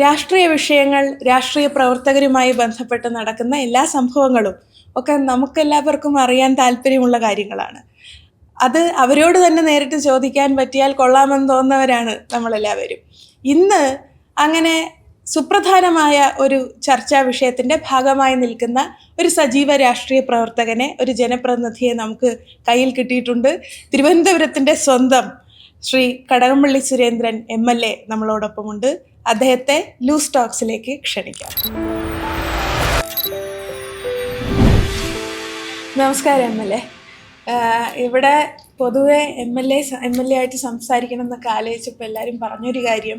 രാഷ്ട്രീയ വിഷയങ്ങൾ, രാഷ്ട്രീയ പ്രവർത്തകരുമായി ബന്ധപ്പെട്ട് നടക്കുന്ന എല്ലാ സംഭവങ്ങളും ഒക്കെ നമുക്കെല്ലാവർക്കും അറിയാൻ താല്പര്യമുള്ള കാര്യങ്ങളാണ്. അത് അവരോട് തന്നെ നേരിട്ട് ചോദിക്കാൻ പറ്റിയാൽ കൊള്ളാമെന്ന് തോന്നുന്നവരാണ് നമ്മളെല്ലാവരും. ഇന്ന് അങ്ങനെ സുപ്രധാനമായ ഒരു ചർച്ചാ വിഷയത്തിൻ്റെ ഭാഗമായി നിൽക്കുന്ന ഒരു സജീവ രാഷ്ട്രീയ പ്രവർത്തകനെ, ഒരു ജനപ്രതിനിധിയെ നമുക്ക് കയ്യിൽ കിട്ടിയിട്ടുണ്ട്. തിരുവനന്തപുരത്തിൻ്റെ സ്വന്തം ശ്രീ കടകംപള്ളി സുരേന്ദ്രൻ MLA നമ്മളോടൊപ്പമുണ്ട്. അദ്ദേഹത്തെ ലൂസ് ടോക്സിലേക്ക് ക്ഷണിക്കാം. നമസ്കാരം MLA. ഇവിടെ പൊതുവെ MLA ആയിട്ട് സംസാരിക്കണം എന്നൊക്കെ ആലോചിച്ചപ്പോൾ എല്ലാവരും പറഞ്ഞൊരു കാര്യം,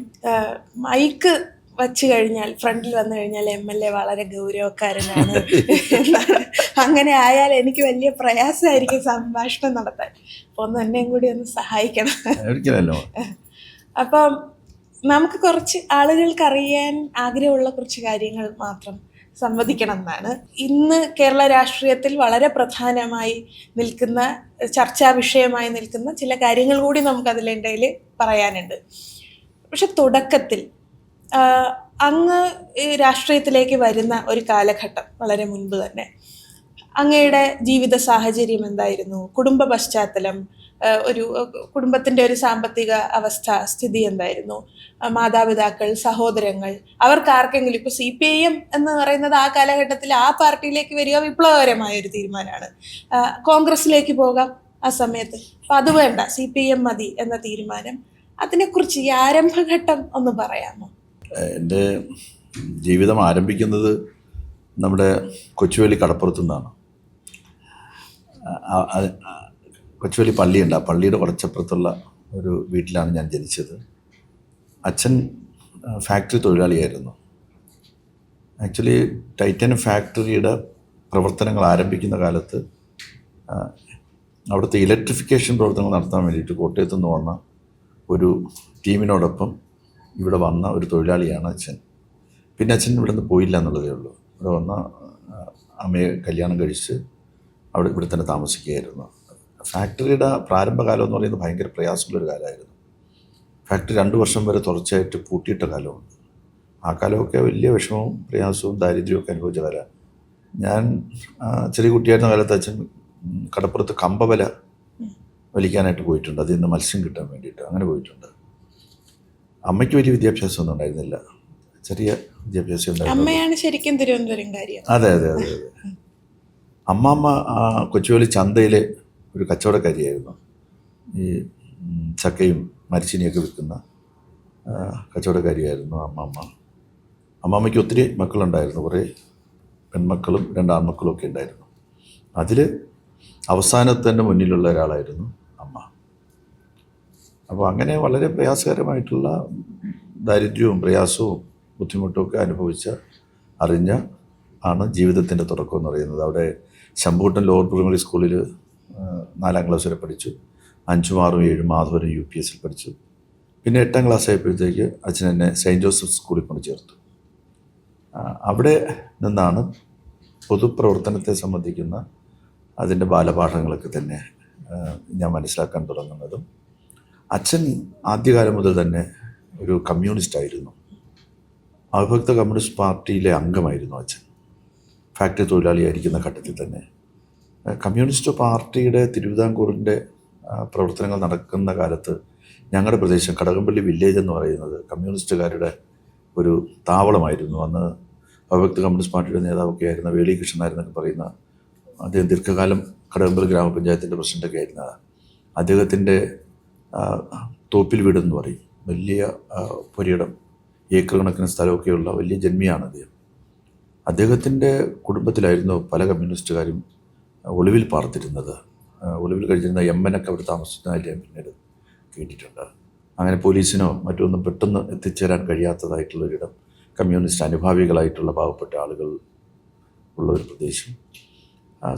മൈക്ക് വച്ചു കഴിഞ്ഞാൽ, ഫ്രണ്ടിൽ വന്നു കഴിഞ്ഞാൽ MLA വളരെ ഗൗരവക്കാരനാണ് എന്നാണ്. അങ്ങനെ ആയാൽ എനിക്ക് വലിയ പ്രയാസമായിരിക്കും സംഭാഷണം നടത്താൻ. അപ്പോൾ ഒന്ന് എന്നെയും കൂടി ഒന്ന് സഹായിക്കണം. അപ്പം നമുക്ക് കുറച്ച് ആളുകൾക്ക് അറിയാൻ ആഗ്രഹമുള്ള കുറച്ച് കാര്യങ്ങൾ മാത്രം സംവദിക്കണം എന്നാണ്. ഇന്ന് കേരള രാഷ്ട്രീയത്തിൽ വളരെ പ്രധാനമായി നിൽക്കുന്ന, ചർച്ചാ വിഷയമായി നിൽക്കുന്ന ചില കാര്യങ്ങൾ കൂടി നമുക്കതിലിടയിൽ പറയാനുണ്ട്. പക്ഷെ തുടക്കത്തിൽ അങ്ങ് രാഷ്ട്രീയത്തിലേക്ക് വരുന്ന ഒരു കാലഘട്ടം വളരെ മുൻപ് തന്നെ അങ്ങയുടെ ജീവിത സാഹചര്യം എന്തായിരുന്നു, കുടുംബ പശ്ചാത്തലം, ഒരു കുടുംബത്തിൻ്റെ ഒരു സാമ്പത്തിക സ്ഥിതി എന്തായിരുന്നു, മാതാപിതാക്കൾ, സഹോദരങ്ങൾ, അവർക്ക് ആർക്കെങ്കിലും, ഇപ്പോൾ CPIM എന്ന് പറയുന്നത് ആ കാലഘട്ടത്തിൽ ആ പാർട്ടിയിലേക്ക് വരിക വിപ്ലവകരമായ ഒരു തീരുമാനമാണ്. കോൺഗ്രസിലേക്ക് പോകാം ആ സമയത്ത്, അപ്പം അത് വേണ്ട, CPIM മതി എന്ന തീരുമാനം. അതിനെക്കുറിച്ച് ഈ ആരംഭഘട്ടം ഒന്ന് പറയാമോ? എൻ്റെ ജീവിതം ആരംഭിക്കുന്നത് നമ്മുടെ കൊച്ചുവേലി കടപ്പുറത്തു നിന്നാണ്. കൊച്ചുവേലി പള്ളിയുണ്ട്, ആ പള്ളിയുടെ കുറച്ചപ്പുറത്തുള്ള ഒരു വീട്ടിലാണ് ഞാൻ ജനിച്ചത്. അച്ഛൻ ഫാക്ടറി തൊഴിലാളിയായിരുന്നു. ആക്ച്വലി ടൈറ്റാനിയം ഫാക്ടറിയുടെ പ്രവർത്തനങ്ങൾ ആരംഭിക്കുന്ന കാലത്ത് അവിടുത്തെ ഇലക്ട്രിഫിക്കേഷൻ പ്രവർത്തനങ്ങൾ നടത്താൻ വേണ്ടിയിട്ട് കോട്ടയത്തു നിന്ന് വന്ന ഒരു ടീമിനോടൊപ്പം ഇവിടെ വന്ന ഒരു തൊഴിലാളിയാണ് അച്ഛൻ. പിന്നെ അച്ഛൻ ഇവിടെ നിന്ന് പോയില്ല എന്നുള്ളതേ ഉള്ളൂ. ഇവിടെ വന്ന അമ്മയെ കല്യാണം കഴിച്ച് ഇവിടെ തന്നെ താമസിക്കുകയായിരുന്നു. ഫാക്ടറിയുടെ പ്രാരംഭകാലം എന്ന് പറയുന്നത് ഭയങ്കര പ്രയാസമുള്ളൊരു കാലമായിരുന്നു. ഫാക്ടറി 2 വർഷം വരെ തുടർച്ചയായിട്ട് പൂട്ടിയിട്ട കാലമുണ്ട്. ആ കാലമൊക്കെ വലിയ വിഷമവും പ്രയാസവും ദാരിദ്ര്യമൊക്കെ അനുഭവിച്ച കാലമാണ്. ഞാൻ ചെറിയ കുട്ടിയായിരുന്ന കാലത്ത് അച്ഛൻ കടപ്പുറത്ത് കമ്പവല വലിക്കാനായിട്ട് പോയിട്ടുണ്ട്. അതിൽ നിന്ന് മത്സ്യം കിട്ടാൻ വേണ്ടിയിട്ട് അങ്ങനെ പോയിട്ടുണ്ട്. അമ്മയ്ക്ക് വലിയ വിദ്യാഭ്യാസമൊന്നും ഉണ്ടായിരുന്നില്ല, ചെറിയ വിദ്യാഭ്യാസം ഉണ്ടായിരുന്നു. അമ്മയാണ് ശരിക്കും തിരുവനന്തപുരംകാരി. അതെ. അമ്മാമ്മ കൊച്ചുവേലി ചന്തയിലെ ഒരു കച്ചവടക്കാരിയായിരുന്നു. ഈ ചക്കയും മരിച്ചിനിയൊക്കെ വിൽക്കുന്ന കച്ചവടക്കാരിയായിരുന്നു അമ്മാമ്മയ്ക്ക് ഒത്തിരി മക്കളുണ്ടായിരുന്നു. കുറേ പെൺമക്കളും 2 ആൺമക്കളും ഒക്കെ ഉണ്ടായിരുന്നു. അതിൽ അവസാനത്തിൻ്റെ മുന്നിലുള്ള ഒരാളായിരുന്നു അമ്മ. അപ്പോൾ അങ്ങനെ വളരെ പ്രയാസകരമായിട്ടുള്ള ദാരിദ്ര്യവും പ്രയാസവും ബുദ്ധിമുട്ടുമൊക്കെ അറിഞ്ഞ ആണ് ജീവിതത്തിൻ്റെ തുടക്കം എന്ന് പറയുന്നത്. അവിടെ ശംഭൂട്ടൻ ലോവർ പ്രൈമറി സ്കൂളിൽ 4ാം ക്ലാസ് വരെ പഠിച്ചു. 5, 6, 7 മാധവരം UPS പഠിച്ചു. പിന്നെ 8ാം ക്ലാസ് ആയപ്പോഴത്തേക്ക് അച്ഛൻ എന്നെ സെയിൻറ്റ് ജോസഫ് സ്കൂളിൽ കൊണ്ട് ചേർത്തു. അവിടെ നിന്നാണ് പൊതുപ്രവർത്തനത്തെ സംബന്ധിക്കുന്ന അതിൻ്റെ ബാലപാഠങ്ങളൊക്കെ തന്നെ ഞാൻ മനസ്സിലാക്കാൻ തുടങ്ങുന്നതും. അച്ഛൻ ആദ്യകാലം മുതൽ തന്നെ ഒരു കമ്മ്യൂണിസ്റ്റായിരുന്നു. അവിഭക്ത കമ്മ്യൂണിസ്റ്റ് പാർട്ടിയിലെ അംഗമായിരുന്നു അച്ഛൻ. ഫാക്ടറി തൊഴിലാളിയായിരിക്കുന്ന ഘട്ടത്തിൽ തന്നെ കമ്മ്യൂണിസ്റ്റ് പാർട്ടിയുടെ തിരുവിതാംകൂറിൻ്റെ പ്രവർത്തനങ്ങൾ നടക്കുന്ന കാലത്ത് ഞങ്ങളുടെ പ്രദേശം കടകംപള്ളി വില്ലേജ് എന്ന് പറയുന്നത് കമ്മ്യൂണിസ്റ്റുകാരുടെ ഒരു താവളമായിരുന്നു. അന്ന് അവിഭക്ത കമ്മ്യൂണിസ്റ്റ് പാർട്ടിയുടെ നേതാവൊക്കെ ആയിരുന്ന വേളി കൃഷ്ണനാരെന്നൊക്കെ പറയുന്ന അദ്ദേഹം ദീർഘകാലം കടകംപള്ളി ഗ്രാമപഞ്ചായത്തിൻ്റെ പ്രസിഡൻ്റൊക്കെ ആയിരുന്നതാണ്. അദ്ദേഹത്തിൻ്റെ തോപ്പിൽ വീടെന്ന് പറയും, വലിയ പുരയിടം, ഏക്കർ കണക്കിന് സ്ഥലമൊക്കെയുള്ള വലിയ ജന്മിയാണ് അദ്ദേഹത്തിൻ്റെ കുടുംബത്തിലായിരുന്നു പല കമ്മ്യൂണിസ്റ്റുകാരും ഒളിവിൽ പാർത്തിരുന്നത്. ഒളിവിൽ കഴിച്ചിരുന്ന MNൊക്കെ അവിടെ താമസിച്ചതായിട്ട് ഞാൻ പിന്നീട് കേട്ടിട്ടുണ്ട്. അങ്ങനെ പോലീസിനോ മറ്റൊന്നും പെട്ടെന്ന് എത്തിച്ചേരാൻ കഴിയാത്തതായിട്ടുള്ളൊരിടം, കമ്മ്യൂണിസ്റ്റ് അനുഭാവികളായിട്ടുള്ള പാവപ്പെട്ട ആളുകൾ ഉള്ള ഒരു പ്രദേശം.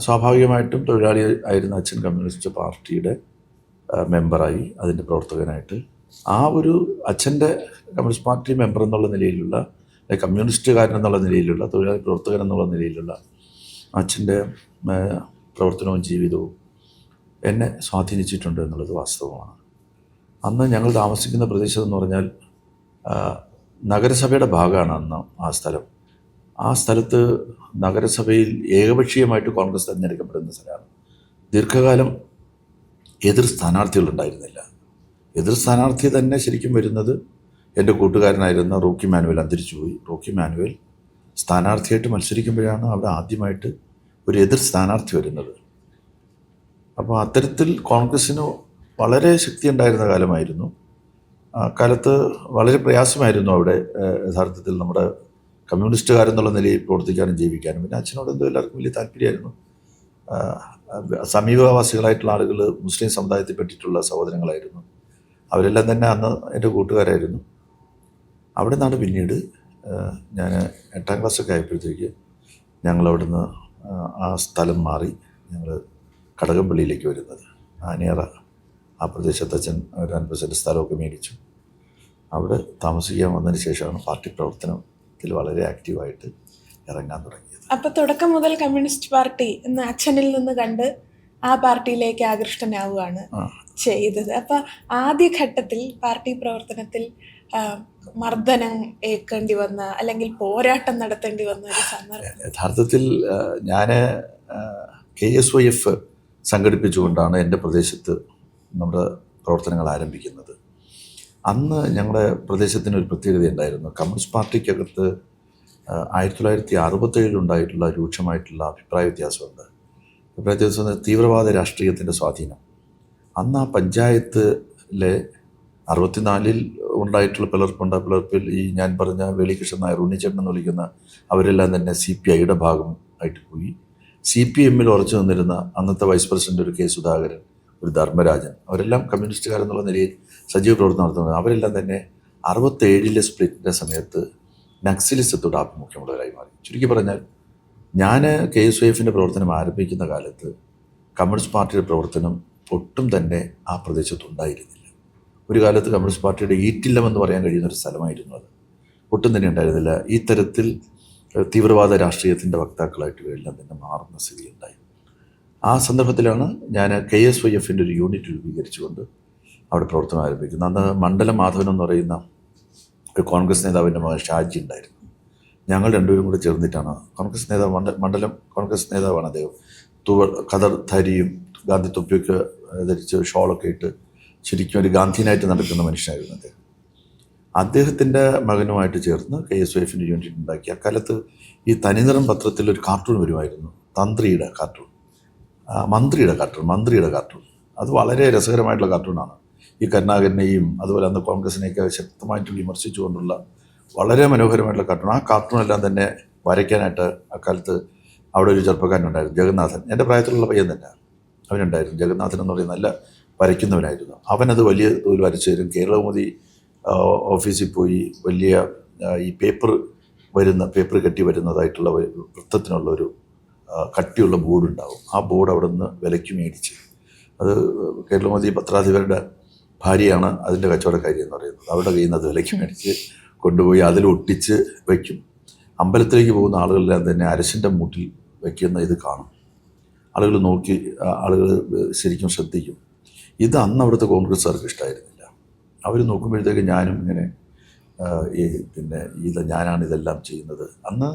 സ്വാഭാവികമായിട്ടും തൊഴിലാളി ആയിരുന്ന അച്ഛൻ കമ്മ്യൂണിസ്റ്റ് പാർട്ടിയുടെ മെമ്പറായി, അതിൻ്റെ പ്രവർത്തകനായിട്ട്. ആ ഒരു അച്ഛൻ്റെ കമ്മ്യൂണിസ്റ്റ് പാർട്ടി മെമ്പർ എന്നുള്ള നിലയിലുള്ള, കമ്മ്യൂണിസ്റ്റുകാരൻ എന്നുള്ള നിലയിലുള്ള, തൊഴിലാളി പ്രവർത്തകൻ എന്നുള്ള നിലയിലുള്ള അച്ഛൻ്റെ പ്രവർത്തനവും ജീവിതവും എന്നെ സ്വാധീനിച്ചിട്ടുണ്ട് എന്നുള്ളത് വാസ്തവമാണ്. അന്ന് ഞങ്ങൾ താമസിക്കുന്ന പ്രദേശത്തെന്ന് പറഞ്ഞാൽ നഗരസഭയുടെ ഭാഗമാണ് അന്ന് ആ സ്ഥലം. ആ സ്ഥലത്ത് നഗരസഭയിൽ ഏകപക്ഷീയമായിട്ട് കോൺഗ്രസ് തിരഞ്ഞെടുക്കപ്പെടുന്ന സ്ഥലമാണ്. ദീർഘകാലം എതിർ സ്ഥാനാർത്ഥികളുണ്ടായിരുന്നില്ല. എതിർ സ്ഥാനാർത്ഥി തന്നെ ശരിക്കും വരുന്നത് എൻ്റെ കൂട്ടുകാരനായിരുന്ന റോക്കി മാനുവൽ അന്തരിച്ചുപോയി. റോക്കി മാനുവൽ സ്ഥാനാർത്ഥിയായിട്ട് മത്സരിക്കുമ്പോഴാണ് അവിടെ ആദ്യമായിട്ട് ഒരു എതിർ സ്ഥാനാർത്ഥി വരുന്നത്. അപ്പോൾ അത്തരത്തിൽ കോൺഗ്രസ്സിന് വളരെ ശക്തി ഉണ്ടായിരുന്ന കാലമായിരുന്നു. ആ കാലത്ത് വളരെ പ്രയാസമായിരുന്നു അവിടെ യഥാർത്ഥത്തിൽ നമ്മുടെ കമ്മ്യൂണിസ്റ്റുകാരെന്നുള്ള നിലയിൽ പ്രവർത്തിക്കാനും ജീവിക്കാനും. പിന്നെ അച്ഛനോട് എന്തോ എല്ലാവർക്കും വലിയ താല്പര്യമായിരുന്നു. സമീപവാസികളായിട്ടുള്ള ആളുകൾ മുസ്ലിം സമുദായത്തിൽ പെട്ടിട്ടുള്ള സഹോദരങ്ങളായിരുന്നു. അവരെല്ലാം തന്നെ അന്ന് എൻ്റെ കൂട്ടുകാരായിരുന്നു. അവിടെ നിന്നാണ് പിന്നീട് ഞാൻ 8ാം ക്ലാസ്സൊക്കെ ആയപ്പോഴത്തേക്ക് ഞങ്ങളവിടുന്ന് ആ സ്ഥലം മാറി ഞങ്ങൾ കടകംപള്ളിയിലേക്ക് വരുന്നത്. ആനേറ ആ പ്രദേശത്ത് അച്ഛൻ ഒരു 50 സെൻറ്റ് സ്ഥലമൊക്കെ മേടിച്ചു. അവിടെ താമസിക്കാൻ വന്നതിന് ശേഷമാണ് പാർട്ടി പ്രവർത്തനത്തിൽ വളരെ ആക്റ്റീവായിട്ട് ഇറങ്ങാൻ തുടങ്ങിയത്. അപ്പോൾ തുടക്കം മുതൽ കമ്മ്യൂണിസ്റ്റ് പാർട്ടി എന്ന് അച്ഛനിൽ നിന്ന് കണ്ട് ആ പാർട്ടിയിലേക്ക് ആകൃഷ്ടനാവുകയാണ് ചെയ്തത്. അപ്പോൾ ആദ്യഘട്ടത്തിൽ പാർട്ടി പ്രവർത്തനത്തിൽ മർദ്ദനം ഏൽക്കേണ്ടി വന്ന അല്ലെങ്കിൽ പോരാട്ടം നടത്തേണ്ടി വന്ന ഒരു സന്ദർഭം? യഥാർത്ഥത്തിൽ ഞാൻ KSYF സംഘടിപ്പിച്ചുകൊണ്ടാണ് എൻ്റെ പ്രദേശത്ത് നമ്മുടെ പ്രവർത്തനങ്ങൾ ആരംഭിക്കുന്നത്. അന്ന് ഞങ്ങളുടെ പ്രദേശത്തിനൊരു പ്രത്യേകത ഉണ്ടായിരുന്നു. കമ്മ്യൂണിസ്റ്റ് പാർട്ടിക്കകത്ത് 1967 ഉണ്ടായിട്ടുള്ള രൂക്ഷമായിട്ടുള്ള അഭിപ്രായ വ്യത്യാസമുണ്ട്. അഭിപ്രായ വ്യത്യാസം തീവ്രവാദ രാഷ്ട്രീയത്തിൻ്റെ സ്വാധീനം. അന്ന് ആ പഞ്ചായത്തിലെ 64 ഉണ്ടായിട്ടുള്ള പിളർപ്പിൽ ഈ ഞാൻ പറഞ്ഞ വേളികൃഷ്ണൻ നായർ, ഉണ്ണിച്ചേട്ടൻ എന്ന് വിളിക്കുന്ന അവരെല്ലാം തന്നെ CPIയുടെ ഭാഗമായിട്ട് പോയി. CPM ഉറച്ചു നിന്നിരുന്ന അന്നത്തെ വൈസ് പ്രസിഡന്റ് ഒരു K. സുധാകരൻ, ഒരു ധർമ്മരാജൻ, അവരെല്ലാം കമ്മ്യൂണിസ്റ്റുകാരെന്നുള്ള നിലയിൽ സജീവ പ്രവർത്തനം നടത്തുന്നത്. അവരെല്ലാം തന്നെ 67 സ്പ്ലിറ്റിൻ്റെ സമയത്ത് നക്സലിസത്തോട് ആഭിമുഖ്യമുള്ളവരായി മാറി. ചുരുക്കി പറഞ്ഞാൽ ഞാൻ KSYFൻ്റെ പ്രവർത്തനം ആരംഭിക്കുന്ന കാലത്ത് കമ്മ്യൂണിസ്റ്റ് പാർട്ടിയുടെ പ്രവർത്തനം ഒട്ടും തന്നെ ആ പ്രദേശത്തുണ്ടായിരുന്നില്ല. ഒരു കാലത്ത് കമ്മ്യൂണിസ്റ്റ് പാർട്ടിയുടെ ഈറ്റില്ലമെന്ന് പറയാൻ കഴിയുന്നൊരു സ്ഥലമായിരുന്നു അത്. ഒട്ടും തന്നെ ഉണ്ടായിരുന്നില്ല. ഈ തരത്തിൽ തീവ്രവാദ രാഷ്ട്രീയത്തിൻ്റെ വക്താക്കളായിട്ട് എല്ലാം തന്നെ മാറുന്ന സ്ഥിതി ഉണ്ടായി. ആ സന്ദർഭത്തിലാണ് ഞാൻ KSYFൻ്റെ ഒരു യൂണിറ്റ് രൂപീകരിച്ചുകൊണ്ട് അവിടെ പ്രവർത്തനം ആരംഭിക്കുന്നത്. അന്ന് മണ്ഡലം മാധവൻ എന്ന് പറയുന്ന ഒരു കോൺഗ്രസ് നേതാവിൻ്റെ മകൻ ഷാജി ഉണ്ടായിരുന്നു. ഞങ്ങൾ രണ്ടുപേരും കൂടെ ചേർന്നിട്ടാണ് കോൺഗ്രസ് നേതാവ്, മണ്ഡലം കോൺഗ്രസ് നേതാവാണ് അദ്ദേഹം. ഖദർ ധാരിയും ഗാന്ധി തൊപ്പിയൊക്കെ ധരിച്ച് ഷോളൊക്കെ ഇട്ട് ശരിക്കും ഒരു ഗാന്ധിയനായിട്ട് നടക്കുന്ന മനുഷ്യനായിരുന്നു അദ്ദേഹം. അദ്ദേഹത്തിൻ്റെ മകനുമായിട്ട് ചേർന്ന് KSYFൻ്റെ യൂണിറ്റ് ഉണ്ടാക്കി. അക്കാലത്ത് ഈ തനിനിറം പത്രത്തിൽ ഒരു കാർട്ടൂൺ വരുമായിരുന്നു, മന്ത്രിയുടെ കാർട്ടൂൺ. അത് വളരെ രസകരമായിട്ടുള്ള കാർട്ടൂണാണ്. ഈ കരുണാകരനെയും അതുപോലെ അന്ന് കോൺഗ്രസിനെയൊക്കെ ശക്തമായിട്ട് വിമർശിച്ചുകൊണ്ടുള്ള വളരെ മനോഹരമായിട്ടുള്ള കാർട്ടൂൺ. ആ കാർട്ടൂണെല്ലാം തന്നെ വരയ്ക്കാനായിട്ട് അക്കാലത്ത് അവിടെ ഒരു ചെറുപ്പക്കാരനുണ്ടായിരുന്നു, ജഗന്നാഥൻ. എൻ്റെ പ്രായത്തിലുള്ള പയ്യൻ തന്നെ അവനുണ്ടായിരുന്നു. ജഗന്നാഥൻ എന്ന് പറയുന്ന നല്ല വരയ്ക്കുന്നവനായിരുന്നു. അവനത് വലിയ തോതിൽ വരച്ചു തരും. കേരളകൗമുദി ഓഫീസിൽ പോയി വലിയ ഈ പേപ്പർ കെട്ടി വരുന്നതായിട്ടുള്ള വൃത്തത്തിനുള്ള ഒരു കട്ടിയുള്ള ബോർഡ് ഉണ്ടാവും. ആ ബോർഡ് അവിടെ നിന്ന് വിലയ്ക്ക് മേടിച്ച്, അത് കേരളകൗമുദി പത്രാധിപരുടെ ഭാര്യയാണ് അതിൻ്റെ കച്ചവടക്കാരി എന്ന് പറയുന്നത്. അവരുടെ കയ്യിൽ നിന്ന് അത് വിലയ്ക്ക് മേടിച്ച് കൊണ്ടുപോയി അതിലൊട്ടിച്ച് വയ്ക്കും. അമ്പലത്തിലേക്ക് പോകുന്ന ആളുകളെല്ലാം തന്നെ അരശിൻ്റെ മൂട്ടിൽ വയ്ക്കുന്ന ഇത് കാണും. ആളുകൾ നോക്കി, ആളുകൾ ശരിക്കും ശ്രദ്ധിക്കും. ഇത് അന്ന് അവിടുത്തെ കോൺഗ്രസ്സുകാർക്ക് ഇഷ്ടമായിരുന്നില്ല. അവർ നോക്കുമ്പോഴത്തേക്ക് ഞാനും ഇങ്ങനെ ഞാനാണ് ഇതെല്ലാം ചെയ്യുന്നത്. അന്ന്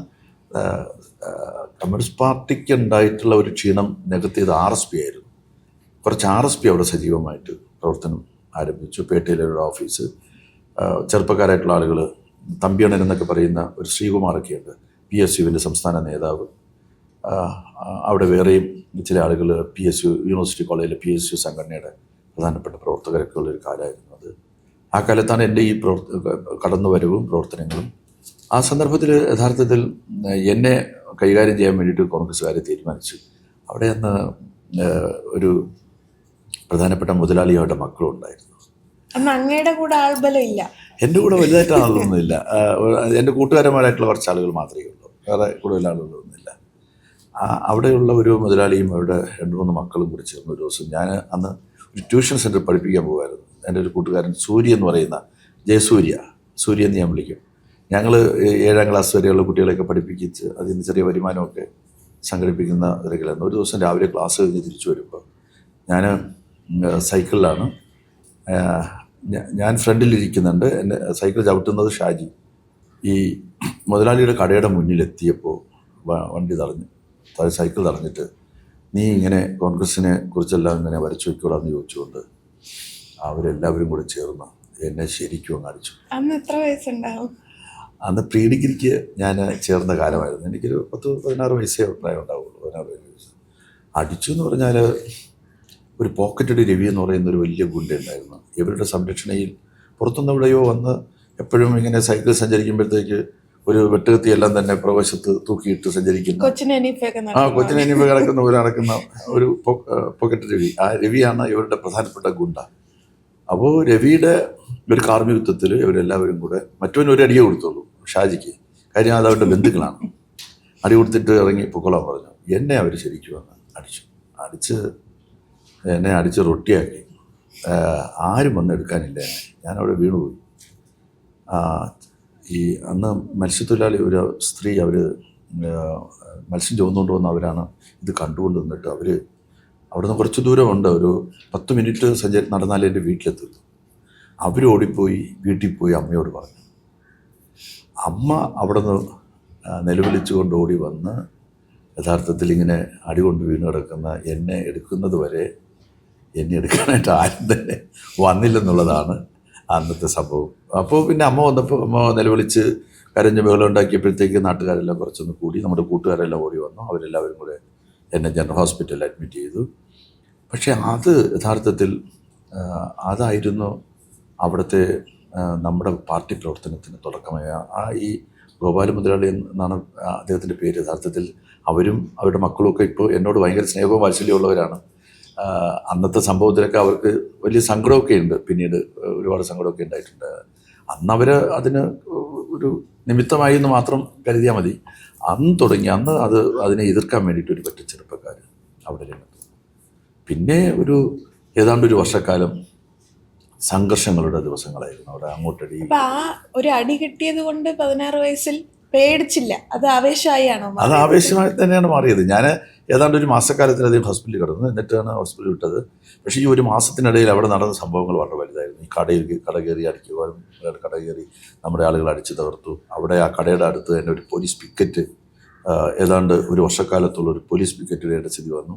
കമ്മ്യൂണിസ്റ്റ് പാർട്ടിക്ക് ഉണ്ടായിട്ടുള്ള ഒരു ക്ഷീണം നികത്തിയത് RSP ആയിരുന്നു. കുറച്ച് RSP അവിടെ സജീവമായിട്ട് പ്രവർത്തനം ആരംഭിച്ചു. പേട്ടയിലെ ഒരു ഓഫീസ്, ചെറുപ്പക്കാരായിട്ടുള്ള ആളുകൾ, തമ്പിയണ്ണൻ എന്നൊക്കെ പറയുന്ന ഒരു ശ്രീകുമാറൊക്കെ ഉണ്ട്, PSUവിൻ്റെ സംസ്ഥാന നേതാവ്. അവിടെ വേറെയും ചില ആളുകൾ PSU യൂണിവേഴ്സിറ്റി കോളേജിലെ PSU സംഘടനയുടെ പ്രധാനപ്പെട്ട പ്രവർത്തകരൊക്കെ ഉള്ളൊരു കാലമായിരുന്നു അത്. ആ കാലത്താണ് എൻ്റെ ഈ കടന്നുവരവും പ്രവർത്തനങ്ങളും. ആ സന്ദർഭത്തിൽ യഥാർത്ഥത്തിൽ എന്നെ കൈകാര്യം ചെയ്യാൻ വേണ്ടിയിട്ട് കോൺഗ്രസ്സുകാരെ തീരുമാനിച്ചു. അവിടെ അന്ന് ഒരു പ്രധാനപ്പെട്ട മുതലാളിയുടെ മക്കളും ഉണ്ടായിരുന്നു. അന്ന് അങ്ങയുടെ കൂടെ ആൾബലം ഇല്ല. എൻ്റെ കൂടെ വലുതായിട്ട് ആളുകളൊന്നുമില്ല. എൻ്റെ കൂട്ടുകാരന്മാരായിട്ടുള്ള കുറച്ച് ആളുകൾ മാത്രമേ ഉള്ളൂ, വേറെ കൂടുതൽ ആളുകളൊന്നുമില്ല. അവിടെയുള്ള ഒരു മുതലാളിയും അവരുടെ 2-3 മക്കളും കൂടി ചേർന്ന് ഒരു ദിവസം, ഞാൻ അന്ന് ഒരു ട്യൂഷൻ സെൻറ്റർ പഠിപ്പിക്കാൻ പോകുമായിരുന്നു. എൻ്റെ ഒരു കൂട്ടുകാരൻ സൂര്യ എന്ന് പറയുന്ന, സൂര്യ എന്ന് ഞാൻ വിളിക്കും. ഞങ്ങൾ 7ാം ക്ലാസ് വരെയുള്ള കുട്ടികളെയൊക്കെ പഠിപ്പിച്ച് അതിൽ നിന്ന് ചെറിയ വരുമാനമൊക്കെ സംഘടിപ്പിക്കുന്ന തിരക്കിലായിരുന്നു. ഒരു ദിവസം രാവിലെ ക്ലാസ് കഴിഞ്ഞ് തിരിച്ചു വരുമ്പോൾ ഞാൻ സൈക്കിളിലാണ്, ഞാൻ ഫ്രണ്ടിലിരിക്കുന്നുണ്ട്. എൻ്റെ സൈക്കിൾ ചവിട്ടുന്നത് ഷാജി, ഈ മുതലാളിയുടെ കടയുടെ മുന്നിലെത്തിയപ്പോൾ വണ്ടി സൈക്കിൾ തടഞ്ഞിട്ട് നീ ഇങ്ങനെ കോൺഗ്രസിനെ കുറിച്ചെല്ലാം ഇങ്ങനെ വരച്ചു വയ്ക്കൂടാന്ന് ചോദിച്ചുകൊണ്ട് അവരെല്ലാവരും കൂടെ ചേർന്ന് എന്നെ ശരിക്കും അങ്ങ് അടിച്ചു. അന്ന് എത്ര വയസ്സുണ്ടാവും? അന്ന് പ്രീ ഡിഗ്രിക്ക് ഞാൻ ചേർന്ന കാലമായിരുന്നു. എനിക്കൊരു 16 വയസ്സേ പ്രായം ഉണ്ടാവുള്ളൂ. 16 വയസ്സ്. അടിച്ചു എന്ന് പറഞ്ഞാൽ ഒരു പോക്കറ്റഡ് രവി എന്ന് പറയുന്ന ഒരു വലിയ ഗുണ്ട ഉണ്ടായിരുന്നു. ഇവരുടെ സംരക്ഷണയിൽ പുറത്തുനിന്ന് എവിടെയോ വന്ന് എപ്പോഴും ഇങ്ങനെ സൈക്കിൾ സഞ്ചരിക്കുമ്പോഴത്തേക്ക് ഒരു വെട്ടുകത്തിയെല്ലാം തന്നെ പ്രവേശത്ത് തൂക്കിയിട്ട് സഞ്ചരിക്കുന്ന കൊച്ചിനീഫ് കിടക്കുന്ന പോലെ നടക്കുന്ന ഒരു പോക്കറ്റ് രവി. ആ രവിയാണ് ഇവരുടെ പ്രധാനപ്പെട്ട ഗുണ്ട. അപ്പോൾ രവിയുടെ ഒരു കാർമ്മികത്വത്തിൽ ഇവരെല്ലാവരും കൂടെ മറ്റവന് ഒരു അടിയെ കൊടുത്തുള്ളൂ, ഷാജിക്ക്. കാര്യം അത് അവരുടെ ബന്ധുക്കളാണ്. അടി കൊടുത്തിട്ട് ഇറങ്ങി പൊക്കോളാൻ പറഞ്ഞു. എന്നെ അവർ ശരിക്കും വന്ന് എന്നെ അടിച്ച് റൊട്ടിയാക്കി. ആരും വന്ന് എടുക്കാനില്ല എന്നെ. ഞാനവിടെ വീണുപോയി. ഈ അന്ന് മത്സ്യത്തൊഴിലാളി ഒരു സ്ത്രീ, അവർ മത്സ്യം ചുവന്നുകൊണ്ട് വന്ന് അവരാണ് ഇത് കണ്ടുകൊണ്ട് നിന്നിട്ട് അവിടെ നിന്ന് കുറച്ച് ദൂരമുണ്ട്, ഒരു 10 മിനിറ്റ് നടന്നാലേ എൻ്റെ വീട്ടിലെത്തുള്ളൂ. അവർ ഓടിപ്പോയി വീട്ടിൽ പോയി അമ്മയോട് പറഞ്ഞു. അമ്മ അവിടെ നിന്ന് നിലവിളിച്ചുകൊണ്ട് ഓടി വന്ന് യഥാർത്ഥത്തിൽ ഇങ്ങനെ അടികൊണ്ട് വീണ് കിടക്കുന്ന എന്നെ എടുക്കുന്നത് വരെ എന്നെ എടുക്കാനായിട്ട് ആരും തന്നെ വന്നില്ലെന്നുള്ളതാണ് അന്നത്തെ സംഭവം. അപ്പോൾ പിന്നെ അമ്മ വന്നപ്പോൾ അമ്മ നിലവിളിച്ച് കരഞ്ഞ് ബഹളം ഉണ്ടാക്കിയപ്പോഴത്തേക്ക് നാട്ടുകാരെല്ലാം കുറച്ചൊന്ന് കൂടി, നമ്മുടെ കൂട്ടുകാരെല്ലാം ഓടി വന്നു. അവരെല്ലാവരും കൂടെ എന്നെ ജനറൽ ഹോസ്പിറ്റലിൽ അഡ്മിറ്റ് ചെയ്തു. പക്ഷേ അത് യഥാർത്ഥത്തിൽ അതായിരുന്നു അവിടുത്തെ നമ്മുടെ പാർട്ടി പ്രവർത്തനത്തിന് തുടക്കമായ ഈ ഗോപാല മുതലാളി എന്നാണ് അദ്ദേഹത്തിൻ്റെ പേര്. യഥാർത്ഥത്തിൽ അവരും അവരുടെ മക്കളുമൊക്കെ ഇപ്പോൾ എന്നോട് ഭയങ്കര സ്നേഹവും വാത്സല്യമുള്ളവരാണ്. അന്നത്തെ സംഭവത്തിലൊക്കെ അവർക്ക് വലിയ സങ്കടമൊക്കെ ഉണ്ട്, പിന്നീട് ഒരുപാട് സങ്കടമൊക്കെ ഉണ്ടായിട്ടുണ്ട്. അന്ന് അവർ അതിന് ഒരു നിമിത്തമായി എന്ന് മാത്രം കരുതിയാൽ മതി. അന്ന് അതിനെ എതിർക്കാൻ വേണ്ടിയിട്ട് ഒരു പറ്റ ചെറുപ്പക്കാർ അവിടെ രംഗത്ത്. പിന്നെ ഏതാണ്ട് ഒരു വർഷക്കാലം സംഘർഷങ്ങളുടെ ദിവസങ്ങളായിരുന്നു അവിടെ. അങ്ങോട്ടടി ആ ഒരു അടി കിട്ടിയത് കൊണ്ട് 16 വയസ്സിൽ പേടിച്ചില്ല, അത് ആവേശമായാണോ? അത് ആവേശമായി തന്നെയാണ് മാറിയത്. ഞാൻ ഏതാണ്ട് ഒരു മാസക്കാലത്തിലധികം ഹോസ്പിറ്റലിൽ കിടന്നു, എന്നിട്ടാണ് ഹോസ്പിറ്റലിൽ വിട്ടത്. പക്ഷേ ഈ ഒരു മാസത്തിനിടയിൽ അവിടെ നടന്ന സംഭവങ്ങൾ വളരെ വലുതായിരുന്നു. ഈ കട കയറി അടിക്കുവാനും, കട കയറി നമ്മുടെ ആളുകൾ അടിച്ചു തകർത്തു. അവിടെ ആ കടയുടെ അടുത്ത് തന്നെ ഒരു പോലീസ് പിക്കറ്റ്, ഏതാണ്ട് ഒരു വർഷക്കാലത്തുള്ള ഒരു പോലീസ് പിക്കറ്റിയുടെ സ്ഥിതി വന്നു.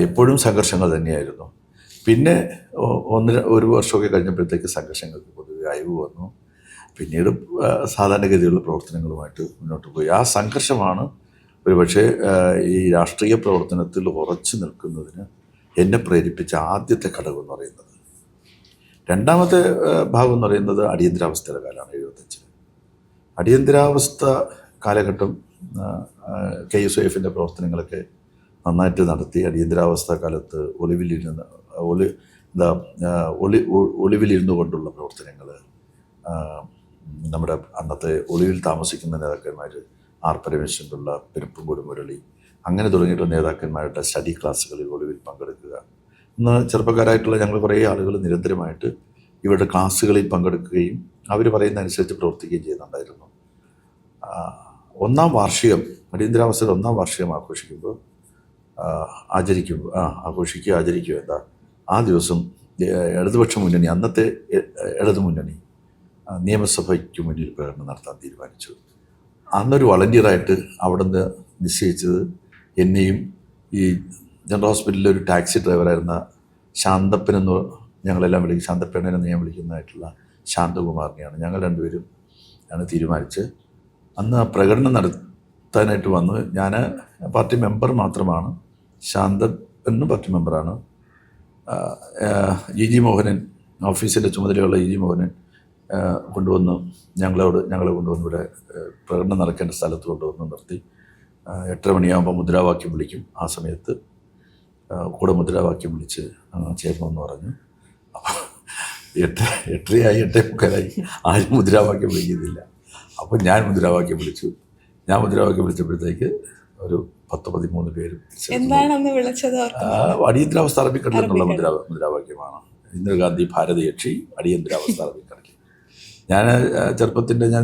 എപ്പോഴും സംഘർഷങ്ങൾ തന്നെയായിരുന്നു. പിന്നെ ഒരു വർഷമൊക്കെ കഴിഞ്ഞപ്പോഴത്തേക്ക് സംഘർഷങ്ങൾക്ക് പൊതുവെ അയവ് വന്നു. പിന്നീട് സാധാരണഗതിയിലുള്ള പ്രവർത്തനങ്ങളുമായിട്ട് മുന്നോട്ട് പോയി. ആ സംഘർഷമാണ് ഒരുപക്ഷെ ഈ രാഷ്ട്രീയ പ്രവർത്തനത്തിൽ ഉറച്ചു നിൽക്കുന്നതിന് എന്നെ പ്രേരിപ്പിച്ച ആദ്യത്തെ ഘടകം എന്ന് പറയുന്നത്. രണ്ടാമത്തെ ഭാഗം എന്ന് പറയുന്നത് അടിയന്തരാവസ്ഥയുടെ കാലമാണ്. 75 അടിയന്തരാവസ്ഥ കാലഘട്ടം KSYF-ന്റെ പ്രവർത്തനങ്ങളൊക്കെ നന്നായിട്ട് നടത്തി. അടിയന്തരാവസ്ഥ കാലത്ത് ഒളിവിലിരുന്നു കൊണ്ടുള്ള പ്രവർത്തനങ്ങൾ, നമ്മുടെ അന്നത്തെ ഒളിവിൽ താമസിക്കുന്ന നേതാക്കന്മാർ ആർ പരമേശ്വരനുള്ള പെരുപ്പുംകൂട് മുരളി, അങ്ങനെ തുടങ്ങിയിട്ടുള്ള നേതാക്കന്മാരുടെ സ്റ്റഡി ക്ലാസ്സുകളിൽ ഒളിവിൽ പങ്കെടുക്കുക. ഇന്ന് ചെറുപ്പക്കാരായിട്ടുള്ള ഞങ്ങൾ കുറേ ആളുകൾ നിരന്തരമായിട്ട് ഇവരുടെ ക്ലാസ്സുകളിൽ പങ്കെടുക്കുകയും അവർ പറയുന്ന അനുസരിച്ച് പ്രവർത്തിക്കുകയും ചെയ്യുന്നുണ്ടായിരുന്നു. അടിയന്തരാവസ്ഥയുടെ 1-ാം വാർഷികം ആചരിക്കുക എന്താ ആ ദിവസം ഇടതുപക്ഷ മുന്നണി, അന്നത്തെ ഇടതുമുന്നണി നിയമസഭയ്ക്ക് മുന്നിൽ പ്രകടനം നടത്താൻ തീരുമാനിച്ചു. അന്നൊരു വളണ്ടിയറായിട്ട് അവിടെ നിന്ന് നിശ്ചയിച്ചത് എന്നെയും ഈ ജനറൽ ഹോസ്പിറ്റലിലെ ഒരു ടാക്സി ഡ്രൈവറായിരുന്ന ശാന്തപ്പൻ എന്ന് ഞങ്ങളെല്ലാം ശാന്തപ്പനെന്ന് ഞാൻ വിളിക്കുന്നതായിട്ടുള്ള ശാന്തകുമാറിനെയാണ്. ഞങ്ങൾ രണ്ടുപേരും ആണ് തീരുമാനിച്ച് അന്ന് ആ പ്രകടനം നടത്താനായിട്ട് വന്നു. ഞാൻ പാർട്ടി മെമ്പർ മാത്രമാണ്, ശാന്തപ്പനും പാർട്ടി മെമ്പറാണ്. ഇ ജി മോഹനൻ, ഓഫീസിൻ്റെ ചുമതലയുള്ള ഇ ജി മോഹനൻ ഞങ്ങളെ കൊണ്ടുവന്ന് ഇവിടെ പ്രകടനം നടക്കേണ്ട സ്ഥലത്ത് കൊണ്ടുവന്ന് നിർത്തി. 8:30 മണിയാകുമ്പോൾ മുദ്രാവാക്യം വിളിക്കും. ആ സമയത്ത് കൂടെ മുദ്രാവാക്യം വിളിച്ച് ചേർന്നെന്ന് പറഞ്ഞു. അപ്പോൾ 8:30 8:45 ആരും മുദ്രാവാക്യം വിളിക്കുന്നില്ല. അപ്പോൾ ഞാൻ മുദ്രാവാക്യം വിളിച്ചപ്പോഴത്തേക്ക് ഒരു 10-13 പേരും. അടിയന്തരാവസ്ഥ അറബിക്കടൽ എന്നുള്ള മുദ്രാവാക്യമാണ്. ഇന്ദിരാഗാന്ധി ഭാരതയക്ഷി അടിയന്തരാവസ്ഥ അറബിക്കടൽ. ഞാൻ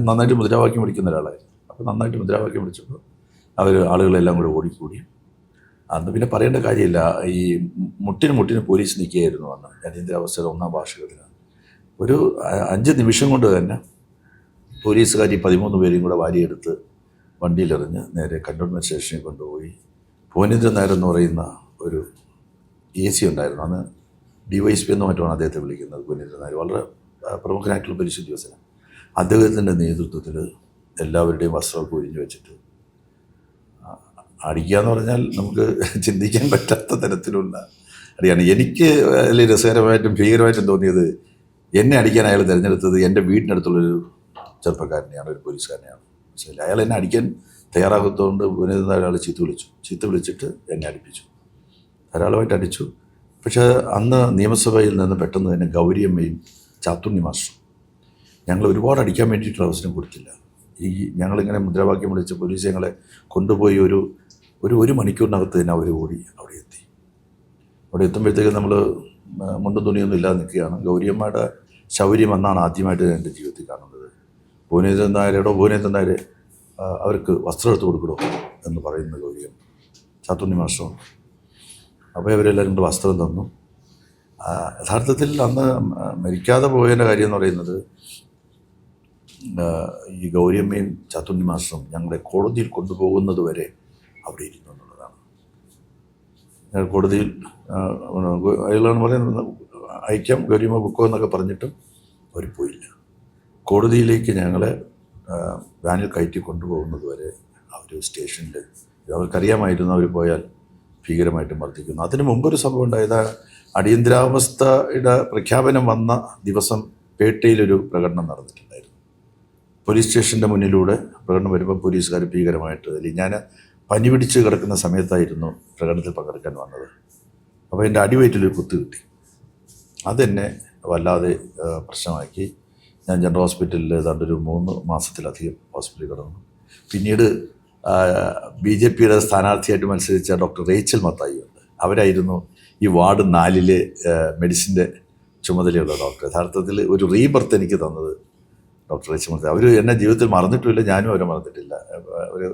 നന്നായിട്ട് മുദ്രാവാക്യം വിളിക്കുന്ന ഒരാളായിരുന്നു. അപ്പോൾ നന്നായിട്ട് മുദ്രാവാക്യം വിളിച്ചപ്പോൾ ആളുകളെല്ലാം കൂടെ ഓടിക്കൂടി. അന്ന് പിന്നെ പറയേണ്ട കാര്യമില്ല, ഈ മുട്ടിന് പോലീസ് നിൽക്കുകയായിരുന്നു അന്ന് അടിയന്തരാവസ്ഥയുടെ 1-ാം വാർഷികത്തിന്. ഒരു 5 നിമിഷം കൊണ്ട് തന്നെ പോലീസുകാർ ഈ 13 പേരെയും കൂടെ വാരിയെടുത്ത് വണ്ടിയിലെറിഞ്ഞ് നേരെ കന്റോൺമെൻറ്റ് സ്റ്റേഷനിൽ കൊണ്ടുപോയി പൂവനേന്ദ്രൻ നായർ എന്ന് പറയുന്ന ഒരു AC ഉണ്ടായിരുന്നു. അന്ന് DYSP എന്ന് മറ്റുമാണ് അദ്ദേഹത്തെ വിളിക്കുന്നത്. പൂവനേന്ദ്രൻ നായർ വളരെ പ്രമുഖനായിട്ടുള്ള പോലീസ് ഉദ്യോഗസ്ഥനാണ്. അദ്ദേഹത്തിൻ്റെ നേതൃത്വത്തിൽ എല്ലാവരുടെയും വസ്ത്രമൊക്കെ ഒഴിഞ്ഞു വെച്ചിട്ട് അടിക്കുക എന്ന് പറഞ്ഞാൽ നമുക്ക് ചിന്തിക്കാൻ പറ്റാത്ത തരത്തിലുള്ള അടിയാണ്. എനിക്ക് അതിൽ രസകരമായിട്ടും ഭീകരമായിട്ടും തോന്നിയത് എന്നെ അടിക്കാൻ അയാൾ തിരഞ്ഞെടുത്തത് എൻ്റെ വീടിനടുത്തുള്ളൊരു ചെറുപ്പക്കാരനെയാണ്, ഒരു പോലീസുകാരനെയാണ്. മനസ്സിലായില്ല, അയാൾ എന്നെ അടിക്കാൻ തയ്യാറാകത്തോണ്ട് പൂവനേന്ദ്രൻ ഒരാൾ ചീത്ത വിളിച്ചിട്ട് എന്നെ അടിപ്പിച്ചു, ധാരാളമായിട്ട് അടിച്ചു. പക്ഷേ അന്ന് നിയമസഭയിൽ നിന്ന് പെട്ടെന്ന് തന്നെ ഗൗരിയമ്മയും ചാത്തുണ്ണി മാസ്റ്ററും ഞങ്ങൾ ഒരുപാട് അടിക്കാൻ വേണ്ടിയിട്ടുള്ള അവസരം കൊടുത്തില്ല. ഞങ്ങളിങ്ങനെ മുദ്രാവാക്യം വിളിച്ച് പോലീസ് ഞങ്ങളെ കൊണ്ടുപോയി ഒരു മണിക്കൂറിനകത്ത് തന്നെ അവർ ഓടി അവിടെ എത്തി. അവിടെ എത്തുമ്പോഴത്തേക്ക് നമ്മൾ മുണ്ടും തുണിയൊന്നും ഇല്ലാതെ നിൽക്കുകയാണ്. ഗൗരിയമ്മയുടെ ശൗര്യം അന്നാണ് ആദ്യമായിട്ട് എൻ്റെ ജീവിതത്തിൽ കാണുന്നത്. പൂവനേന്ദ്രൻ നായരെ അവർക്ക് വസ്ത്രം എടുത്ത് കൊടുക്കണോ എന്ന് പറയുന്ന ഗൗരിയമ്മ, ചാത്തുണ്ണി മാസ്റ്ററും. അപ്പോൾ ഇവരെല്ലാവരും കൂടെ വസ്ത്രം തന്നു. യഥാർത്ഥത്തിൽ അന്ന് മരിക്കാതെ പോയതിൻ്റെ കാര്യം എന്ന് പറയുന്നത് ഈ ഗൗരിയമ്മയും ചാത്തുണ്ണി മാസ്റ്ററും ഞങ്ങളെ കോടതിയിൽ കൊണ്ടുപോകുന്നത് വരെ അവിടെ ഇരുന്നു എന്നുള്ളതാണ്. ഞങ്ങൾ കോടതിയിൽ അയാളാണ് പറയുന്നത് അയക്കാം ഗൗരിയമ്മ ബുക്കോ എന്നൊക്കെ പറഞ്ഞിട്ടും അവർ പോയില്ല. കോടതിയിലേക്ക് ഞങ്ങളെ വാനിൽ കയറ്റി കൊണ്ടുപോകുന്നത് വരെ അവർ സ്റ്റേഷനിൽ അവർക്കറിയാമായിരുന്നു അവർ പോയാൽ ഭീകരമായിട്ട് മർദ്ദിക്കുന്നു. അതിന് മുമ്പൊരു സംഭവം ഉണ്ടായത് അടിയന്തരാവസ്ഥയുടെ പ്രഖ്യാപനം വന്ന ദിവസം പേട്ടയിലൊരു പ്രകടനം നടന്നിട്ടുണ്ടായിരുന്നു. പോലീസ് സ്റ്റേഷൻ്റെ മുന്നിലൂടെ പ്രകടനം വരുമ്പോൾ പോലീസുകാർ ഭീകരമായിട്ട് അല്ലെങ്കിൽ ഞാൻ പനി പിടിച്ച് കിടക്കുന്ന സമയത്തായിരുന്നു പ്രകടനത്തിൽ പങ്കെടുക്കാൻ വന്നത്. അപ്പോൾ എൻ്റെ അടിവയറ്റിലൊരു കുത്ത് കിട്ടി. അതെന്നെ വല്ലാതെ പ്രശ്നമാക്കി. ഞാൻ ജനറൽ ഹോസ്പിറ്റലിൽ ഏതാണ്ട് ഒരു 3 മാസത്തിലധികം ഹോസ്പിറ്റലിൽ കിടന്നു. പിന്നീട് BJPയുടെ സ്ഥാനാർത്ഥിയായിട്ട് മത്സരിച്ച ഡോക്ടർ റേച്ചൽ മത്തായി ഉണ്ട്. അവരായിരുന്നു ഈ വാർഡ് 4 മെഡിസിൻ്റെ ചുമതലയുള്ള ഡോക്ടർ. യഥാർത്ഥത്തിൽ ഒരു റീബർത്ത് എനിക്ക് തന്നത് ഡോക്ടർ റേച്ചൽ മത്തായി. അവർ എന്നെ ജീവിതത്തിൽ മറന്നിട്ടുമില്ല, ഞാനും അവരെ മറന്നിട്ടില്ല. ഒരു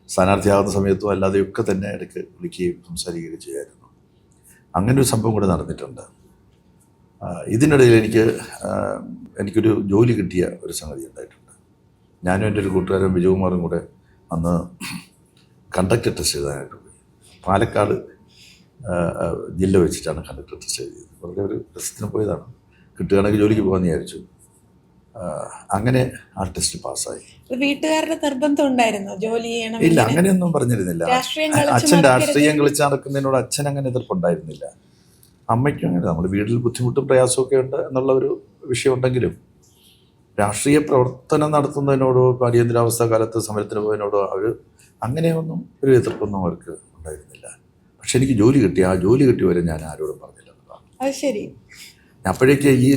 സ്ഥാനാർത്ഥിയാകുന്ന സമയത്തും അല്ലാതെയൊക്കെ തന്നെ ഇടയ്ക്ക് വിളിക്കുകയും സംസാരിക്കുകയും ചെയ്യുമായിരുന്നു. അങ്ങനെ ഒരു സംഭവം കൂടെ നടന്നിട്ടുണ്ട്. ഇതിനിടയിൽ എനിക്കൊരു ജോലി കിട്ടിയ ഒരു സംഗതി ഉണ്ടായിട്ടുണ്ട്. ഞാനും എൻ്റെ ഒരു കൂട്ടുകാരൻ വിജയകുമാറും കൂടെ അന്ന് കണ്ടക്ടർ ടെസ്റ്റ് എഴുതാനായിട്ട് പോയി. പാലക്കാട് ജില്ല വെച്ചിട്ടാണ് കണ്ടക്ടർ ടെസ്റ്റ് എഴുതിയത്. വളരെ ഒരു രസത്തിന് പോയതാണ്. കിട്ടുകയാണെങ്കിൽ ജോലിക്ക് പോകാമെന്ന് വിചാരിച്ചു. അങ്ങനെ ആ ടെസ്റ്റ് പാസ്സായി. വീട്ടുകാരുടെ നിർബന്ധം ഉണ്ടായിരുന്നോ ജോലി ചെയ്യണം? ഇല്ല, അങ്ങനെയൊന്നും പറഞ്ഞിരുന്നില്ല. അച്ഛൻ രാഷ്ട്രീയം കളിച്ച് നടക്കുന്നതിനോട് അച്ഛൻ അങ്ങനെ എതിർപ്പുണ്ടായിരുന്നില്ല. അമ്മയ്ക്കും അങ്ങനെ നമ്മൾ വീട്ടിൽ ബുദ്ധിമുട്ടും പ്രയാസമൊക്കെ ഉണ്ട് എന്നുള്ള ഒരു വിഷയം ഉണ്ടെങ്കിലും രാഷ്ട്രീയ പ്രവർത്തനം നടത്തുന്നതിനോടോ അടിയന്തരാവസ്ഥ കാലത്ത് സമരത്തിന് പോയതിനോടോ അവർ അങ്ങനെയൊന്നും ഒരു എതിർപ്പൊന്നും അവർക്ക് ഉണ്ടായിരുന്നില്ല. പക്ഷെ എനിക്ക് ജോലി കിട്ടി. ആ ജോലി കിട്ടിയവരെ ഞാൻ ആരോടും പറഞ്ഞില്ല എന്നതാണ്. അത് ശരി. അപ്പോഴേക്ക് ഈ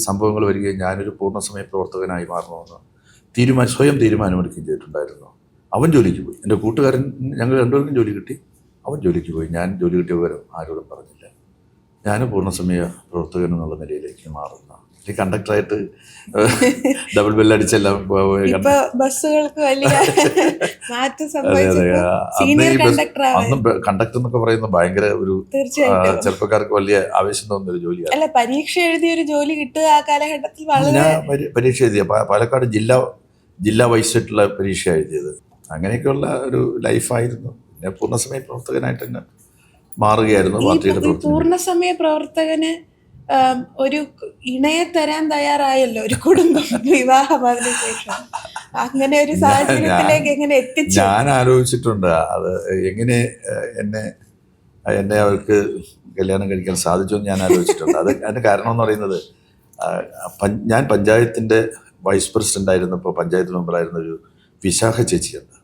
സംഭവങ്ങൾ വരികയും ഞാനൊരു പൂർണ്ണസമയ പ്രവർത്തകനായി മാറണമെന്ന് സ്വയം തീരുമാനമെടുക്കുകയും ചെയ്തിട്ടുണ്ടായിരുന്നു. അവൻ ജോലിക്ക് പോയി. എൻ്റെ കൂട്ടുകാരൻ, ഞങ്ങൾ രണ്ടുപേർക്കും ജോലി കിട്ടി. അവൻ ജോലിക്ക് പോയി. ഞാൻ ജോലി കിട്ടിയ വിവരം ആരോടും പറഞ്ഞില്ല. ഞാൻ പൂർണ്ണസമയ പ്രവർത്തകൻ എന്നുള്ള നിലയിലേക്ക് മാറുന്ന ഈ കണ്ടക്ടറായിട്ട് ഡബിൾ ബെല്ലടിച്ചെല്ലാം ബസ്സുകൾക്ക് വലിയ അന്നും കണ്ടക്ടർ എന്നൊക്കെ പറയുന്നത് ഭയങ്കര ഒരു ചെറുപ്പക്കാർക്ക് വലിയ ആവേശം തോന്നുന്ന ഒരു ജോലിയാണ്. അല്ല, പരീക്ഷ എഴുതിയ ഒരു ജോലി കിട്ടുക ആ കാലഘട്ടത്തിൽ ഞാൻ പരീക്ഷ എഴുതിയ പാലക്കാട് ജില്ലാ വൈസായിട്ടുള്ള പരീക്ഷ എഴുതിയത്. അങ്ങനെയൊക്കെയുള്ള ഒരു ലൈഫായിരുന്നു. പിന്നെ പൂർണ്ണസമയ പ്രവർത്തകനായിട്ട് തന്നെ മാറുകയായിരുന്നു പാർട്ടിയുടെ പൂർണ്ണസമയ പ്രവർത്തകന് ഒരു ഇണയെ തരാൻ തയ്യാറായല്ലോ ഒരു കുടുംബം വിവാഹത്തിന് ശേഷം. അങ്ങനെ ഒരു സാഹചര്യത്തിലേക്ക് എങ്ങനെ എത്തിച്ചു? ഞാൻ ആലോചിച്ചിട്ടുണ്ട് അത് എങ്ങനെ എന്നെ അവർക്ക് കല്യാണം കഴിക്കാൻ സാധിച്ചു എന്ന് ഞാൻ ആലോചിച്ചിട്ടുണ്ട്. അതിൻ്റെ കാരണം എന്ന് പറയുന്നത് ഞാൻ പഞ്ചായത്തിൻ്റെ വൈസ് പ്രസിഡന്റ് ആയിരുന്നപ്പോൾ പഞ്ചായത്ത് മെമ്പറായിരുന്ന ഒരു വിശാഖ ചേച്ചിയുണ്ട്.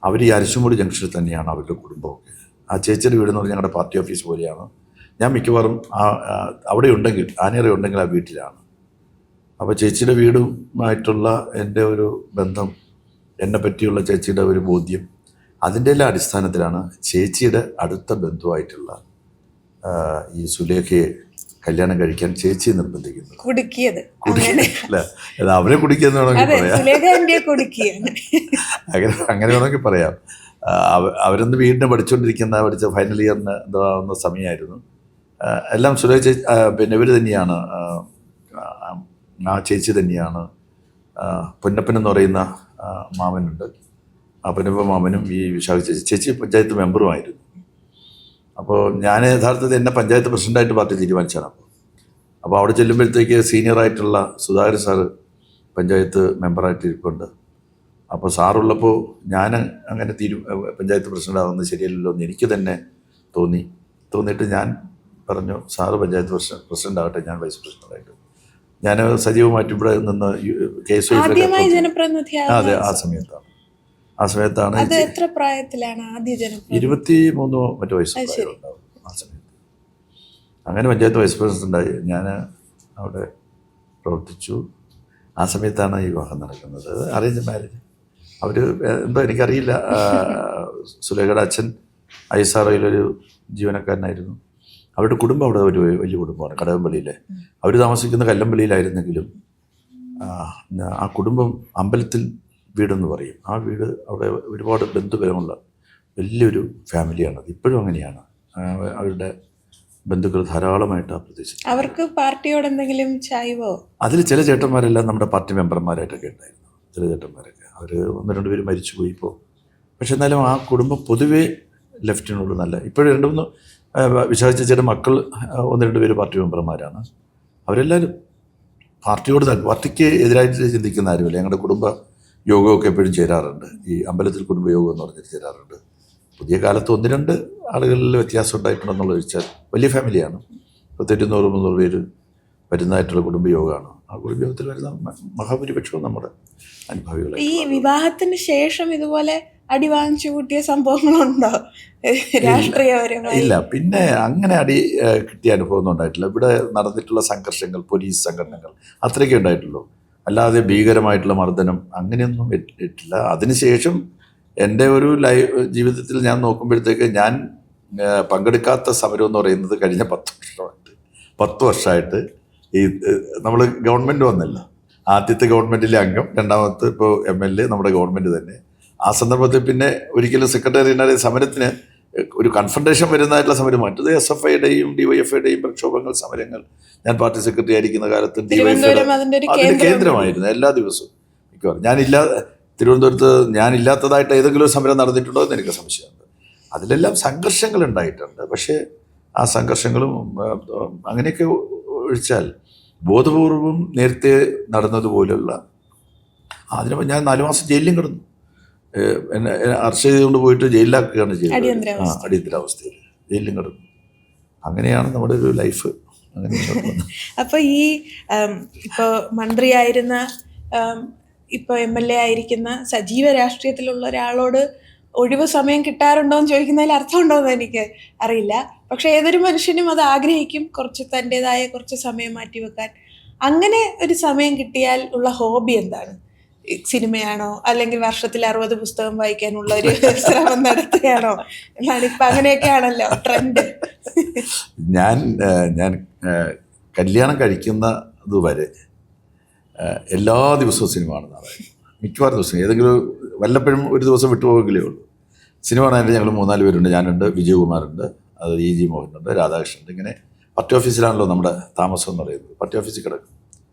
അവർ ഈ അരിശുമൂടി ജംഗ്ഷനിൽ തന്നെയാണ് അവരുടെ കുടുംബമൊക്കെ. ആ ചേച്ചിയുടെ വീടെന്ന് പറഞ്ഞാൽ ഞങ്ങളുടെ പാർട്ടി ഓഫീസ് പോലെയാണ്. ഞാൻ മിക്കവാറും അവിടെ ഉണ്ടെങ്കിൽ ആനേറെ ഉണ്ടെങ്കിൽ ആ വീട്ടിലാണ്. അപ്പോൾ ചേച്ചിയുടെ വീടുമായിട്ടുള്ള എൻ്റെ ഒരു ബന്ധം, എന്നെ പറ്റിയുള്ള ചേച്ചിയുടെ ഒരു ബോധ്യം, അതിൻ്റെ എല്ലാ അടിസ്ഥാനത്തിലാണ് ചേച്ചിയുടെ അടുത്ത ബന്ധുവായിട്ടുള്ള ഈ സുലേഖയെ കല്യാണം കഴിക്കാൻ ചേച്ചി നിർബന്ധിക്കുന്നത്. അല്ല, അവരെ കുടിക്കുകയെന്ന് വേണമെങ്കിൽ പറയാം. അങ്ങനെ വേണമെങ്കിൽ പറയാം. അവരൊന്ന് വീടിനെ പഠിച്ച ഫൈനൽ ഇയറിന് എന്താവുന്ന സമയമായിരുന്നു. എല്ലാം സുലേഖ പിന്നെ ഇവർ തന്നെയാണ്, ആ ചേച്ചി തന്നെയാണ് പൊന്നപ്പൻ എന്ന് പറയുന്ന മാമനുണ്ട്. ആ പൊന്നപ്പൻ മാമനും ഈ വിശാഖ ചേച്ചി പഞ്ചായത്ത് മെമ്പറുമായിരുന്നു. അപ്പോൾ ഞാൻ യഥാർത്ഥത്തിൽ എന്നെ പഞ്ചായത്ത് പ്രസിഡൻ്റായിട്ട് പാർട്ടി തീരുമാനിച്ചാണ്. അപ്പോൾ അവിടെ ചെല്ലുമ്പോഴത്തേക്ക് സീനിയറായിട്ടുള്ള സുധാകരൻ സാറ് പഞ്ചായത്ത് മെമ്പറായിട്ട് ഇരിപ്പുണ്ട്. അപ്പോൾ സാറുള്ളപ്പോൾ ഞാൻ അങ്ങനെ പഞ്ചായത്ത് പ്രസിഡൻ്റ് ആവുന്നത് ശരിയല്ലല്ലോ എന്ന് എനിക്ക് തന്നെ തോന്നിയിട്ട് ഞാൻ പറഞ്ഞു, സാറ് പഞ്ചായത്ത് പ്രസിഡൻ്റ് ആകട്ടെ, ഞാൻ വൈസ് പ്രസിഡൻ്റായിട്ട്. ഞാൻ സജീവമായിട്ട് ഇവിടെ നിന്ന് KSY അതെ ആ സമയത്താണ് 23 മറ്റു വയസ്സുണ്ടാവും ആ സമയത്ത്. അങ്ങനെ പഞ്ചായത്ത് വൈസ് പ്രസിഡൻ്റായി ഞാൻ അവിടെ പ്രവർത്തിച്ചു. ആ സമയത്താണ് ഈ വിവാഹം നടക്കുന്നത്. Arrange marriage. അവർ എന്തോ എനിക്കറിയില്ല, സുലേഖയുടെ അച്ഛൻ ISROയിലൊരു ജീവനക്കാരനായിരുന്നു. അവരുടെ കുടുംബം അവിടെ ഒരു വലിയ കുടുംബമാണ്, കടകംപള്ളിയിലെ. അവർ താമസിക്കുന്ന കല്ലമ്പള്ളിയിലായിരുന്നെങ്കിലും ആ കുടുംബം അമ്പലത്തിൽ വീടെന്ന് പറയും. ആ വീട് അവിടെ ഒരുപാട് ബന്ധുബലമുള്ള വലിയൊരു ഫാമിലിയാണത്. ഇപ്പോഴും അങ്ങനെയാണ്. അവരുടെ ബന്ധുക്കൾ ധാരാളമായിട്ട് ആ പ്രദേശത്ത്. അവർക്ക് പാർട്ടിയോട് എന്തെങ്കിലും ചായ്വോ? അതിൽ ചില ചേട്ടന്മാരെല്ലാം നമ്മുടെ പാർട്ടി മെമ്പർമാരായിട്ടൊക്കെ ഉണ്ടായിരുന്നു. ചില ചേട്ടന്മാരൊക്കെ അവർ 1-2 പേര് മരിച്ചുപോയി ഇപ്പോൾ. പക്ഷെ എന്നാലും ആ കുടുംബം പൊതുവേ ലെഫ്റ്റിനോട് നല്ല, ഇപ്പോഴും 2-3 വിശാഖ ചേച്ചിയുടെ മക്കൾ 1-2 പേര് പാർട്ടി മെമ്പർമാരാണ്. അവരെല്ലാവരും പാർട്ടിക്ക് എതിരായിട്ട് ചിന്തിക്കുന്ന ആരുമില്ല. ഞങ്ങളുടെ കുടുംബ യോഗമൊക്കെ എപ്പോഴും ചേരാറുണ്ട്. ഈ അമ്പലത്തിൽ കുടുംബ യോഗം എന്ന് പറഞ്ഞിട്ട് ചേരാറുണ്ട്. പുതിയ കാലത്ത് 1-2 ആളുകളിൽ വ്യത്യാസം ഉണ്ടായിട്ടുണ്ടെന്നുള്ള ചോദിച്ചാൽ വലിയ ഫാമിലിയാണ്. 200-300 പേര് വരുന്നതായിട്ടുള്ള കുടുംബയോഗമാണ്. ആ കുടുംബയോഗത്തിൽ വരുന്ന മഹാഭൂരിപക്ഷവും നമ്മുടെ അനുഭവികൾ. ഈ വിവാഹത്തിന് ശേഷം ഇതുപോലെ അടി വാങ്ങിച്ചു കൂട്ടിയ സംഭവങ്ങളുണ്ടോ രാഷ്ട്രീയപരമായി? ഇല്ല, പിന്നെ അങ്ങനെ അടി കിട്ടിയ അനുഭവമൊന്നും ഉണ്ടായിട്ടില്ല. ഇവിടെ നടന്നിട്ടുള്ള സംഘർഷങ്ങൾ, പോലീസ് സംഘടനകൾ അത്രയൊക്കെ ഉണ്ടായിട്ടുള്ളൂ. അല്ലാതെ ഭീകരമായിട്ടുള്ള മർദ്ദനം അങ്ങനെയൊന്നും ഇട്ടില്ല. അതിനുശേഷം എൻ്റെ ഒരു ജീവിതത്തിൽ ഞാൻ നോക്കുമ്പോഴത്തേക്ക് ഞാൻ പങ്കെടുക്കാത്ത സമരം എന്ന് പറയുന്നത് കഴിഞ്ഞ 10 വർഷമായിട്ട് ഈ നമ്മൾ ഗവൺമെൻറ് വന്നല്ല. ആദ്യത്തെ ഗവൺമെൻറ്റിലെ അംഗം, രണ്ടാമത്തെ ഇപ്പോൾ MLA, നമ്മുടെ ഗവൺമെൻറ് തന്നെ. ആ സന്ദർഭത്തിൽ പിന്നെ ഒരിക്കലും സെക്രട്ടറിയുടെ സമരത്തിന് ഒരു കൺഫണ്ടേഷൻ വരുന്നതായിട്ടുള്ള സമരം, മറ്റത് SFIയുടെയും DYFIയുടെയും പ്രക്ഷോഭങ്ങൾ, സമരങ്ങൾ. ഞാൻ പാർട്ടി സെക്രട്ടറി ആയിരിക്കുന്ന കാലത്ത് DYFIയുടെ അതിൻ്റെ കേന്ദ്രമായിരുന്നു എല്ലാ ദിവസവും. തിരുവനന്തപുരത്ത് ഞാനില്ലാത്തതായിട്ട് ഏതെങ്കിലും ഒരു സമരം നടന്നിട്ടുണ്ടോ എന്ന് എനിക്ക് സംശയമുണ്ട്. അതിലെല്ലാം സംഘർഷങ്ങൾ ഉണ്ടായിട്ടുണ്ട്. പക്ഷേ ആ സംഘർഷങ്ങളും അങ്ങനെയൊക്കെ ഒഴിച്ചാൽ ബോധപൂർവം നേരത്തെ നടന്നതുപോലെയുള്ള അതിന് ഞാൻ 4 മാസം ജയിലിലും കിടന്നു. എന്നെ അറസ്റ്റ് ചെയ്തുകൊണ്ട് പോയിട്ട് ജയിലിലാക്കുകയാണ് ചെയ്തത്. അടിയന്തരാവസ്ഥയിൽ ജയിലിലും കിടന്നു. അങ്ങനെയാണ് നമ്മുടെ ഒരു ലൈഫ്. അങ്ങനെ അപ്പോൾ ഈ ഇപ്പോൾ മന്ത്രിയായിരുന്ന, ഇപ്പോൾ MLA ആയിരിക്കുന്ന സജീവ രാഷ്ട്രീയത്തിലുള്ള ഒരാളോട് ഒഴിവ് സമയം കിട്ടാറുണ്ടോ എന്ന് ചോദിക്കുന്നതിൽ അർത്ഥമുണ്ടോ എന്ന് എനിക്ക് അറിയില്ല. പക്ഷെ ഏതൊരു മനുഷ്യനും അത് ആഗ്രഹിക്കും, കുറച്ച് തൻ്റെതായ കുറച്ച് സമയം മാറ്റിവെക്കാൻ. അങ്ങനെ ഒരു സമയം കിട്ടിയാൽ ഉള്ള ഹോബി എന്താണ്? സിനിമയാണോ, അല്ലെങ്കിൽ വർഷത്തിൽ 60 പുസ്തകം വായിക്കാനുള്ള ഒരു ശ്രമം നടത്തുകയാണോ എന്നാണ് ഇപ്പം? അങ്ങനെയൊക്കെയാണല്ലോ ട്രെൻഡ്. ഞാൻ കല്യാണം കഴിക്കുന്നത് വരെ എല്ലാ ദിവസവും സിനിമ കാണുന്ന ആളായിരുന്നു. മിക്കവാറും ദിവസം ഏതെങ്കിലും വല്ലപ്പോഴും ഒരു ദിവസം വിട്ടുപോകെങ്കിലേ ഉള്ളൂ. സിനിമ കാണാനായിട്ട് ഞങ്ങൾ 3-4 പേരുണ്ട്. ഞാനുണ്ട്, വിജയകുമാറുണ്ട്, അത് EG മോഹനുണ്ട്, രാധാകൃഷ്ണനുണ്ട്. ഇങ്ങനെ പാർട്ടി ഓഫീസിലാണല്ലോ നമ്മുടെ താമസം എന്ന് പറയുന്നത്. പാർട്ടി ഓഫീസിൽ കിടക്കും.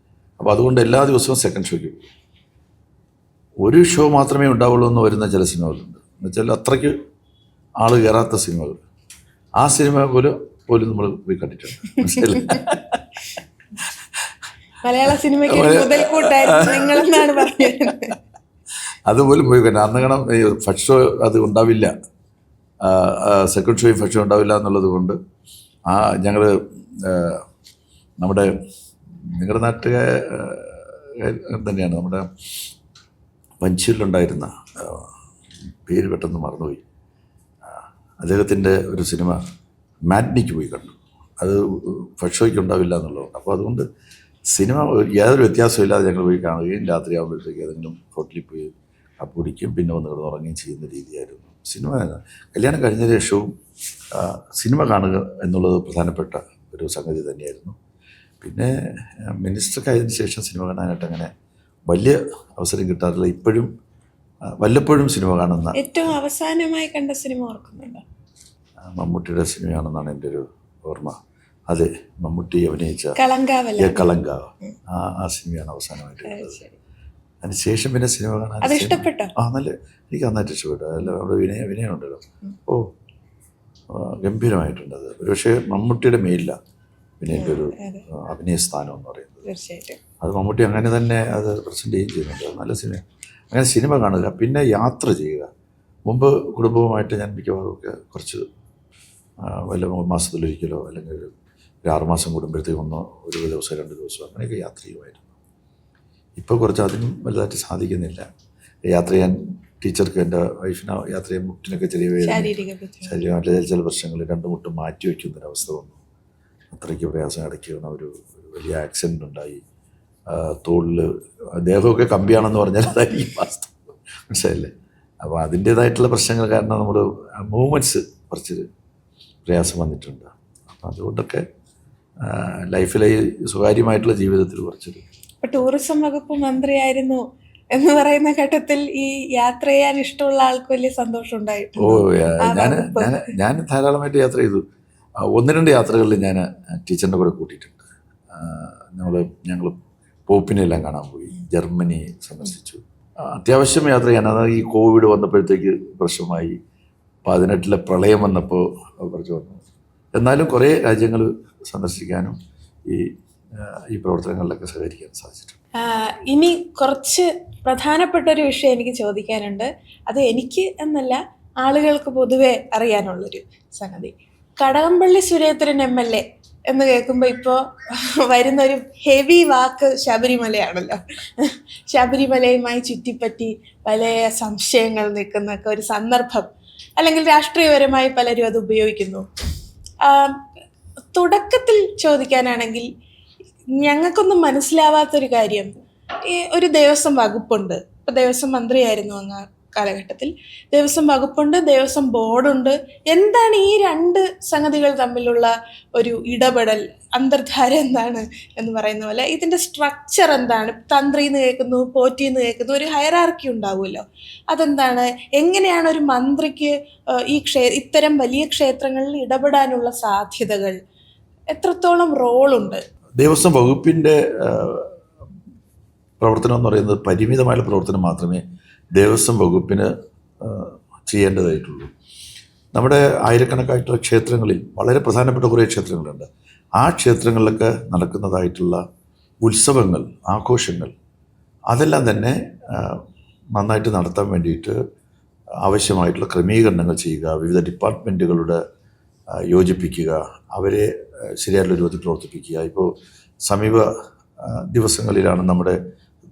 അപ്പോൾ അതുകൊണ്ട് എല്ലാ ദിവസവും സെക്കൻഡ് ഷോയ്ക്ക് പോകും. ഒരു ഷോ മാത്രമേ ഉണ്ടാവുള്ളൂ എന്ന് വരുന്ന ചില സിനിമകളുണ്ട്. എന്നുവെച്ചാൽ അത്രയ്ക്ക് ആൾ കയറാത്ത സിനിമകൾ. ആ സിനിമ പോലും നമ്മൾ പോയി കണ്ടിട്ടുണ്ട്. മനസ്സിലായില്ലേ? മലയാള സിനിമയ്ക്ക് നിങ്ങളെന്നാണ് പറഞ്ഞത്. അതുപോലും പോയി കണ്ടു. അന്ന് കാണാം ഫസ്റ്റ് ഷോ അത് ഉണ്ടാവില്ല, സെക്കൻഡ് ഷോയും ഫസ്റ്റ് ഷോ ഉണ്ടാവില്ല എന്നുള്ളത് കൊണ്ട് ഞങ്ങൾ നമ്മുടെ നിങ്ങളുടെ നാട്ടുകാർ തന്നെയാണ്, നമ്മുടെ വഞ്ചിയിലുണ്ടായിരുന്ന പേര് പെട്ടെന്ന് മറന്നുപോയി, അദ്ദേഹത്തിൻ്റെ ഒരു സിനിമ മാറ്റ്നിക്ക് പോയി കണ്ടു. അത് ഫസ്റ്റ് ഷോയ്ക്ക് ഉണ്ടാവില്ല എന്നുള്ളതുകൊണ്ട്. അപ്പോൾ അതുകൊണ്ട് സിനിമ യാതൊരു വ്യത്യാസമില്ലാതെ ഞങ്ങൾ പോയി കാണുകയും രാത്രി ആകുമ്പോഴത്തേക്ക് ഏതെങ്കിലും ഹോട്ടലിൽ പോയി കപ്പ് കുടിക്കുകയും പിന്നെ വന്ന് കിടന്ന് ഉറങ്ങുകയും ചെയ്യുന്ന രീതിയായിരുന്നു. സിനിമ കല്യാണം കഴിഞ്ഞ ശേഷവും സിനിമ കാണുക എന്നുള്ളത് പ്രധാനപ്പെട്ട ഒരു സംഗതി തന്നെയായിരുന്നു. പിന്നെ മിനിസ്റ്റർക്ക് ആയതിനു ശേഷം സിനിമ കാണാനായിട്ട് അങ്ങനെ വലിയ അവസരം കിട്ടാറില്ല. ഇപ്പോഴും വല്ലപ്പോഴും സിനിമ കാണുന്ന. ഏറ്റവും അവസാനമായി കണ്ട സിനിമ ഓർക്കുന്നുണ്ടോ? മമ്മൂട്ടിയുടെ സിനിമയാണെന്നാണ് എൻ്റെ ഒരു ഓർമ്മ. അതെ, മമ്മൂട്ടി അഭിനയിച്ച കളങ്കാവ്. ആ സിനിമയാണ് അവസാനമായിട്ട്. അതിനുശേഷം പിന്നെ സിനിമ കാണാൻ അത് ഇഷ്ടപ്പെട്ടോ? നല്ല എനിക്ക് നന്നായിട്ട് ഇഷ്ടപ്പെട്ടു. അല്ല അവിടെ വിനയം ഉണ്ടല്ലോ. ഗംഭീരമായിട്ടുണ്ട് അത്. ഒരുപക്ഷെ മമ്മൂട്ടിയുടെ മേലില്ല വിനയൻ്റെ ഒരു അഭിനയ സ്ഥാനം എന്ന് പറയുന്നത്. തീർച്ചയായിട്ടും അത് മമ്മൂട്ടി അങ്ങനെ തന്നെ അത് പ്രസൻറ്റ് ചെയ്യുന്നുണ്ട്. നല്ല സിനിമ. അങ്ങനെ സിനിമ കാണുക, പിന്നെ യാത്ര ചെയ്യുക. മുമ്പ് കുടുംബവുമായിട്ട് ഞാൻ മിക്കവാറും ഒക്കെ കുറച്ച് വല്ല മാസത്തിലൊരിക്കലോ അല്ലെങ്കിൽ ഒരു 6 മാസം കൂടുമ്പോഴത്തേക്ക് ഒരു ദിവസം 2 ദിവസം അങ്ങനെയൊക്കെ യാത്ര ചെയ്യുമായിരുന്നു. ഇപ്പോൾ കുറച്ച് അതിനും വലുതായിട്ട് സാധിക്കുന്നില്ല. യാത്ര ചെയ്യാൻ ടീച്ചർക്ക്, എൻ്റെ വൈഫിന് യാത്ര ചെയ്യാൻ മുട്ടിനൊക്കെ ചെറിയ ശരീരമായിട്ട് ചില പ്രശ്നങ്ങൾ 2 മുട്ടും മാറ്റി വയ്ക്കുന്നൊരവസ്ഥ വന്നു. അത്രയ്ക്ക് പ്രയാസം അടയ്ക്കുന്ന ഒരു വലിയ ആക്സിഡൻ്റ് ഉണ്ടായി. തോളിൽ ദേഹമൊക്കെ കമ്പിയാണെന്ന് പറഞ്ഞാൽ അതായിരിക്കും വാസ്തവം, മനസ്സിലായില്ലേ? അപ്പോൾ അതിൻ്റേതായിട്ടുള്ള പ്രശ്നങ്ങൾ കാരണം നമ്മൾ മൂവ്മെൻറ്റ്സ് കുറച്ച് പ്രയാസം വന്നിട്ടുണ്ട്. അപ്പം അതുകൊണ്ടൊക്കെ ലൈഫിലെ സ്വകാര്യമായിട്ടുള്ള ജീവിതത്തിൽ കുറച്ചൊരു. ടൂറിസം വകുപ്പ് മന്ത്രിയായിരുന്നു എന്ന് പറയുന്ന ഘട്ടത്തിൽ ഈ യാത്ര ചെയ്യാൻ ഇഷ്ടമുള്ള ആൾക്ക് വലിയ സന്തോഷം ഉണ്ടായിട്ടുണ്ട്. ഞാൻ ധാരാളമായിട്ട് യാത്ര ചെയ്തു. 1-2 യാത്രകളിൽ ഞാൻ ടീച്ചറിൻ്റെ കൂടെ കൂട്ടിയിട്ടുണ്ട്. ഞങ്ങൾ പോപ്പിനെല്ലാം കാണാൻ പോയി, ജർമ്മനി സന്ദർശിച്ചു. അത്യാവശ്യം യാത്ര ചെയ്യാൻ, അതായത് ഈ കോവിഡ് വന്നപ്പോഴത്തേക്ക് പ്രശ്നമായി, 18 പ്രളയം വന്നപ്പോൾ കുറച്ച് വന്നു. എന്നാലും കുറേ രാജ്യങ്ങൾ സന്ദർശിക്കാനും ഈ പ്രവർത്തനങ്ങളിലൊക്കെ സഹകരിക്കാൻ സാധിച്ചിട്ടുണ്ട്. ഇനി കുറച്ച് പ്രധാനപ്പെട്ട ഒരു വിഷയം എനിക്ക് ചോദിക്കാനുണ്ട്. അത് എനിക്ക് എന്നല്ല, ആളുകൾക്ക് പൊതുവെ അറിയാനുള്ളൊരു സംഗതി. കടകംപള്ളി സുരേന്ദ്രൻ MLA എന്ന് കേൾക്കുമ്പോൾ ഇപ്പോൾ വരുന്നൊരു ഹെവി വാക്ക് ശബരിമലയാണല്ലോ. ശബരിമലയുമായി ചുറ്റിപ്പറ്റി പല സംശയങ്ങൾ നിൽക്കുന്നൊക്കെ ഒരു സന്ദർഭം, അല്ലെങ്കിൽ രാഷ്ട്രീയപരമായി പലരും അത് ഉപയോഗിക്കുന്നു. തുടക്കത്തിൽ ചോദിക്കാനാണെങ്കിൽ, ഞങ്ങൾക്കൊന്നും മനസ്സിലാവാത്തൊരു കാര്യം, ഈ ഒരു ദേവസ്വം വകുപ്പുണ്ട്. ഇപ്പം ദേവസ്വം മന്ത്രിയായിരുന്നു അങ്ങ് കാലഘട്ടത്തിൽ. ദേവസ്വം വകുപ്പുണ്ട്, ദേവസ്വം ബോർഡുണ്ട്. എന്താണ് ഈ 2 സംഗതികൾ തമ്മിലുള്ള ഒരു ഇടപെടൽ, അന്തർധാര എന്താണ് എന്ന് പറയുന്ന പോലെ ഇതിൻ്റെ സ്ട്രക്ചർ എന്താണ്? തന്ത്രിന്ന് കേൾക്കുന്നു, പോറ്റിന്ന് കേൾക്കുന്നു, ഒരു ഹയറാർക്കി ഉണ്ടാവുമല്ലോ. അതെന്താണ്? എങ്ങനെയാണ് ഒരു മന്ത്രിക്ക് ഈ ഇത്തരം വലിയ ക്ഷേത്രങ്ങളിൽ ഇടപെടാനുള്ള സാധ്യതകൾ? എത്രത്തോളം റോളുണ്ട്? ദേവസ്വം വകുപ്പിൻ്റെ പ്രവർത്തനം എന്ന് പറയുന്നത് പരിമിതമായ പ്രവർത്തനം മാത്രമേ ദേവസ്വം വകുപ്പിന് ചെയ്യേണ്ടതായിട്ടുള്ളൂ. നമ്മുടെ ആയിരക്കണക്കായിട്ടുള്ള ക്ഷേത്രങ്ങളിൽ വളരെ പ്രധാനപ്പെട്ട കുറേ ക്ഷേത്രങ്ങളുണ്ട്. ആ ക്ഷേത്രങ്ങളിലൊക്കെ നടക്കുന്നതായിട്ടുള്ള ഉത്സവങ്ങൾ, ആഘോഷങ്ങൾ, അതെല്ലാം തന്നെ നന്നായിട്ട് നടത്താൻ വേണ്ടിയിട്ട് ആവശ്യമായിട്ടുള്ള ക്രമീകരണങ്ങൾ ചെയ്യുക, വിവിധ ഡിപ്പാർട്ട്മെൻറ്റുകളുടെ യോജിപ്പിക്കുക, അവരെ ശരിയായിട്ടുള്ള രൂപത്തിൽ പ്രവർത്തിപ്പിക്കുക. ഇപ്പോൾ സമീപ ദിവസങ്ങളിലാണ് നമ്മുടെ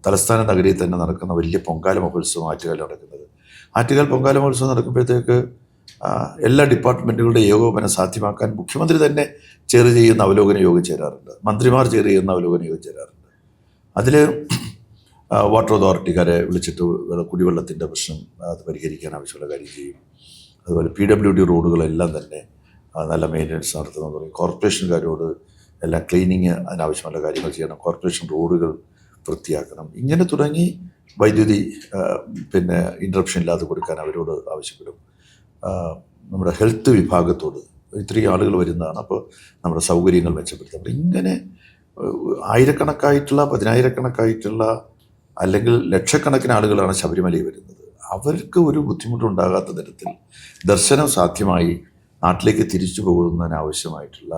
തലസ്ഥാന നഗരിയിൽ തന്നെ നടക്കുന്ന വലിയ പൊങ്കാല മഹോത്സവം ആറ്റുകാൽ നടക്കുന്നത്. ആറ്റുകാൽ പൊങ്കാല മഹോത്സവം നടക്കുമ്പോഴത്തേക്ക് എല്ലാ ഡിപ്പാർട്ട്മെൻറ്റുകളുടെ ഏകോപനം സാധ്യമാക്കാൻ മുഖ്യമന്ത്രി തന്നെ ചെയ്യുന്ന അവലോകന യോഗം ചേരാറുണ്ട്, മന്ത്രിമാർ ചെയ്യുന്ന അവലോകന യോഗം ചേരാറുണ്ട്. അതിൽ വാട്ടർ അതോറിറ്റിക്കാരെ വിളിച്ചിട്ട് കുടിവെള്ളത്തിൻ്റെ പ്രശ്നം അത് പരിഹരിക്കാൻ ആവശ്യമുള്ള കാര്യം ചെയ്യും. അതുപോലെ PWD റോഡുകളെല്ലാം തന്നെ നല്ല മെയിൻ്റനൻസ് നടത്തണമെന്ന് പറയും. കോർപ്പറേഷൻകാരോട് എല്ലാം ക്ലീനിങ്, അതിനാവശ്യമുള്ള കാര്യങ്ങൾ ചെയ്യണം. കോർപ്പറേഷൻ റോഡുകൾ വൃത്തിയാക്കണം. ഇങ്ങനെ തുടങ്ങി വൈദ്യുതി പിന്നെ ഇൻട്രപ്ഷൻ ഇല്ലാതെ കൊടുക്കാൻ അവരോട് ആവശ്യപ്പെടും. നമ്മുടെ ഹെൽത്ത് വിഭാഗത്തോട്, ഇത്രയും ആളുകൾ വരുന്നതാണ്, അപ്പോൾ നമ്മുടെ സൗകര്യങ്ങൾ മെച്ചപ്പെടുത്താം. അപ്പോൾ ഇങ്ങനെ ആയിരക്കണക്കായിട്ടുള്ള, 10,000-കണക്കായിട്ടുള്ള അല്ലെങ്കിൽ ലക്ഷക്കണക്കിന് ആളുകളാണ് ശബരിമലയിൽ വരുന്നത്. അവർക്ക് ഒരു ബുദ്ധിമുട്ടുണ്ടാകാത്ത തരത്തിൽ ദർശനം സാധ്യമായി നാട്ടിലേക്ക് തിരിച്ചു പോകുന്നതിനാവശ്യമായിട്ടുള്ള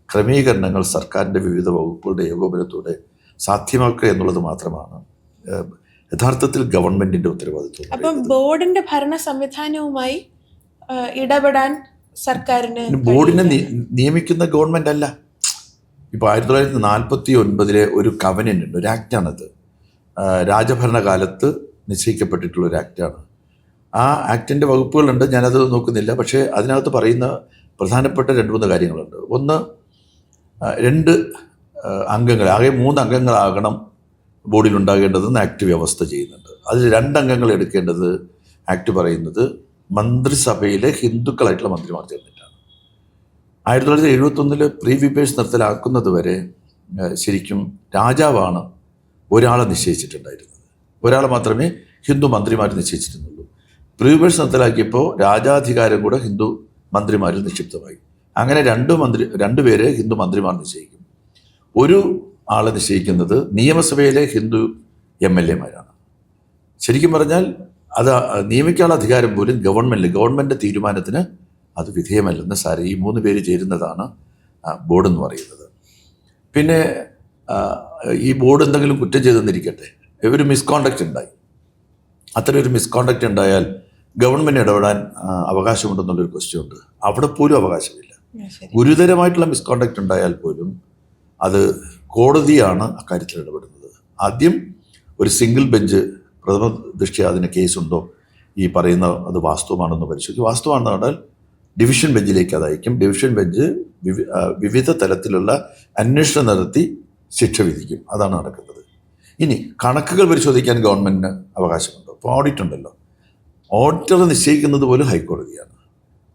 ക്രമീകരണങ്ങൾ സർക്കാരിൻ്റെ വിവിധ വകുപ്പുകളുടെ ഏകോപനത്തോടെ സാധ്യമാക്കുക എന്നുള്ളത് മാത്രമാണ് യഥാർത്ഥത്തിൽ ഗവൺമെൻറ്റിൻ്റെ ഉത്തരവാദിത്വം. അപ്പം ബോർഡിൻ്റെ ഭരണ സംവിധാനവുമായി ഇടപെടാൻ സർക്കാരിന്, ബോർഡിനെ നിയമിക്കുന്ന ഗവൺമെൻറ് അല്ല. ഇപ്പോൾ 1949 ഒരു കവനൻ്റ് ഉണ്ട്, ഒരു ആക്റ്റാണത്. രാജഭരണകാലത്ത് നിശ്ചയിക്കപ്പെട്ടിട്ടുള്ള ഒരു ആക്റ്റാണ്. ആ ആക്ടിൻ്റെ വകുപ്പുകളുണ്ട്, ഞാനത് നോക്കുന്നില്ല. പക്ഷേ അതിനകത്ത് പറയുന്ന പ്രധാനപ്പെട്ട 2-3 കാര്യങ്ങളുണ്ട്. ഒന്ന്, 2 അംഗങ്ങൾ, ആകെ 3 അംഗങ്ങളാകണം ബോർഡിലുണ്ടാകേണ്ടതെന്ന് ആക്ട് വ്യവസ്ഥ ചെയ്യുന്നുണ്ട്. അതിൽ 2 അംഗങ്ങൾ എടുക്കേണ്ടത് ആക്ട് പറയുന്നത് മന്ത്രിസഭയിലെ ഹിന്ദുക്കളായിട്ടുള്ള മന്ത്രിമാർ ചേർന്നിട്ടാണ്. 1971 പ്രീ വിപേഴ്സ് നിർത്തലാക്കുന്നത് വരെ ശരിക്കും രാജാവാണ് ഒരാളെ നിശ്ചയിച്ചിട്ടുണ്ടായിരുന്നത്. ഒരാളെ മാത്രമേ ഹിന്ദു മന്ത്രിമാർ നിശ്ചയിച്ചിരുന്നുള്ളൂ. പ്രീ വിപേഴ്സ് നിർത്തലാക്കിയപ്പോൾ രാജാധികാരം കൂടെ ഹിന്ദു മന്ത്രിമാരിൽ നിക്ഷിപ്തമായി. അങ്ങനെ 2 പേരെ ഹിന്ദു മന്ത്രിമാർ നിശ്ചയിക്കും. ഒരു ആളെ നിശ്ചയിക്കുന്നത് നിയമസഭയിലെ ഹിന്ദു MLA മാരാണ്. ശരിക്കും പറഞ്ഞാൽ അത് നിയമിക്കാനുള്ള അധികാരം പോലും ഗവൺമെൻറ് തീരുമാനത്തിന് അത് വിധേയമല്ലെന്ന് സാരം ഈ 3 പേര് ചേരുന്നതാണ് ബോർഡ് എന്ന് പറയുന്നത്. പിന്നെ ഈ ബോർഡ് എന്തെങ്കിലും കുറ്റം ചെയ്തെന്നിരിക്കട്ടെ, ഒരു മിസ്കോണ്ടക്റ്റ് ഉണ്ടായി. അത്തരം ഒരു മിസ്കോണ്ടക്റ്റ് ഉണ്ടായാൽ ഗവൺമെൻറ് ഇടപെടാൻ അവകാശമുണ്ടെന്നുള്ളൊരു ക്വസ്റ്റ്യൻ ഉണ്ട്. അവിടെ പോലും അവകാശമില്ല. ഗുരുതരമായിട്ടുള്ള മിസ്കോണ്ടക്റ്റ് ഉണ്ടായാൽ പോലും അത് കോടതിയാണ് അക്കാര്യത്തിൽ ഇടപെടുന്നത്. ആദ്യം ഒരു സിംഗിൾ ബെഞ്ച് പ്രഥമ ദൃഷ്ട്യാ അതിന് കേസുണ്ടോ, ഈ പറയുന്ന അത് വാസ്തവമാണെന്ന് പരിശോധിക്കും. വാസ്തവമാണെന്ന് പറഞ്ഞാൽ ഡിവിഷൻ ബെഞ്ചിലേക്ക് അത് അയക്കും. ഡിവിഷൻ ബെഞ്ച് വിവിധ തലത്തിലുള്ള അന്വേഷണം നടത്തി ശിക്ഷ വിധിക്കും. അതാണ് നടക്കുന്നത്. ഇനി കണക്കുകൾ പരിശോധിക്കാൻ ഗവൺമെൻറ്റിന് അവകാശമുണ്ടോ? ഇപ്പോൾ ഓഡിറ്റ് ഉണ്ടല്ലോ. ഓഡിറ്റർ നിശ്ചയിക്കുന്നത് പോലും ഹൈക്കോടതിയാണ്.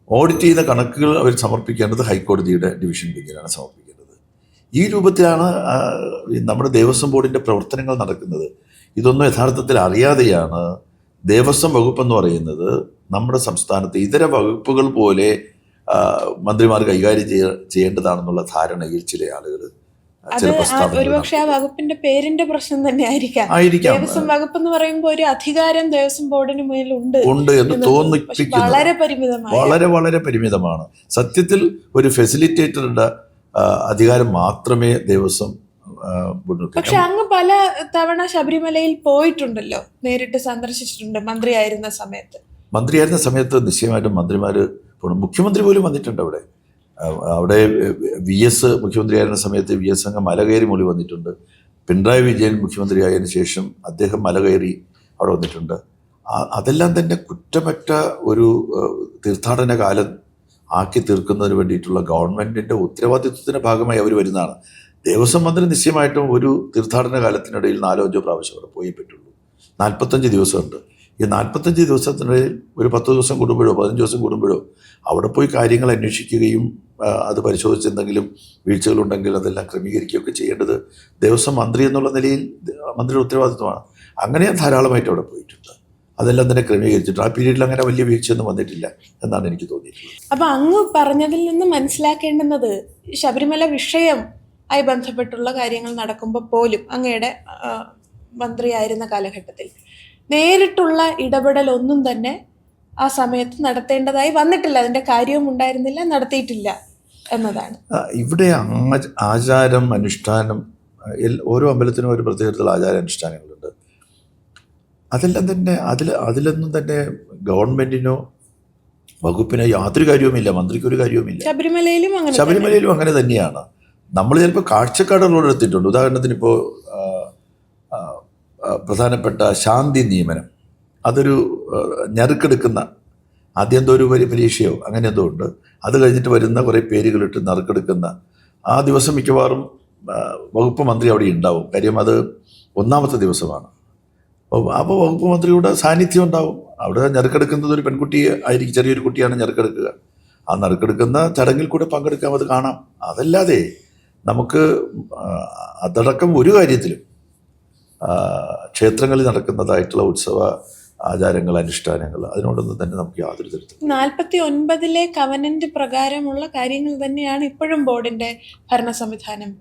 ഓഡിറ്റ് ചെയ്ത കണക്കുകൾ അവർ സമർപ്പിക്കേണ്ടത് ഹൈക്കോടതിയുടെ ഡിവിഷൻ ബെഞ്ചിലാണ് സമർപ്പിക്കേണ്ടത്. ഈ രൂപത്തിലാണ് നമ്മുടെ ദേവസ്വം ബോർഡിൻ്റെ പ്രവർത്തനങ്ങൾ നടക്കുന്നത്. ഇതൊന്നും യഥാർത്ഥത്തിൽ അറിയാതെയാണ് ദേവസ്വം വകുപ്പ് എന്ന് പറയുന്നത് നമ്മുടെ സംസ്ഥാനത്ത് ഇതര വകുപ്പുകൾ പോലെ മന്ത്രിമാർ കൈകാര്യം ചെയ്യേണ്ടതാണെന്നുള്ള ധാരണയിൽ ചില ആളുകൾ ഒരുപക്ഷെ ആ വകുപ്പിന്റെ പേരിന്റെ പ്രശ്നം തന്നെ ആയിരിക്കാം. ദേവസ്വം വകുപ്പ് എന്ന് പറയുമ്പോൾ ഒരു അധികാരം ദേവസ്വം ബോർഡിന് മുന്നിൽ ഉണ്ട് എന്ന് തോന്നിപ്പിക്കുന്നു. വളരെ പരിമിതമാണ്. സത്യത്തിൽ ഒരു ഫെസിലിറ്റേറ്ററുടെ അധികാരം മാത്രമേ ദേവസ്വം. പക്ഷെ അങ്ങ് പല തവണ ശബരിമലയിൽ പോയിട്ടുണ്ടല്ലോ, നേരിട്ട് സന്ദർശിച്ചിട്ടുണ്ട് മന്ത്രിയായിരുന്ന സമയത്ത്. നിശ്ചയമായിട്ടും മന്ത്രിമാർ പോകണം. മുഖ്യമന്ത്രി പോലും വന്നിട്ടുണ്ട് അവിടെ VS മുഖ്യമന്ത്രിയായിരുന്ന സമയത്ത് VS അങ്ങ് മല കയറി മുകളിൽ വന്നിട്ടുണ്ട്. പിണറായി വിജയൻ മുഖ്യമന്ത്രിയായതിനു ശേഷം അദ്ദേഹം മല കയറി അവിടെ വന്നിട്ടുണ്ട്. അതെല്ലാം തന്നെ കുറ്റമറ്റ ഒരു തീർത്ഥാടന കാലം ആക്കി തീർക്കുന്നതിന് വേണ്ടിയിട്ടുള്ള ഗവൺമെൻറ്റിൻ്റെ ഉത്തരവാദിത്വത്തിൻ്റെ ഭാഗമായി അവർ വരുന്നതാണ്. ദേവസ്വം മന്ത്രി നിശ്ചയമായിട്ടും ഒരു തീർത്ഥാടന കാലത്തിനിടയിൽ 4-5 പ്രാവശ്യം അവിടെ പോയേ പറ്റുള്ളൂ. 45 ദിവസമുണ്ട്. ഈ 45 ദിവസത്തിനിടയിൽ ഒരു 10 ദിവസം കൂടുമ്പോഴോ 15 ദിവസം കൂടുമ്പോഴോ അവിടെ പോയി കാര്യങ്ങൾ അന്വേഷിക്കുകയും അത് പരിശോധിച്ച് എന്തെങ്കിലും വീഴ്ചകളുണ്ടെങ്കിൽ അതെല്ലാം ക്രമീകരിക്കുകയൊക്കെ ചെയ്യേണ്ടത് ദേവസ്വം മന്ത്രി എന്നുള്ള നിലയിൽ മന്ത്രിയുടെ ഉത്തരവാദിത്വമാണ്. അങ്ങനെ ധാരാളമായിട്ട് അവിടെ പോയിട്ടുണ്ട്. അതെല്ലാം തന്നെ ക്രമീകരിച്ചിട്ടുണ്ട്. ആ പീരീഡിൽ അങ്ങനെ വലിയ വീഴ്ചയൊന്നും വന്നിട്ടില്ല എന്നാണ് എനിക്ക് തോന്നിയിട്ടുള്ളത്. അപ്പോൾ അങ്ങ് പറഞ്ഞതിൽ നിന്ന് മനസ്സിലാക്കേണ്ടുന്നത് ശബരിമല വിഷയം ആയി ബന്ധപ്പെട്ടുള്ള കാര്യങ്ങൾ നടക്കുമ്പോൾ പോലും അങ്ങയുടെ മന്ത്രിയായിരുന്ന കാലഘട്ടത്തിൽ നേരിട്ടുള്ള ഇടപെടൽ ഒന്നും തന്നെ ആ സമയത്ത് നടത്തേണ്ടതായി വന്നിട്ടില്ല. അതിൻ്റെ കാര്യവും ഉണ്ടായിരുന്നില്ല, നടത്തിയിട്ടില്ല എന്നതാണ്. ഇവിടെ ആചാരം അനുഷ്ഠാനം, ഓരോ അമ്പലത്തിനും ഒരു പ്രത്യേകതയുള്ള ആചാര അനുഷ്ഠാനങ്ങളുണ്ട്. അതെല്ലാം തന്നെ അതിലൊന്നും തന്നെ ഗവൺമെൻറ്റിനോ വകുപ്പിനോ യാതൊരു കാര്യവുമില്ല. മന്ത്രിക്കൊരു കാര്യവുമില്ല. ശബരിമലയിലും അങ്ങനെ തന്നെയാണ്. നമ്മൾ ചിലപ്പോൾ കാഴ്ചക്കാടുകളോട് എടുത്തിട്ടുണ്ട്. ഉദാഹരണത്തിന് ഇപ്പോൾ പ്രധാനപ്പെട്ട ശാന്തി നിയമനം, അതൊരു ഞറുക്കെടുക്കുന്ന ആദ്യം എന്തോ ഒരു പരീക്ഷയോ അങ്ങനെ എന്തോ ഉണ്ട്. അത് കഴിഞ്ഞിട്ട് വരുന്ന കുറേ പേരുകളിട്ട് നറുക്കെടുക്കുന്ന ആ ദിവസം മിക്കവാറും വകുപ്പ് മന്ത്രി അവിടെ ഉണ്ടാവും. കാര്യം അത് 1ാമത്തെ ദിവസമാണ്. അപ്പോൾ വകുപ്പ് മന്ത്രിയുടെ സാന്നിധ്യം ഉണ്ടാവും. അവിടെ ഞറുക്കെടുക്കുന്നത് ഒരു പെൺകുട്ടി ആയിരിക്കും, ചെറിയൊരു കുട്ടിയാണ് ഞറുക്കെടുക്കുക. ആ നറുക്കെടുക്കുന്ന ചടങ്ങിൽ കൂടെ പങ്കെടുക്കാം, അത് കാണാം. അതല്ലാതെ നമുക്ക് അതടക്കം ഒരു കാര്യത്തിലും ക്ഷേത്രങ്ങളിൽ നടക്കുന്നതായിട്ടുള്ള ഉത്സവ ആചാരങ്ങൾ, അനുഷ്ഠാനങ്ങൾ, അതിനോടൊന്നും തന്നെ നമുക്ക് യാതൊരു തരത്തിലും 49 കവനന്റ് പ്രകാരമുള്ള കാര്യങ്ങൾ തന്നെയാണ് ഇപ്പോഴും ബോർഡിന്റെ ഭരണ സംവിധാനം.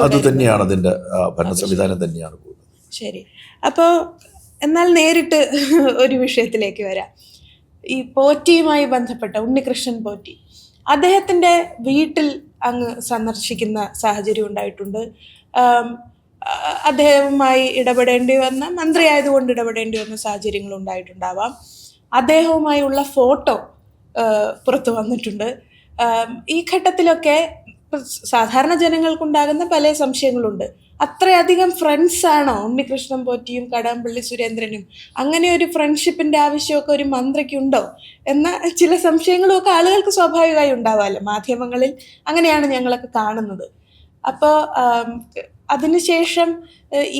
അത് തന്നെയാണ് അതിൻ്റെ ഭരണ സംവിധാനം തന്നെയാണ് പോകുന്നത്. ശരി. അപ്പോൾ എന്നാൽ നേരിട്ട് ഒരു വിഷയത്തിലേക്ക് വരാം. ഈ പോറ്റിയുമായി ബന്ധപ്പെട്ട ഉണ്ണികൃഷ്ണൻ പോറ്റി, അദ്ദേഹത്തിൻ്റെ വീട്ടിൽ അങ്ങ് സന്ദർശിക്കുന്ന സാഹചര്യം ഉണ്ടായിട്ടുണ്ട്. അദ്ദേഹവുമായി ഇടപെടേണ്ടി വന്ന, മന്ത്രിയായതുകൊണ്ട് ഇടപെടേണ്ടി വന്ന സാഹചര്യങ്ങൾ ഉണ്ടായിട്ടുണ്ടാവാം. അദ്ദേഹവുമായുള്ള ഫോട്ടോ പുറത്തു വന്നിട്ടുണ്ട്. ഈ ഘട്ടത്തിലൊക്കെ സാധാരണ ജനങ്ങൾക്കുണ്ടാകുന്ന പല സംശയങ്ങളുണ്ട്. അത്രയധികം ഫ്രണ്ട്സാണോ ഉണ്ണികൃഷ്ണൻ പോറ്റിയും കടകംപള്ളി സുരേന്ദ്രനും? അങ്ങനെ ഒരു ഫ്രണ്ട്ഷിപ്പിൻ്റെ ആവശ്യമൊക്കെ ഒരു മന്ത്രിക്കുണ്ടോ എന്ന ചില സംശയങ്ങളുമൊക്കെ ആളുകൾക്ക് സ്വാഭാവികമായി ഉണ്ടാവാമല്ലോ. മാധ്യമങ്ങളിൽ അങ്ങനെയാണ് ഞങ്ങളൊക്കെ കാണുന്നത്. അപ്പോൾ അതിനുശേഷം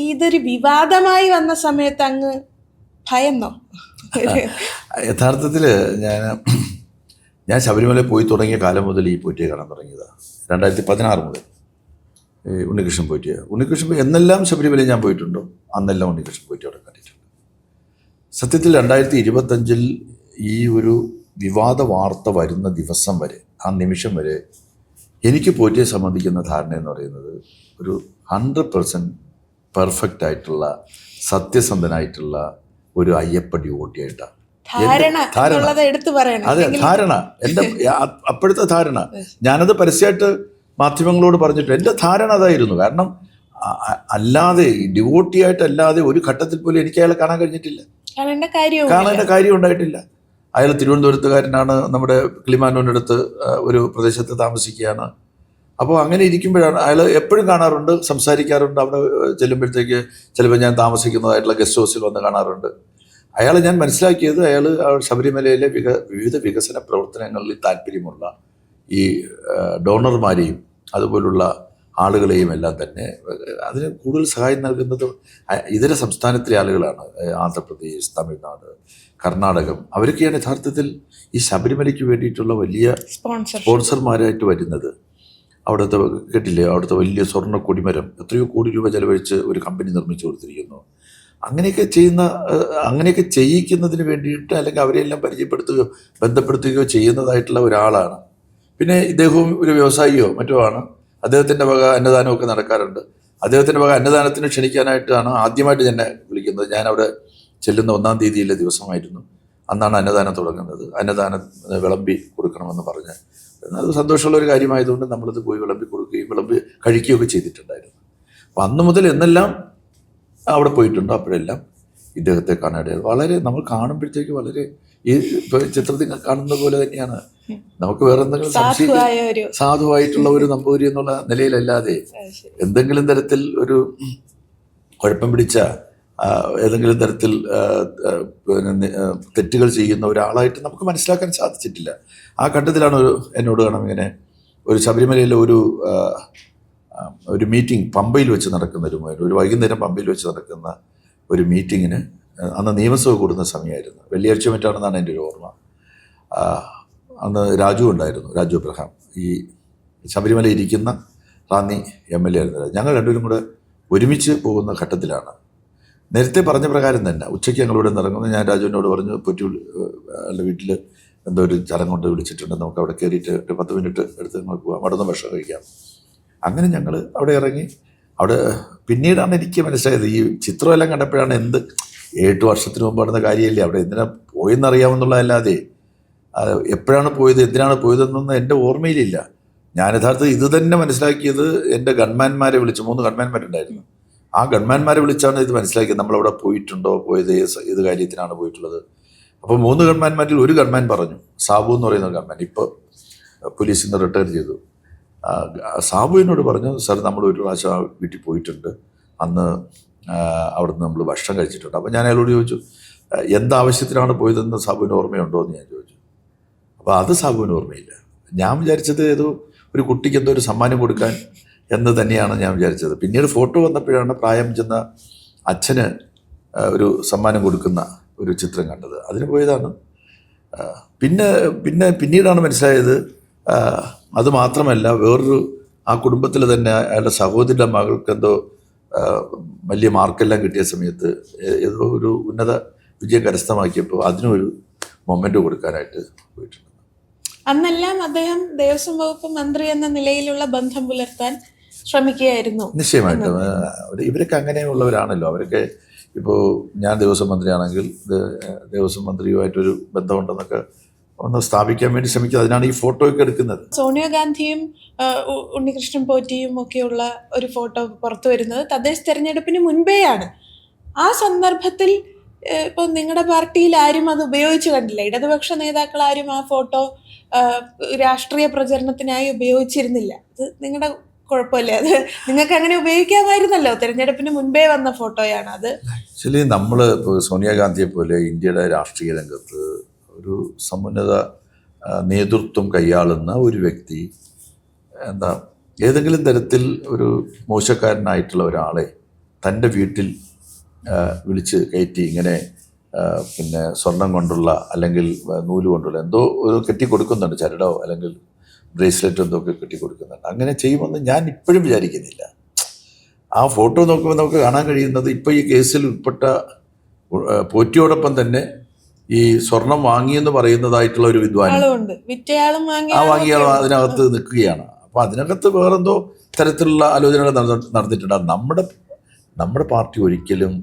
ഇതൊരു വിവാദമായി വന്ന സമയത്ത് അങ്ങ് ഭയന്നോ? യഥാർത്ഥത്തിൽ ഞാൻ ശബരിമലയിൽ പോയി തുടങ്ങിയ കാലം മുതൽ ഈ പോറ്റിയെ കാണാൻ തുടങ്ങിയതാണ്. 2016 മുതൽ ഉണ്ണികൃഷ്ണൻ പോറ്റി എന്നെല്ലാം ശബരിമലയിൽ ഞാൻ പോയിട്ടുണ്ടോ അന്നെല്ലാം ഉണ്ണികൃഷ്ണൻ പോറ്റി അവിടെ കണ്ടിട്ടുണ്ട്. സത്യത്തിൽ 2025 ഈ ഒരു വിവാദ വാർത്ത വരുന്ന ദിവസം വരെ, ആ നിമിഷം വരെ എനിക്ക് പോറ്റിയെ സംബന്ധിക്കുന്ന ധാരണ എന്ന് പറയുന്നത് ഒരു 100% പെർഫെക്റ്റ് ആയിട്ടുള്ള, സത്യസന്ധനായിട്ടുള്ള ഒരു അയ്യപ്പ ഡിവോട്ടിയായിട്ടാണ്. ധാരണ എന്നുള്ളത് എടുത്തു പറയണം. അതെ, ധാരണ. എൻ്റെ അപ്പോഴത്തെ ധാരണ, ഞാനത് പരസ്യമായിട്ട് മാധ്യമങ്ങളോട് പറഞ്ഞിട്ട് എൻ്റെ ധാരണ അതായിരുന്നു. കാരണം അല്ലാതെ ഡിവോട്ടിയായിട്ടല്ലാതെ ഒരു ഘട്ടത്തിൽ പോലും എനിക്ക് അയാളെ കാണാൻ കഴിഞ്ഞിട്ടില്ല, കാണേണ്ട കാര്യം ഉണ്ടായിട്ടില്ല. അയാൾ തിരുവനന്തപുരത്തുകാരനാണ്, നമ്മുടെ കിളിമാനൂരിനടുത്ത് ഒരു പ്രദേശത്ത് താമസിക്കുകയാണ്. അപ്പോൾ അങ്ങനെ ഇരിക്കുമ്പോഴാണ് അയാൾ എപ്പോഴും കാണാറുണ്ട്, സംസാരിക്കാറുണ്ട്. അവിടെ ചെല്ലുമ്പോഴത്തേക്ക് ചിലപ്പോൾ ഞാൻ താമസിക്കുന്നതായിട്ടുള്ള ഗസ്റ്റ് ഹൗസിൽ വന്ന് കാണാറുണ്ട്. അയാളെ ഞാൻ മനസ്സിലാക്കിയത്, അയാൾ ശബരിമലയിലെ വിവിധ വികസന പ്രവർത്തനങ്ങളിൽ താല്പര്യമുള്ള ഈ ഡോണർമാരെയും അതുപോലുള്ള ആളുകളെയും എല്ലാം തന്നെ അതിന് കൂടുതൽ സഹായം നൽകുന്നത് ഇതര സംസ്ഥാനത്തിലെ ആളുകളാണ്. ആന്ധ്രാപ്രദേശ്, തമിഴ്നാട്, കർണാടകം, അവരൊക്കെയാണ് യഥാർത്ഥത്തിൽ ഈ ശബരിമലയ്ക്ക് വേണ്ടിയിട്ടുള്ള വലിയ സ്പോൺസർമാരായിട്ട് വരുന്നത്. അവിടുത്തെ കേട്ടില്ലേ, അവിടുത്തെ വലിയ സ്വർണ്ണ കൊടിമരം എത്രയോ കോടി രൂപ ചെലവഴിച്ച് ഒരു കമ്പനി നിർമ്മിച്ചു കൊടുത്തിരിക്കുന്നു. അങ്ങനെയൊക്കെ ചെയ്യിക്കുന്നതിന് വേണ്ടിയിട്ട്, അല്ലെങ്കിൽ അവരെല്ലാം പരിചയപ്പെടുത്തുകയോ ബന്ധപ്പെടുത്തുകയോ ചെയ്യുന്നതായിട്ടുള്ള ഒരാളാണ്. പിന്നെ ഇദ്ദേഹവും ഒരു വ്യവസായിയോ മറ്റോ ആണ്. അദ്ദേഹത്തിൻ്റെ വക അന്നദാനമൊക്കെ നടക്കാറുണ്ട്. അദ്ദേഹത്തിൻ്റെ വക അന്നദാനത്തിന് ക്ഷണിക്കാനായിട്ടാണ് ആദ്യമായിട്ട് എന്നെ വിളിക്കുന്നത്. ഞാനവിടെ ചെല്ലുന്ന 1-ാം തീയതിയിലെ ദിവസമായിരുന്നു. അന്നാണ് അന്നദാനം തുടങ്ങുന്നത്. അന്നദാനം വിളമ്പി കൊടുക്കണമെന്ന് പറഞ്ഞ്, അത് സന്തോഷമുള്ള ഒരു കാര്യമായതുകൊണ്ട് നമ്മളത് പോയി വിളമ്പി കൊടുക്കുകയും വിളമ്പി കഴിക്കുകയൊക്കെ ചെയ്തിട്ടുണ്ടായിരുന്നു. അപ്പം അന്ന് മുതൽ എന്നെല്ലാം അവിടെ പോയിട്ടുണ്ടോ അപ്പോഴെല്ലാം ഇദ്ദേഹത്തെ കാണാൻ വളരെ, നമ്മൾ കാണുമ്പോഴത്തേക്ക് വളരെ ഈ ചിത്രത്തിൽ കാണുന്ന പോലെ തന്നെയാണ്. നമുക്ക് വേറെ എന്തെങ്കിലും സാധുവായിട്ടുള്ള ഒരു നമ്പൂരി എന്നുള്ള നിലയിലല്ലാതെ എന്തെങ്കിലും തരത്തിൽ ഒരു കുഴപ്പം പിടിച്ച ഏതെങ്കിലും തരത്തിൽ തെറ്റുകൾ ചെയ്യുന്ന ഒരാളായിട്ട് നമുക്ക് മനസ്സിലാക്കാൻ സാധിച്ചിട്ടില്ല. ആ ഘട്ടത്തിലാണ് എന്നോട് കാണാം ഇങ്ങനെ ഒരു ശബരിമലയിലെ ഒരു മീറ്റിംഗ് പമ്പയിൽ വെച്ച് നടക്കുന്ന ഒരു വൈകുന്നേരം പമ്പയിൽ വെച്ച് നടക്കുന്ന ഒരു മീറ്റിങ്ങിന്, അന്ന് നിയമസഭ കൂടുന്ന സമയമായിരുന്നു, വെള്ളിയാഴ്ച മറ്റാണെന്നാണ് എൻ്റെ ഒരു ഓർമ്മ. അന്ന് രാജു ഉണ്ടായിരുന്നു, രാജു അബ്രഹാം, ഈ ശബരിമല ഇരിക്കുന്ന റാന്നി MLA ആയിരുന്നു. ഞങ്ങൾ രണ്ടുപേരും കൂടെ ഒരുമിച്ച് പോകുന്ന ഘട്ടത്തിലാണ്. നേരത്തെ പറഞ്ഞ പ്രകാരം തന്നെ ഉച്ചയ്ക്ക് ഞങ്ങളിവിടെ നിറങ്ങുന്നത്. ഞാൻ രാജുവിനോട് പറഞ്ഞു, അയാളുടെ വീട്ടിൽ എന്തോ ഒരു ചടങ്ങ് വിളിച്ചിട്ടുണ്ട്, നമുക്ക് അവിടെ കയറിയിട്ട് ഒരു 10 മിനിറ്റ് എടുത്ത് നമുക്ക് പോകാം, അവിടെ നിന്ന് ഭക്ഷണം കഴിക്കാം. അങ്ങനെ ഞങ്ങൾ അവിടെ ഇറങ്ങി. അവിടെ പിന്നീടാണ് എനിക്ക് മനസ്സിലായത്, ഈ ചിത്രമെല്ലാം കണ്ടപ്പോഴാണ് 7 വർഷത്തിന് മുമ്പ് നടന്ന കാര്യമല്ലേ, അവിടെ എന്തിനാ പോയെന്നറിയാമെന്നുള്ളതല്ലാതെ എപ്പോഴാണ് പോയത്, എന്തിനാണ് പോയതെന്നൊന്നും എൻ്റെ ഓർമ്മയിലില്ല. ഞാൻ യഥാർത്ഥത്തിൽ ഇത് തന്നെ മനസ്സിലാക്കിയത് എൻ്റെ ഗൺമാന്മാരെ വിളിച്ച്, 3 ഗൺമാന്മാരുണ്ടായിരുന്നു. ആ ഗൺമാന്മാരെ വിളിച്ചാണ് ഇത് മനസ്സിലാക്കിയത്, നമ്മളവിടെ പോയിട്ടുണ്ടോ, പോയത് ഏത് കാര്യത്തിനാണ് പോയിട്ടുള്ളത്. അപ്പോൾ 3 ഗൺമാന്മാരിൽ ഒരു ഗൺമാൻ പറഞ്ഞു, സാബു എന്ന് പറയുന്ന ഗൺമാൻ, ഇപ്പോൾ പോലീസിൽ നിന്ന് റിട്ടയർ ചെയ്തു. സാബുവിനോട് പറഞ്ഞു, സാർ നമ്മൾ ഒരു പ്രാവശ്യം വീട്ടിൽ പോയിട്ടുണ്ട്, അന്ന് അവിടുന്ന് നമ്മൾ ഭക്ഷണം കഴിച്ചിട്ടുണ്ട്. അപ്പോൾ ഞാൻ അയാളോട് ചോദിച്ചു, എന്താവശ്യത്തിനാണ് പോയതെന്ന് സാബുവിന് ഓർമ്മയുണ്ടോ എന്ന് ഞാൻ ചോദിച്ചു. അപ്പോൾ അത് സാബുവിന് ഓർമ്മയില്ല. ഞാൻ വിചാരിച്ചത് ഏതോ ഒരു കുട്ടിക്ക് എന്തോ ഒരു സമ്മാനം കൊടുക്കാൻ എന്ന് തന്നെയാണ് ഞാൻ വിചാരിച്ചത്. പിന്നീട് ഫോട്ടോ വന്നപ്പോഴാണ് പ്രായം ചെന്ന അച്ഛന് ഒരു സമ്മാനം കൊടുക്കുന്ന ഒരു ചിത്രം കണ്ടത്, അതിന് പോയതാണ്. പിന്നീടാണ് മനസ്സിലായത്, അത് മാത്രമല്ല വേറൊരു ആ കുടുംബത്തിൽ തന്നെ അയാളുടെ സഹോദരിയുടെ മകൾക്ക് എന്തോ വലിയ മാർക്കെല്ലാം കിട്ടിയ സമയത്ത് ഏതോ ഒരു ഉന്നത വിജയം കരസ്ഥമാക്കിയപ്പോൾ അതിനൊരു മൊമെൻ്റ് കൊടുക്കാനായിട്ട് പോയിട്ടുണ്ട്. അന്നെല്ലാം അദ്ദേഹം ദേവസ്വം വകുപ്പ് മന്ത്രി എന്ന നിലയിലുള്ള ബന്ധം പുലർത്താൻ ശ്രമിക്കുകയായിരുന്നു. നിശ്ചയമായിട്ടും ഇവരൊക്കെ അങ്ങനെയുള്ളവരാണല്ലോ. അവരൊക്കെ ഇപ്പോൾ ഞാൻ ദേവസ്വം മന്ത്രിയാണെങ്കിൽ ദേവസ്വം മന്ത്രിയുമായിട്ടൊരു ബന്ധമുണ്ടെന്നൊക്കെ ഒന്ന് സ്ഥാപിക്കാൻ വേണ്ടി ശ്രമിക്കുക. അതിനാണ് ഈ ഫോട്ടോ ഒക്കെ എടുക്കുന്നത്. സോണിയാഗാന്ധിയും ഉണ്ണികൃഷ്ണൻ പോറ്റിയും ഒക്കെയുള്ള ഒരു ഫോട്ടോ പുറത്തു വരുന്നത് തദ്ദേശ തെരഞ്ഞെടുപ്പിന് മുൻപേയാണ്. ആ സന്ദർഭത്തിൽ ഇപ്പോൾ നിങ്ങളുടെ പാർട്ടിയിൽ ആരും അത് ഉപയോഗിച്ച് കണ്ടില്ല. ഇടതുപക്ഷ നേതാക്കൾ ആരും ആ ഫോട്ടോ രാഷ്ട്രീയ പ്രചരണത്തിനായി ഉപയോഗിച്ചിരുന്നില്ല. അത് നിങ്ങളുടെ കുഴപ്പമില്ല, അത് നിങ്ങൾക്ക് അങ്ങനെ ഉപയോഗിക്കാമായിരുന്നല്ലോ. തെരഞ്ഞെടുപ്പിന് മുൻപേ വന്ന ഫോട്ടോയാണ് അത്. ആക്ച്വലി നമ്മൾ സോണിയാഗാന്ധിയെ പോലെ ഇന്ത്യയുടെ രാഷ്ട്രീയ രംഗത്ത് ഒരു സമുന്നത നേതൃത്വം കൈയാളുന്ന ഒരു വ്യക്തി ഏതെങ്കിലും തരത്തിൽ ഒരു മോശക്കാരനായിട്ടുള്ള ഒരാളെ തൻ്റെ വീട്ടിൽ വിളിച്ച് കയറ്റി ഇങ്ങനെ പിന്നെ സ്വർണം കൊണ്ടുള്ള അല്ലെങ്കിൽ നൂല് കൊണ്ടുള്ള എന്തോ ഒരു കെട്ടിക്കൊടുക്കുന്നുണ്ട്, ചരടോ അല്ലെങ്കിൽ ബ്രേസ്ലെറ്റ് എന്തോ ഒക്കെ കെട്ടിക്കൊടുക്കുന്നുണ്ട്. അങ്ങനെ ചെയ്യുമെന്ന് ഞാൻ ഇപ്പോഴും വിചാരിക്കുന്നില്ല. ആ ഫോട്ടോ നോക്കുമ്പോൾ നമുക്ക് കാണാൻ കഴിയുന്നത് ഇപ്പോൾ ഈ കേസിൽ ഉൾപ്പെട്ട പോറ്റിയോടൊപ്പം തന്നെ ഈ സ്വർണം വാങ്ങിയെന്ന് പറയുന്നതായിട്ടുള്ള ഒരു വിദ്വാൻ, ആ വാങ്ങിയാളും അതിനകത്ത് നിൽക്കുകയാണ്. അപ്പോൾ അതിനകത്ത് വേറെന്തോ തരത്തിലുള്ള ആലോചനകൾ നടന്നിട്ടുണ്ട്. നമ്മുടെ പാർട്ടി ഒരിക്കലും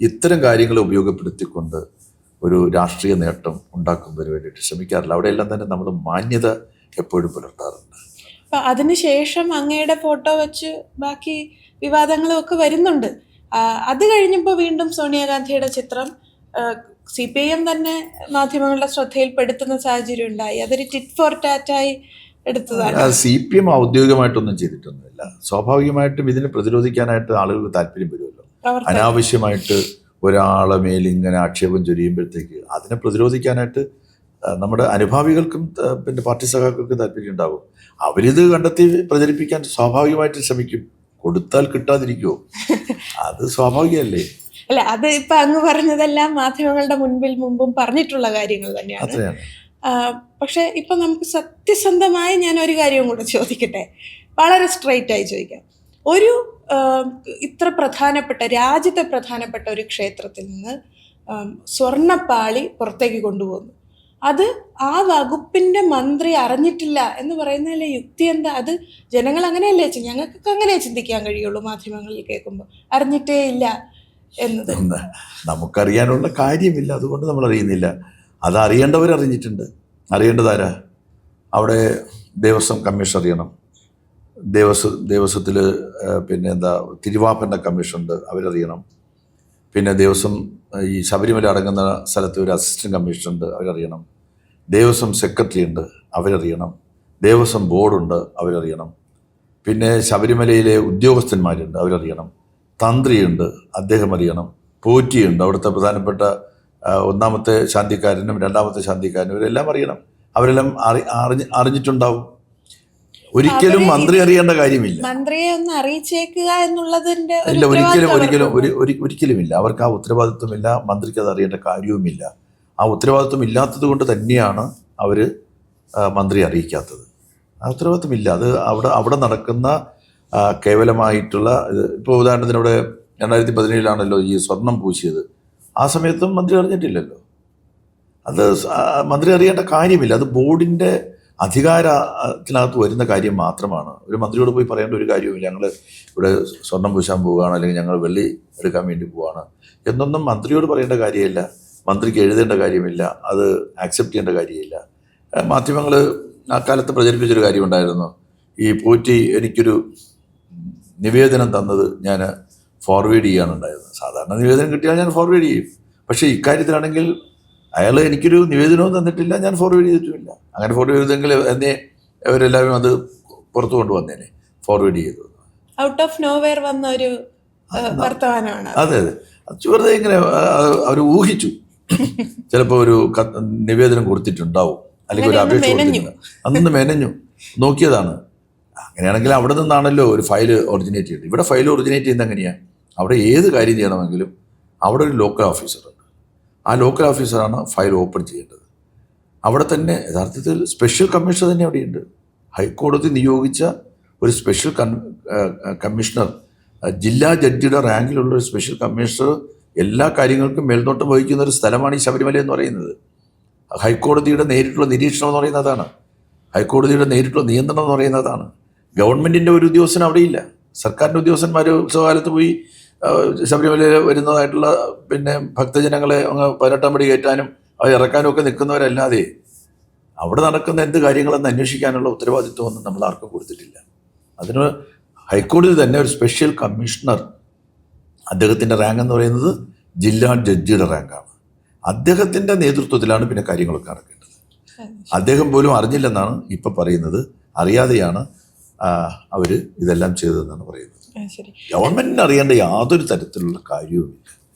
ഇത്തരം കാര്യങ്ങളെ ഉപയോഗപ്പെടുത്തിക്കൊണ്ട് ഒരു രാഷ്ട്രീയ നേട്ടം ഉണ്ടാക്കുന്നതിന് വേണ്ടിയിട്ട് ശ്രമിക്കാറില്ല. അവിടെയെല്ലാം തന്നെ നമ്മൾ മാന്യത എപ്പോഴും പുലർത്താറുണ്ട്. അപ്പം അതിനുശേഷം അങ്ങയുടെ ഫോട്ടോ വെച്ച് ബാക്കി വിവാദങ്ങളും ഒക്കെ വരുന്നുണ്ട്. അത് കഴിഞ്ഞപ്പോൾ വീണ്ടും സോണിയാഗാന്ധിയുടെ ചിത്രം CPIM തന്നെ മാധ്യമങ്ങളുടെ ശ്രദ്ധയിൽപ്പെടുത്തുന്ന സാഹചര്യം ഉണ്ടായി. അതൊരു ടിറ്റ് ഫോർ ടാറ്റായി എടുത്തതാണ്. CPM ഔദ്യോഗികമായിട്ടൊന്നും ചെയ്തിട്ടൊന്നുമില്ല. സ്വാഭാവികമായിട്ടും ഇതിനെ പ്രതിരോധിക്കാനായിട്ട് ആളുകൾക്ക് താല്പര്യം വരുമല്ലോ. അനാവശ്യമായിട്ട് ഒരാളെ മേലിങ്ങനെ ആക്ഷേപം ചൊരിയുമ്പോഴത്തേക്ക് അതിനെ പ്രതിരോധിക്കാനായിട്ട് നമ്മുടെ അനുഭാവികൾക്കും പിന്നെ പാർട്ടി സഖാക്കൾക്കും താല്പര്യം ഉണ്ടാകും. അവരിത് കണ്ടെത്തി പ്രചരിപ്പിക്കാൻ സ്വാഭാവികമായിട്ട് ശ്രമിക്കും. കൊടുത്താൽ കിട്ടാതിരിക്കുമോ? അത് സ്വാഭാവികമല്ലേ? അല്ല, അത് ഇപ്പൊ അങ്ങ് പറഞ്ഞതെല്ലാം മാധ്യമങ്ങളുടെ മുമ്പും പറഞ്ഞിട്ടുള്ള കാര്യങ്ങൾ തന്നെയാണ്. പക്ഷെ ഇപ്പൊ നമുക്ക് സത്യസന്ധമായി ഞാൻ ഒരു കാര്യവും കൂടെ ചോദിക്കട്ടെ, വളരെ സ്ട്രെയിറ്റ് ആയി ചോദിക്കാം. ഒരു ഇത്ര പ്രധാനപ്പെട്ട രാജ്യത്തെ പ്രധാനപ്പെട്ട ഒരു ക്ഷേത്രത്തിൽ നിന്ന് സ്വർണ്ണപ്പാളി പുറത്തേക്ക് കൊണ്ടുപോകുന്നു. അത് ആ വകുപ്പിന്റെ മന്ത്രി അറിഞ്ഞിട്ടില്ല എന്ന് പറയുന്നതിലെ യുക്തി എന്താ? അത് ജനങ്ങൾ അങ്ങനെയല്ലേ, ഞങ്ങൾക്കൊക്കെ അങ്ങനെ ചിന്തിക്കാൻ കഴിയുള്ളൂ മാധ്യമങ്ങളിൽ കേൾക്കുമ്പോൾ. അറിഞ്ഞിട്ടേ ഇല്ല എന്നത് നമുക്കറിയാനുള്ള കാര്യമില്ല, അതുകൊണ്ട് നമ്മൾ അറിയുന്നില്ല. അത് അറിയേണ്ടവരറിഞ്ഞിട്ടുണ്ട്. അറിയേണ്ടതാരാ? അവിടെ ദേവസ്വം കമ്മീഷൻ അറിയണം. ദേവസ്വത്തിൽ പിന്നെ എന്താ തിരുവാഭരണ കമ്മീഷനുണ്ട്, അവരറിയണം. പിന്നെ ദേവസ്വം ഈ ശബരിമല അടങ്ങുന്ന സ്ഥലത്ത് ഒരു അസിസ്റ്റൻറ്റ് കമ്മീഷനുണ്ട്, അവരറിയണം. ദേവസ്വം സെക്രട്ടറി ഉണ്ട്, അവരറിയണം. ദേവസ്വം ബോർഡുണ്ട്, അവരറിയണം. പിന്നെ ശബരിമലയിലെ ഉദ്യോഗസ്ഥന്മാരുണ്ട്, അവരറിയണം. തന്ത്രിയുണ്ട്, അദ്ദേഹം അറിയണം. പോറ്റിയുണ്ട്, അവിടുത്തെ പ്രധാനപ്പെട്ട ഒന്നാമത്തെ ശാന്തിക്കാരനും രണ്ടാമത്തെ ശാന്തിക്കാരനും ഇവരെല്ലാം അറിയണം. അവരെല്ലാം അറിഞ്ഞിട്ടുണ്ടാവും. ഒരിക്കലും മന്ത്രി അറിയേണ്ട കാര്യമില്ല. മന്ത്രിയെ ഒന്ന് അറിയിച്ചേക്കുക എന്നുള്ളതിന്റെ ഇല്ല, ഒരിക്കലുമില്ല. അവർക്ക് ആ ഉത്തരവാദിത്വമില്ല. മന്ത്രിക്ക് അത് അറിയേണ്ട കാര്യവുമില്ല. ആ ഉത്തരവാദിത്വം ഇല്ലാത്തത് കൊണ്ട് തന്നെയാണ് അവർ മന്ത്രി അറിയിക്കാത്തത്. ആ ഉത്തരവാദിത്വമില്ല. അത് അവിടെ നടക്കുന്ന കേവലമായിട്ടുള്ള ഇപ്പോൾ ഉദാഹരണത്തിന് ഇവിടെ 2017 ഈ സ്വർണം പൂശിയത്. ആ സമയത്തും മന്ത്രി അറിഞ്ഞിട്ടില്ലല്ലോ. അത് മന്ത്രി അറിയേണ്ട കാര്യമില്ല. അത് ബോർഡിൻ്റെ അധികാരത്തിനകത്ത് വരുന്ന കാര്യം മാത്രമാണ്. ഒരു മന്ത്രിയോട് പോയി പറയേണ്ട ഒരു കാര്യവുമില്ല. ഞങ്ങൾ ഇവിടെ സ്വർണം പൂശാൻ പോവുകയാണ്, അല്ലെങ്കിൽ ഞങ്ങൾ വെള്ളി എടുക്കാൻ വേണ്ടി പോവുകയാണ് എന്നൊന്നും മന്ത്രിയോട് പറയേണ്ട കാര്യമില്ല. മന്ത്രിക്ക് എഴുതേണ്ട കാര്യമില്ല. അത് ആക്സെപ്റ്റ് ചെയ്യേണ്ട കാര്യമില്ല. മാധ്യമങ്ങൾ ആ കാലത്ത് പ്രചരിപ്പിച്ചൊരു കാര്യമുണ്ടായിരുന്നു. ഈ പോറ്റി എനിക്കൊരു നിവേദനം തന്നത് ഞാൻ ഫോർവേഡ് ചെയ്യാനുണ്ടായിരുന്നു. സാധാരണ നിവേദനം കിട്ടിയാൽ ഞാൻ ഫോർവേഡ് ചെയ്യും. പക്ഷേ ഇക്കാര്യത്തിലാണെങ്കിൽ അയാൾ എനിക്കൊരു നിവേദനവും തന്നിട്ടില്ല, ഞാൻ ഫോർവേഡ് ചെയ്തിട്ടുമില്ല. അങ്ങനെ ഫോർവേഡ് ചെയ്തെങ്കിൽ എന്നെ അവരെല്ലാവരും അത് പുറത്തു കൊണ്ടുവന്നേനെ. ഫോർവേഡ് ചെയ്തു ഔട്ട് ഓഫ് നോവെയർ വന്ന ഒരു വർത്തമാനമാണ്. അതെ, വെറുതെ ഇങ്ങനെ അവർ ഊഹിച്ചു. ചിലപ്പോൾ ഒരു നിവേദനം കൊടുത്തിട്ടുണ്ടാവും, അല്ലെങ്കിൽ ഒരു അപേക്ഷ കൊടുത്തിട്ടുണ്ട്. അന്ന് മെനഞ്ഞു നോക്കിയതാണ്. അങ്ങനെയാണെങ്കിൽ അവിടെ നിന്നാണല്ലോ ഒരു ഫയൽ ഒറിജിനേറ്റ് ചെയ്യുന്നത്. ഇവിടെ ഫയൽ ഒറിജിനേറ്റ് ചെയ്യുന്നത് എങ്ങനെയാണ്? അവിടെ ഏത് കാര്യം ചെയ്യണമെങ്കിലും അവിടെ ഒരു ലോക്കൽ ഓഫീസറുണ്ട്. ആ ലോക്കൽ ഓഫീസറാണ് ഫയൽ ഓപ്പൺ ചെയ്യേണ്ടത്. അവിടെ തന്നെ യഥാർത്ഥത്തിൽ സ്പെഷ്യൽ കമ്മീഷണർ തന്നെ അവിടെയുണ്ട്. ഹൈക്കോടതി നിയോഗിച്ച ഒരു സ്പെഷ്യൽ കമ്മീഷണർ, ജില്ലാ ജഡ്ജിയുടെ റാങ്കിലുള്ള ഒരു സ്പെഷ്യൽ കമ്മീഷണർ എല്ലാ കാര്യങ്ങൾക്കും മേൽനോട്ടം വഹിക്കുന്ന ഒരു സ്ഥലമാണ് ഈ ശബരിമല എന്ന് പറയുന്നത്. ഹൈക്കോടതിയുടെ നേരിട്ടുള്ള നിരീക്ഷണം എന്ന് പറയുന്നതാണ്. ഹൈക്കോടതിയുടെ നേരിട്ടുള്ള നിയന്ത്രണം എന്ന് പറയുന്നതാണ്. ഗവൺമെൻറ്റിൻ്റെ ഒരു ഉദ്യോഗസ്ഥൻ അവിടെയില്ല. സർക്കാരിൻ്റെ ഉദ്യോഗസ്ഥന്മാർ ഉത്സവകാലത്ത് പോയി ശബരിമലയിൽ വരുന്നതായിട്ടുള്ള പിന്നെ ഭക്തജനങ്ങളെ അങ്ങ് 18 പടി കയറ്റാനും അത് ഇറക്കാനും ഒക്കെ നിൽക്കുന്നവരല്ലാതെ അവിടെ നടക്കുന്ന എന്ത് കാര്യങ്ങളെന്ന് അന്വേഷിക്കാനുള്ള ഉത്തരവാദിത്വമൊന്നും നമ്മൾ ആർക്കും കൊടുത്തിട്ടില്ല. അതിന് ഹൈക്കോടതി തന്നെ ഒരു സ്പെഷ്യൽ കമ്മീഷണർ, അദ്ദേഹത്തിൻ്റെ റാങ്ക് എന്ന് പറയുന്നത് ജില്ലാ ജഡ്ജിയുടെ റാങ്കാണ്. അദ്ദേഹത്തിൻ്റെ നേതൃത്വത്തിലാണ് പിന്നെ കാര്യങ്ങളൊക്കെ നടക്കേണ്ടത്. അദ്ദേഹം പോലും അറിഞ്ഞില്ലെന്നാണ് ഇപ്പം പറയുന്നത്. അറിയാതെയാണ് അവർ ഇതെല്ലാം ചെയ്തതെന്നാണ് പറയുന്നത്. ഗവൺമെൻറ്റിന് അറിയേണ്ട യാതൊരു തരത്തിലുള്ള കാര്യവുമില്ല.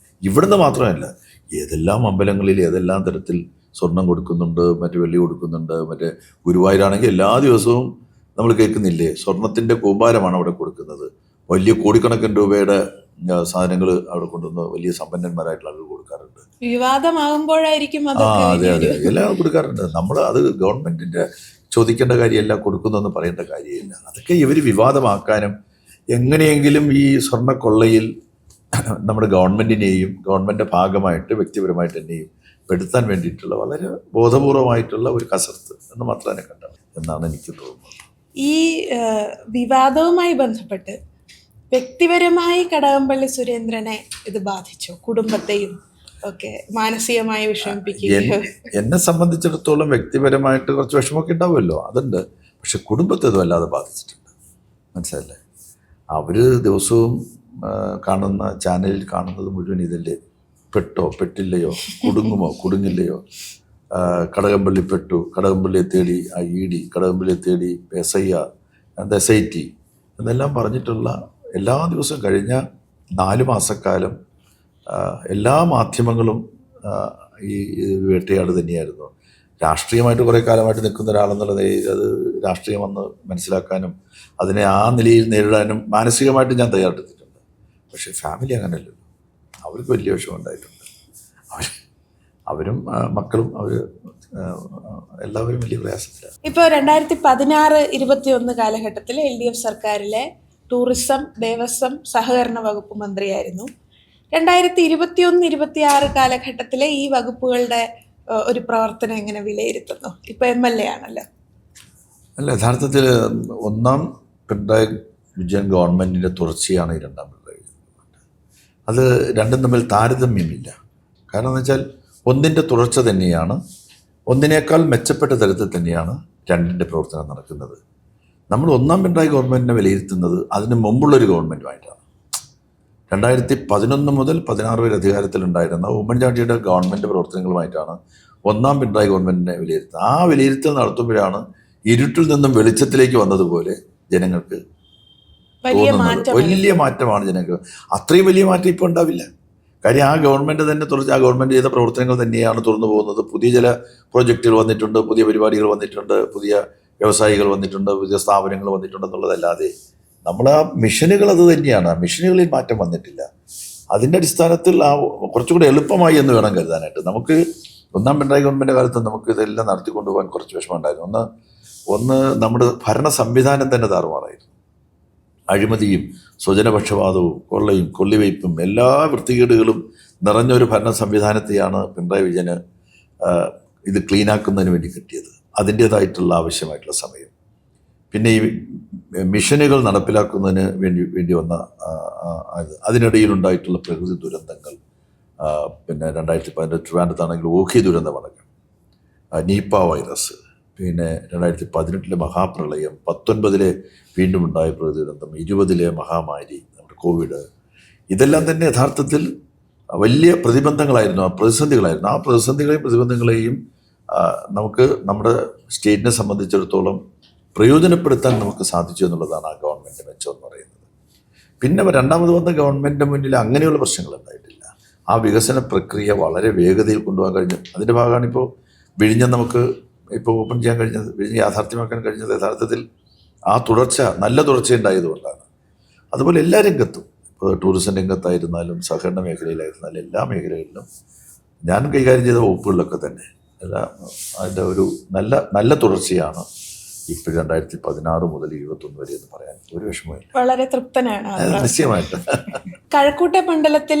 ഇവിടുന്ന് മാത്രമല്ല, ഏതെല്ലാം അമ്പലങ്ങളിൽ ഏതെല്ലാം തരത്തിൽ സ്വർണം കൊടുക്കുന്നുണ്ട്, മറ്റു വെള്ളി കൊടുക്കുന്നുണ്ട്. മറ്റേ ഗുരുവായൂരാണെങ്കിൽ എല്ലാ ദിവസവും നമ്മൾ കേൾക്കുന്നില്ലേ, സ്വർണത്തിൻ്റെ കൂമ്പാരമാണ് അവിടെ കൊടുക്കുന്നത്. വലിയ കോടിക്കണക്കിന് രൂപയുടെ സാധനങ്ങൾ അവിടെ കൊണ്ടുവന്ന് വലിയ സമ്പന്നന്മാരായിട്ടുള്ള ആളുകൾ കൊടുക്കാറുണ്ട്. വിവാദമാകുമ്പോഴായിരിക്കും അതെ, എല്ലാം കൊടുക്കാറുണ്ട്. നമ്മൾ അത് ഗവൺമെൻറ്റിൻ്റെ ചോദിക്കേണ്ട കാര്യമല്ല, കൊടുക്കുന്നതെന്ന് പറയേണ്ട കാര്യമില്ല. അതൊക്കെ ഇവർ വിവാദമാക്കാനും എങ്ങനെയെങ്കിലും ഈ സ്വർണ്ണക്കൊള്ളയിൽ നമ്മുടെ ഗവൺമെൻറ്റിനെയും ഗവൺമെൻറ്റിൻ്റെ ഭാഗമായിട്ട് വ്യക്തിപരമായിട്ട് എന്നെയും പെടുത്താൻ വേണ്ടിയിട്ടുള്ള വളരെ ബോധപൂർവമായിട്ടുള്ള ഒരു കസർത്ത് എന്ന് മാത്രമേ കണ്ടത് എന്നാണ് എനിക്ക് തോന്നുന്നത്. ഈ വിവാദവുമായി ബന്ധപ്പെട്ട് വ്യക്തിപരമായി കടകംപള്ളി സുരേന്ദ്രനെ ഇത് ബാധിച്ചോ? കുടുംബത്തെയും ഒക്കെ മാനസികമായി വിഷമിപ്പിക്കുകയോ? എന്നെ സംബന്ധിച്ചിടത്തോളം വ്യക്തിപരമായിട്ട് കുറച്ച് വിഷമമൊക്കെ ഉണ്ടാവുമല്ലോ, അതുണ്ട്. പക്ഷെ കുടുംബത്തെ ഇത് വല്ലാതെ ബാധിച്ചിട്ടുണ്ട്. മനസ്സിലല്ലേ? അവർ ദിവസവും കാണുന്ന ചാനലിൽ കാണുന്നത് മുഴുവൻ ഇതല്ലേ, പെട്ടോ പെട്ടില്ലയോ, കുടുങ്ങുമോ കുടുങ്ങില്ലയോ, കടകംപള്ളി പെട്ടു, കടകംപള്ളിയെ തേടി ED, കടകംപള്ളിയെ തേടി SIT എന്നെല്ലാം പറഞ്ഞിട്ടുള്ള എല്ലാ ദിവസവും കഴിഞ്ഞ 4 മാസക്കാലം എല്ലാ മാധ്യമങ്ങളും ഈ വേട്ടയാട് തന്നെയായിരുന്നു. രാഷ്ട്രീയമായിട്ട് കുറേ കാലമായിട്ട് നിൽക്കുന്ന ഒരാളെന്നുള്ളത് അത് രാഷ്ട്രീയം വന്ന് മനസ്സിലാക്കാനും അതിനെ ആ നിലയിൽ നേരിടാനും മാനസികമായിട്ട് ഞാൻ തയ്യാറെടുത്തിട്ടുണ്ട്. പക്ഷേ ഫാമിലി അങ്ങനെയല്ലല്ലോ. അവർക്ക് വലിയ വിഷമം ഉണ്ടായിട്ടുണ്ട്. അവരും മക്കളും എല്ലാവരും വലിയ പ്രയാസത്തിലാണ്. ഇപ്പോൾ 2016-21 കാലഘട്ടത്തിൽ LDF സർക്കാരിലെ ടൂറിസം, ദേവസ്വം, സഹകരണ വകുപ്പ് മന്ത്രിയായിരുന്നു. 2021-26 കാലഘട്ടത്തിലെ ഈ വകുപ്പുകളുടെ ഒരു പ്രവർത്തനം എങ്ങനെ വിലയിരുത്തുന്നു? ഇപ്പോൾ MLA ആണല്ലോ. അല്ല, യഥാർത്ഥത്തിൽ ഒന്നാം പിണറായി വിജയൻ ഗവൺമെൻറ്റിൻ്റെ തുടർച്ചയാണ് ഈ രണ്ടാം പിണറായി വിജയൻ. അത് രണ്ടും തമ്മിൽ താരതമ്യമില്ല. കാരണം എന്ന് വെച്ചാൽ ഒന്നിൻ്റെ തുടർച്ച തന്നെയാണ്, ഒന്നിനേക്കാൾ മെച്ചപ്പെട്ട തരത്തിൽ തന്നെയാണ് രണ്ടിൻ്റെ പ്രവർത്തനം നടക്കുന്നത്. നമ്മൾ ഒന്നാം പിണറായി ഗവൺമെൻറ്റിനെ വിലയിരുത്തുന്നത് അതിന് മുമ്പുള്ളൊരു ഗവൺമെൻറ്റുമായിട്ടാണ്. 2011 മുതൽ 16 വരെ അധികാരത്തിലുണ്ടായിരുന്ന ഉമ്മൻചാണ്ടിയുടെ ഗവൺമെൻറ് പ്രവർത്തനങ്ങളുമായിട്ടാണ് ഒന്നാം പിണറായി ഗവൺമെൻറ്റിനെ വിലയിരുത്തുന്നത്. ആ വിലയിരുത്തൽ നടത്തുമ്പോഴാണ് ഇരുട്ടിൽ നിന്നും വെളിച്ചത്തിലേക്ക് വന്നതുപോലെ ജനങ്ങൾക്ക് തോന്നുന്നത്. വലിയ മാറ്റമാണ് ജനങ്ങൾക്ക്. അത്രയും വലിയ മാറ്റം ഇപ്പോൾ ഉണ്ടാവില്ല. കാര്യം ആ ഗവൺമെൻറ് തന്നെ ആ ഗവൺമെൻറ് ചെയ്ത പ്രവർത്തനങ്ങൾ തന്നെയാണ് തുറന്നു പോകുന്നത്. പുതിയ ചില പ്രോജക്റ്റുകൾ വന്നിട്ടുണ്ട്, പുതിയ പരിപാടികൾ വന്നിട്ടുണ്ട്, പുതിയ വ്യവസായികൾ വന്നിട്ടുണ്ട്, പുതിയ സ്ഥാപനങ്ങൾ വന്നിട്ടുണ്ടെന്നുള്ളതല്ലാതെ നമ്മൾ ആ മിഷനുകൾ അത് തന്നെയാണ്. ആ മിഷനുകളിൽ മാറ്റം വന്നിട്ടില്ല. അതിൻ്റെ അടിസ്ഥാനത്തിൽ കുറച്ചുകൂടി എളുപ്പമായി എന്ന് വേണം കരുതാനായിട്ട്. നമുക്ക് ഒന്നാം പിണറായി ഗവൺമെൻറ് കാലത്ത് നമുക്ക് ഇതെല്ലാം നടത്തിക്കൊണ്ടു പോകാൻ കുറച്ച് വിഷമമുണ്ടായിരുന്നു. ഒന്ന് നമ്മുടെ ഭരണ സംവിധാനം തന്നെ താറുമാറായിരുന്നു. അഴിമതിയും സ്വജനപക്ഷപാതവും കൊള്ളയും കൊള്ളിവയ്പ്പും എല്ലാ വൃത്തികേടുകളും നിറഞ്ഞൊരു ഭരണ സംവിധാനത്തെയാണ് പിണറായി വിജയന് ഇത് ക്ലീനാക്കുന്നതിന് വേണ്ടി കിട്ടിയത്. അതിൻ്റേതായിട്ടുള്ള ആവശ്യമായിട്ടുള്ള സമയം. പിന്നെ ഈ മിഷനുകൾ നടപ്പിലാക്കുന്നതിന് വേണ്ടി വന്ന അതിനിടയിലുണ്ടായിട്ടുള്ള പ്രകൃതി ദുരന്തങ്ങൾ, പിന്നെ 2018 ട്രിവാൻഡ്രത്താണെങ്കിൽ ഓഖി ദുരന്തമടക്കം, നിപ വൈറസ്, പിന്നെ 2018 മഹാപ്രളയം, 19 വീണ്ടും ഉണ്ടായ പ്രകൃതി ദുരന്തം, 20 മഹാമാരി, നമ്മുടെ കോവിഡ്, ഇതെല്ലാം തന്നെ യഥാർത്ഥത്തിൽ വലിയ പ്രതിബന്ധങ്ങളായിരുന്നു, പ്രതിസന്ധികളായിരുന്നു. ആ പ്രതിബന്ധങ്ങളെയും നമുക്ക് നമ്മുടെ സ്റ്റേറ്റിനെ സംബന്ധിച്ചിടത്തോളം പ്രയോജനപ്പെടുത്താൻ നമുക്ക് സാധിച്ചു എന്നുള്ളതാണ് ആ ഗവൺമെൻറ് മെച്ചം എന്ന് പറയുന്നത്. പിന്നെ രണ്ടാമത് വന്ന ഗവൺമെൻറ്റിൻ്റെ മുന്നിൽ അങ്ങനെയുള്ള പ്രശ്നങ്ങൾ ഉണ്ടായിട്ടില്ല. ആ വികസന പ്രക്രിയ വളരെ വേഗതയിൽ കൊണ്ടുപോകാൻ കഴിഞ്ഞു. അതിൻ്റെ ഭാഗമാണ് ഇപ്പോൾ വിഴിഞ്ഞം നമുക്ക് ഇപ്പോൾ ഓപ്പൺ ചെയ്യാൻ കഴിഞ്ഞത്, വിഴിഞ്ഞം യാഥാർത്ഥ്യമാക്കാൻ കഴിഞ്ഞത് യഥാർത്ഥത്തിൽ ആ നല്ല തുടർച്ച ഉണ്ടായതുകൊണ്ടാണ്. അതുപോലെ എല്ലാ രംഗത്തും, ഇപ്പോൾ ടൂറിസം രംഗത്തായിരുന്നാലും സഹകരണ മേഖലയിലായിരുന്നാലും എല്ലാ മേഖലകളിലും ഞാൻ കൈകാര്യം ചെയ്ത വകുപ്പുകളിലൊക്കെ തന്നെ അതിൻ്റെ ഒരു നല്ല തുടർച്ചയാണ് ഇപ്പോൾ 2016 മുതൽ 2021 വരെ എന്ന് പറയാൻ ഒരു വിഷമമില്ല. വളരെ തൃപ്തനാണ്. നിശ്ചയമായിട്ട് കഴക്കൂട്ട മണ്ഡലത്തിൽ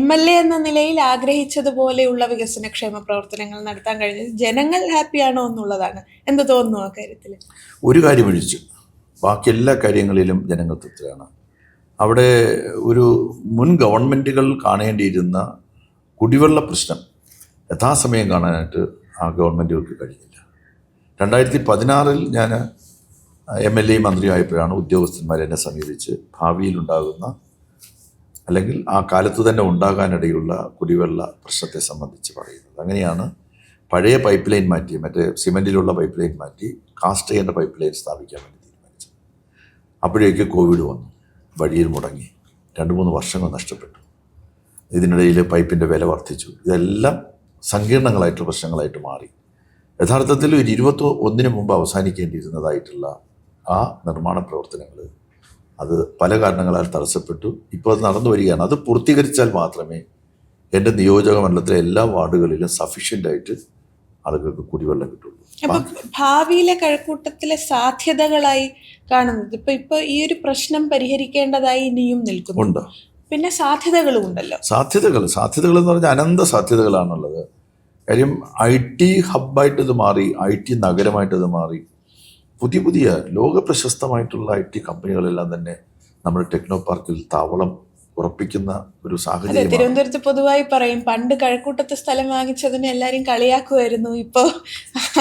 MLA എന്ന നിലയിൽ ആഗ്രഹിച്ചതുപോലെയുള്ള വികസനക്ഷേമ പ്രവർത്തനങ്ങൾ നടത്താൻ കഴിഞ്ഞത് ജനങ്ങൾ ഹാപ്പിയാണോ എന്നുള്ളതാണ്. എന്ത് തോന്നുന്നു ആ കാര്യത്തിൽ? ഒരു കാര്യം ഒഴിച്ചു ബാക്കി എല്ലാ കാര്യങ്ങളിലും ജനങ്ങൾ തൃപ്തരാണ്. അവിടെ ഒരു മുൻ ഗവൺമെൻറ്റുകൾ കാണേണ്ടിയിരുന്ന കുടിവെള്ള പ്രശ്നം യഥാസമയം കാണാനായിട്ട് ആ ഗവൺമെൻറ്റുകൾക്ക് കഴിഞ്ഞില്ല. 2016 ഞാൻ MLA മന്ത്രിയായപ്പോഴാണ് ഉദ്യോഗസ്ഥന്മാരെ എന്നെ സമീപിച്ച് ഭാവിയിലുണ്ടാകുന്ന അല്ലെങ്കിൽ ആ കാലത്ത് തന്നെ ഉണ്ടാകാനിടയുള്ള കുടിവെള്ള പ്രശ്നത്തെ സംബന്ധിച്ച് പറയുന്നത്. അങ്ങനെയാണ് പഴയ പൈപ്പ് ലൈൻ മാറ്റി, മറ്റേ സിമെൻറ്റിലുള്ള പൈപ്പ് ലൈൻ മാറ്റി കാസ്റ്റ് ചെയ്യേണ്ട പൈപ്പ് ലൈൻ സ്ഥാപിക്കാൻ വേണ്ടി തീരുമാനിച്ചത്. അപ്പോഴേക്ക് കോവിഡ് വന്നു, വഴിയിൽ മുടങ്ങി, 2-3 വർഷങ്ങൾ നഷ്ടപ്പെട്ടു. ഇതിനിടയിൽ പൈപ്പിൻ്റെ വില വർദ്ധിച്ചു. ഇതെല്ലാം സങ്കീർണങ്ങളായിട്ടുള്ള പ്രശ്നങ്ങളായിട്ട് മാറി. യഥാർത്ഥത്തിൽ ഒരു 21 മുമ്പ് അവസാനിക്കേണ്ടിയിരുന്നതായിട്ടുള്ള ആ നിർമ്മാണ പ്രവർത്തനങ്ങൾ അത് പല കാരണങ്ങളാൽ തടസ്സപ്പെട്ടു. ഇപ്പോൾ അത് നടന്നു വരികയാണ്. അത് പൂർത്തീകരിച്ചാൽ മാത്രമേ എൻ്റെ നിയോജക മണ്ഡലത്തിലെ എല്ലാ വാർഡുകളിലും സഫീഷ്യൻ്റായിട്ട് ആളുകൾക്ക് കുടിവെള്ളം കിട്ടുള്ളൂ. അപ്പോൾ ഭാവിയിലെ കഴക്കൂട്ടത്തിലെ സാധ്യതകളായി കാണുന്നത് ഇപ്പോൾ ഈ ഒരു പ്രശ്നം പരിഹരിക്കേണ്ടതായി ഇനിയും നിൽക്കുന്നുണ്ട്. പിന്നെ സാധ്യതകളും ഉണ്ടല്ലോ. സാധ്യതകൾ എന്ന് പറഞ്ഞാൽ അനന്ത സാധ്യതകളാണുള്ളത്. കാര്യം IT ഹബ്ബായിട്ട് ഇത് മാറി, IT നഗരമായിട്ട് ഇത് മാറി. പുതിയ ലോക പ്രശസ്തമായിട്ടുള്ള IT കമ്പനികളെല്ലാം തന്നെ നമ്മുടെ ടെക്നോ പാർക്കിൽ താവളം ഉറപ്പിക്കുന്ന ഒരു അതെ, സാഹചര്യം. തിരുവനന്തപുരത്ത് പൊതുവായി പറയും പണ്ട് കഴക്കൂട്ടത്ത് സ്ഥലം വാങ്ങിച്ചതിന് എല്ലാരും കളിയാക്കുമായിരുന്നു, ഇപ്പോ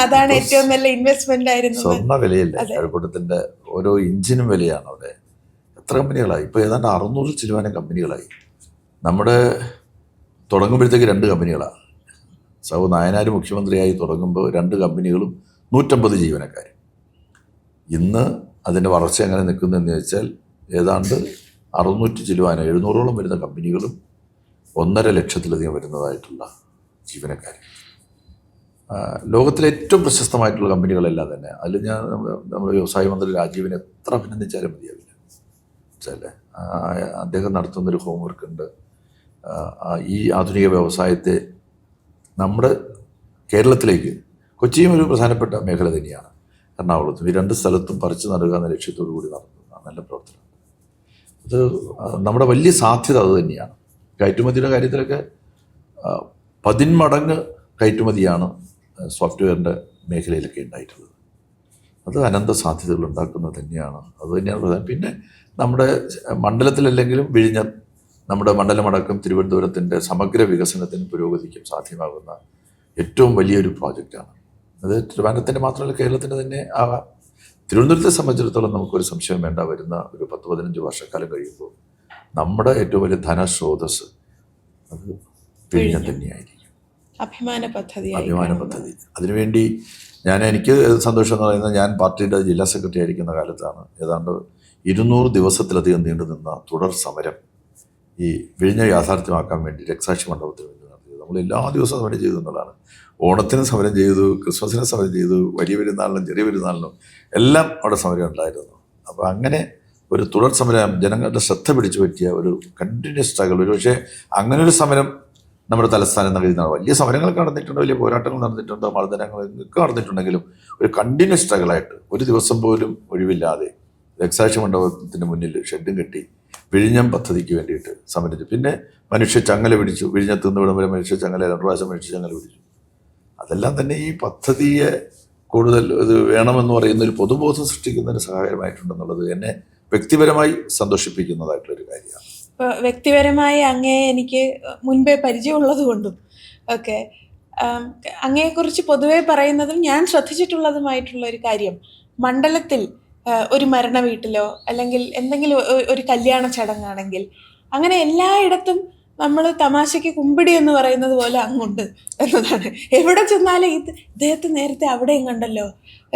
അതാണ് ഏറ്റവും നല്ല ഇൻവെസ്റ്റ്മെന്റ് ആയിരുന്നു. സ്വർണ്ണ വിലയല്ലേ കഴക്കൂട്ടത്തിന്റെ, ഓരോ ഇഞ്ചിനും വിലയാണ് അവിടെ. എത്ര കമ്പനികളായി ഇപ്പോൾ? ഏതാണ്ട് 600 ചിലവാനം കമ്പനികളായി. നമ്മുടെ തുടങ്ങുമ്പോഴത്തേക്ക് 2 കമ്പനികളാണ്. സൗ നായനാർ മുഖ്യമന്ത്രിയായി തുടങ്ങുമ്പോൾ 2 കമ്പനികളും 150 ജീവനക്കാർ. ഇന്ന് അതിൻ്റെ വളർച്ച എങ്ങനെ നിൽക്കുന്നതെന്ന് ചോദിച്ചാൽ ഏതാണ്ട് 600 ചിലവാനം 700ഓളം വരുന്ന കമ്പനികളും 1.5 ലക്ഷത്തിലധികം വരുന്നതായിട്ടുള്ള ജീവനക്കാർ. ലോകത്തിലെ ഏറ്റവും പ്രശസ്തമായിട്ടുള്ള കമ്പനികളെല്ലാം തന്നെ. അതിൽ ഞാൻ നമ്മുടെ വ്യവസായ മന്ത്രി രാജീവിനെ എത്ര അഭിനന്ദിച്ചാലും മതിയാവില്ല. വെച്ചാൽ അദ്ദേഹം നടത്തുന്നൊരു ഹോംവർക്ക് ഉണ്ട്. ഈ ആധുനിക വ്യവസായത്തെ നമ്മുടെ കേരളത്തിലേക്ക്, കൊച്ചിയും ഒരു പ്രധാനപ്പെട്ട മേഖല തന്നെയാണ്, എറണാകുളത്തും, ഈ 2 സ്ഥലത്തും പറിച്ചു നടുക എന്ന ലക്ഷ്യത്തോടു കൂടി നടത്തുന്ന നല്ല പ്രവർത്തനം. അത് നമ്മുടെ വലിയ സാധ്യത അത് തന്നെയാണ്. കയറ്റുമതിയുടെ കാര്യത്തിലൊക്കെ 10 മടങ്ങ് കയറ്റുമതിയാണ് സോഫ്റ്റ്വെയറിൻ്റെ മേഖലയിലൊക്കെ ഉണ്ടായിട്ടുള്ളത്. അത് അനന്ത സാധ്യതകൾ ഉണ്ടാക്കുന്നത് തന്നെയാണ്. അത് തന്നെയാണ് പ്രധാനം. പിന്നെ നമ്മുടെ മണ്ഡലത്തിലല്ലെങ്കിലും വിഴിഞ്ഞം, നമ്മുടെ മണ്ഡലമടക്കം തിരുവനന്തപുരത്തിൻ്റെ സമഗ്ര വികസനത്തിനും പുരോഗതിക്കും സാധ്യമാകുന്ന ഏറ്റവും വലിയൊരു പ്രോജക്റ്റാണ് അത്. ട്രിവാൻഡ്രത്തിൻ്റെ മാത്രമല്ല, കേരളത്തിൻ്റെ തന്നെ ആകാം. തിരുവനന്തപുരത്തെ സംബന്ധിച്ചിടത്തോളം നമുക്കൊരു സംശയം വേണ്ട. വരുന്ന ഒരു 10-15 വർഷക്കാലം കഴിയുമ്പോൾ നമ്മുടെ ഏറ്റവും വലിയ ധനസ്രോതസ് അത് വിഴിഞ്ഞം തന്നെയായിരിക്കും. അഭിമാന പദ്ധതി. അതിനുവേണ്ടി എനിക്ക് സന്തോഷം എന്ന് പറയുന്നത്, ഞാൻ പാർട്ടിയുടെ ജില്ലാ സെക്രട്ടറി ആയിരിക്കുന്ന കാലത്താണ് ഏതാണ്ട് 200 ദിവസത്തിലധികം നീണ്ടു നിന്ന തുടർ സമരം ഈ വിഴിഞ്ഞ യാഥാർത്ഥ്യമാക്കാൻ വേണ്ടി രക്തസാക്ഷി മണ്ഡപത്തിന് വേണ്ടി നടത്തിയത്. നമ്മൾ എല്ലാ ദിവസവും സമരം ചെയ്തു എന്നുള്ളതാണ്. ഓണത്തിന് സമരം ചെയ്തു, ക്രിസ്മസിന് സമരം ചെയ്തു, വലിയ പെരുന്നാളിനും ചെറിയ പെരുന്നാളിനും എല്ലാം അവിടെ സമരം ഉണ്ടായിരുന്നു. അപ്പോൾ അങ്ങനെ ഒരു തുടർ സമരം, ജനങ്ങളുടെ ശ്രദ്ധ പിടിച്ചു പറ്റിയ ഒരു കണ്ടിന്യൂസ് സ്ട്രഗിൾ. ഒരു പക്ഷേ അങ്ങനെ ഒരു സമരം നമ്മുടെ തലസ്ഥാനം നൽകുന്നതാണ്. വലിയ സമരങ്ങളൊക്കെ നടന്നിട്ടുണ്ട്, വലിയ പോരാട്ടങ്ങൾ നടന്നിട്ടുണ്ട്, മർദ്ദനങ്ങളൊക്കെ നടന്നിട്ടുണ്ടെങ്കിലും ഒരു കണ്ടിന്യൂസ് സ്ട്രഗിളായിട്ട് ഒരു ദിവസം പോലും ഒഴിവില്ലാതെ രക്തസാക്ഷി മണ്ഡപത്തിന് മുന്നിൽ ഷെഡും കെട്ടി വിഴിഞ്ഞം പദ്ധതിക്ക് വേണ്ടിയിട്ട് സമരിച്ചു. പിന്നെ മനുഷ്യ ചങ്ങല പിടിച്ചു, വിഴിഞ്ഞത്ത് നിന്ന് ഇവിടം വരെ മനുഷ്യ ചങ്ങല 2 പ്രാവശ്യം മനുഷ്യ ചങ്ങല പിടിച്ചു. അതെല്ലാം തന്നെ ഈ പദ്ധതിയെ കൂടുതൽ ഇത് വേണമെന്ന് പറയുന്ന ഒരു പൊതുബോധം സൃഷ്ടിക്കുന്നതിന് സഹായകരമായിട്ടുണ്ടെന്നുള്ളത് എന്നെ വ്യക്തിപരമായി സന്തോഷിപ്പിക്കുന്നതായിട്ടുള്ളൊരു കാര്യമാണ്. ഇപ്പോൾ വ്യക്തിപരമായി അങ്ങേ എനിക്ക് മുൻപേ പരിചയമുള്ളത് കൊണ്ടും ഒക്കെ അങ്ങയെക്കുറിച്ച് പൊതുവെ പറയുന്നതും ഞാൻ ശ്രദ്ധിച്ചിട്ടുള്ളതുമായിട്ടുള്ള ഒരു കാര്യം, മണ്ഡലത്തിൽ ഒരു മരണ വീട്ടിലോ അല്ലെങ്കിൽ എന്തെങ്കിലും ഒരു കല്യാണ ചടങ്ങാണെങ്കിൽ അങ്ങനെ എല്ലായിടത്തും നമ്മൾ തമാശയ്ക്ക് കുമ്പിടി എന്ന് പറയുന്നത് പോലെ അങ്ങുണ്ട് എന്നതാണ്. എവിടെ ചെന്നാലും ഇദ്ദേഹത്തെ നേരത്തെ അവിടെയും കണ്ടല്ലോ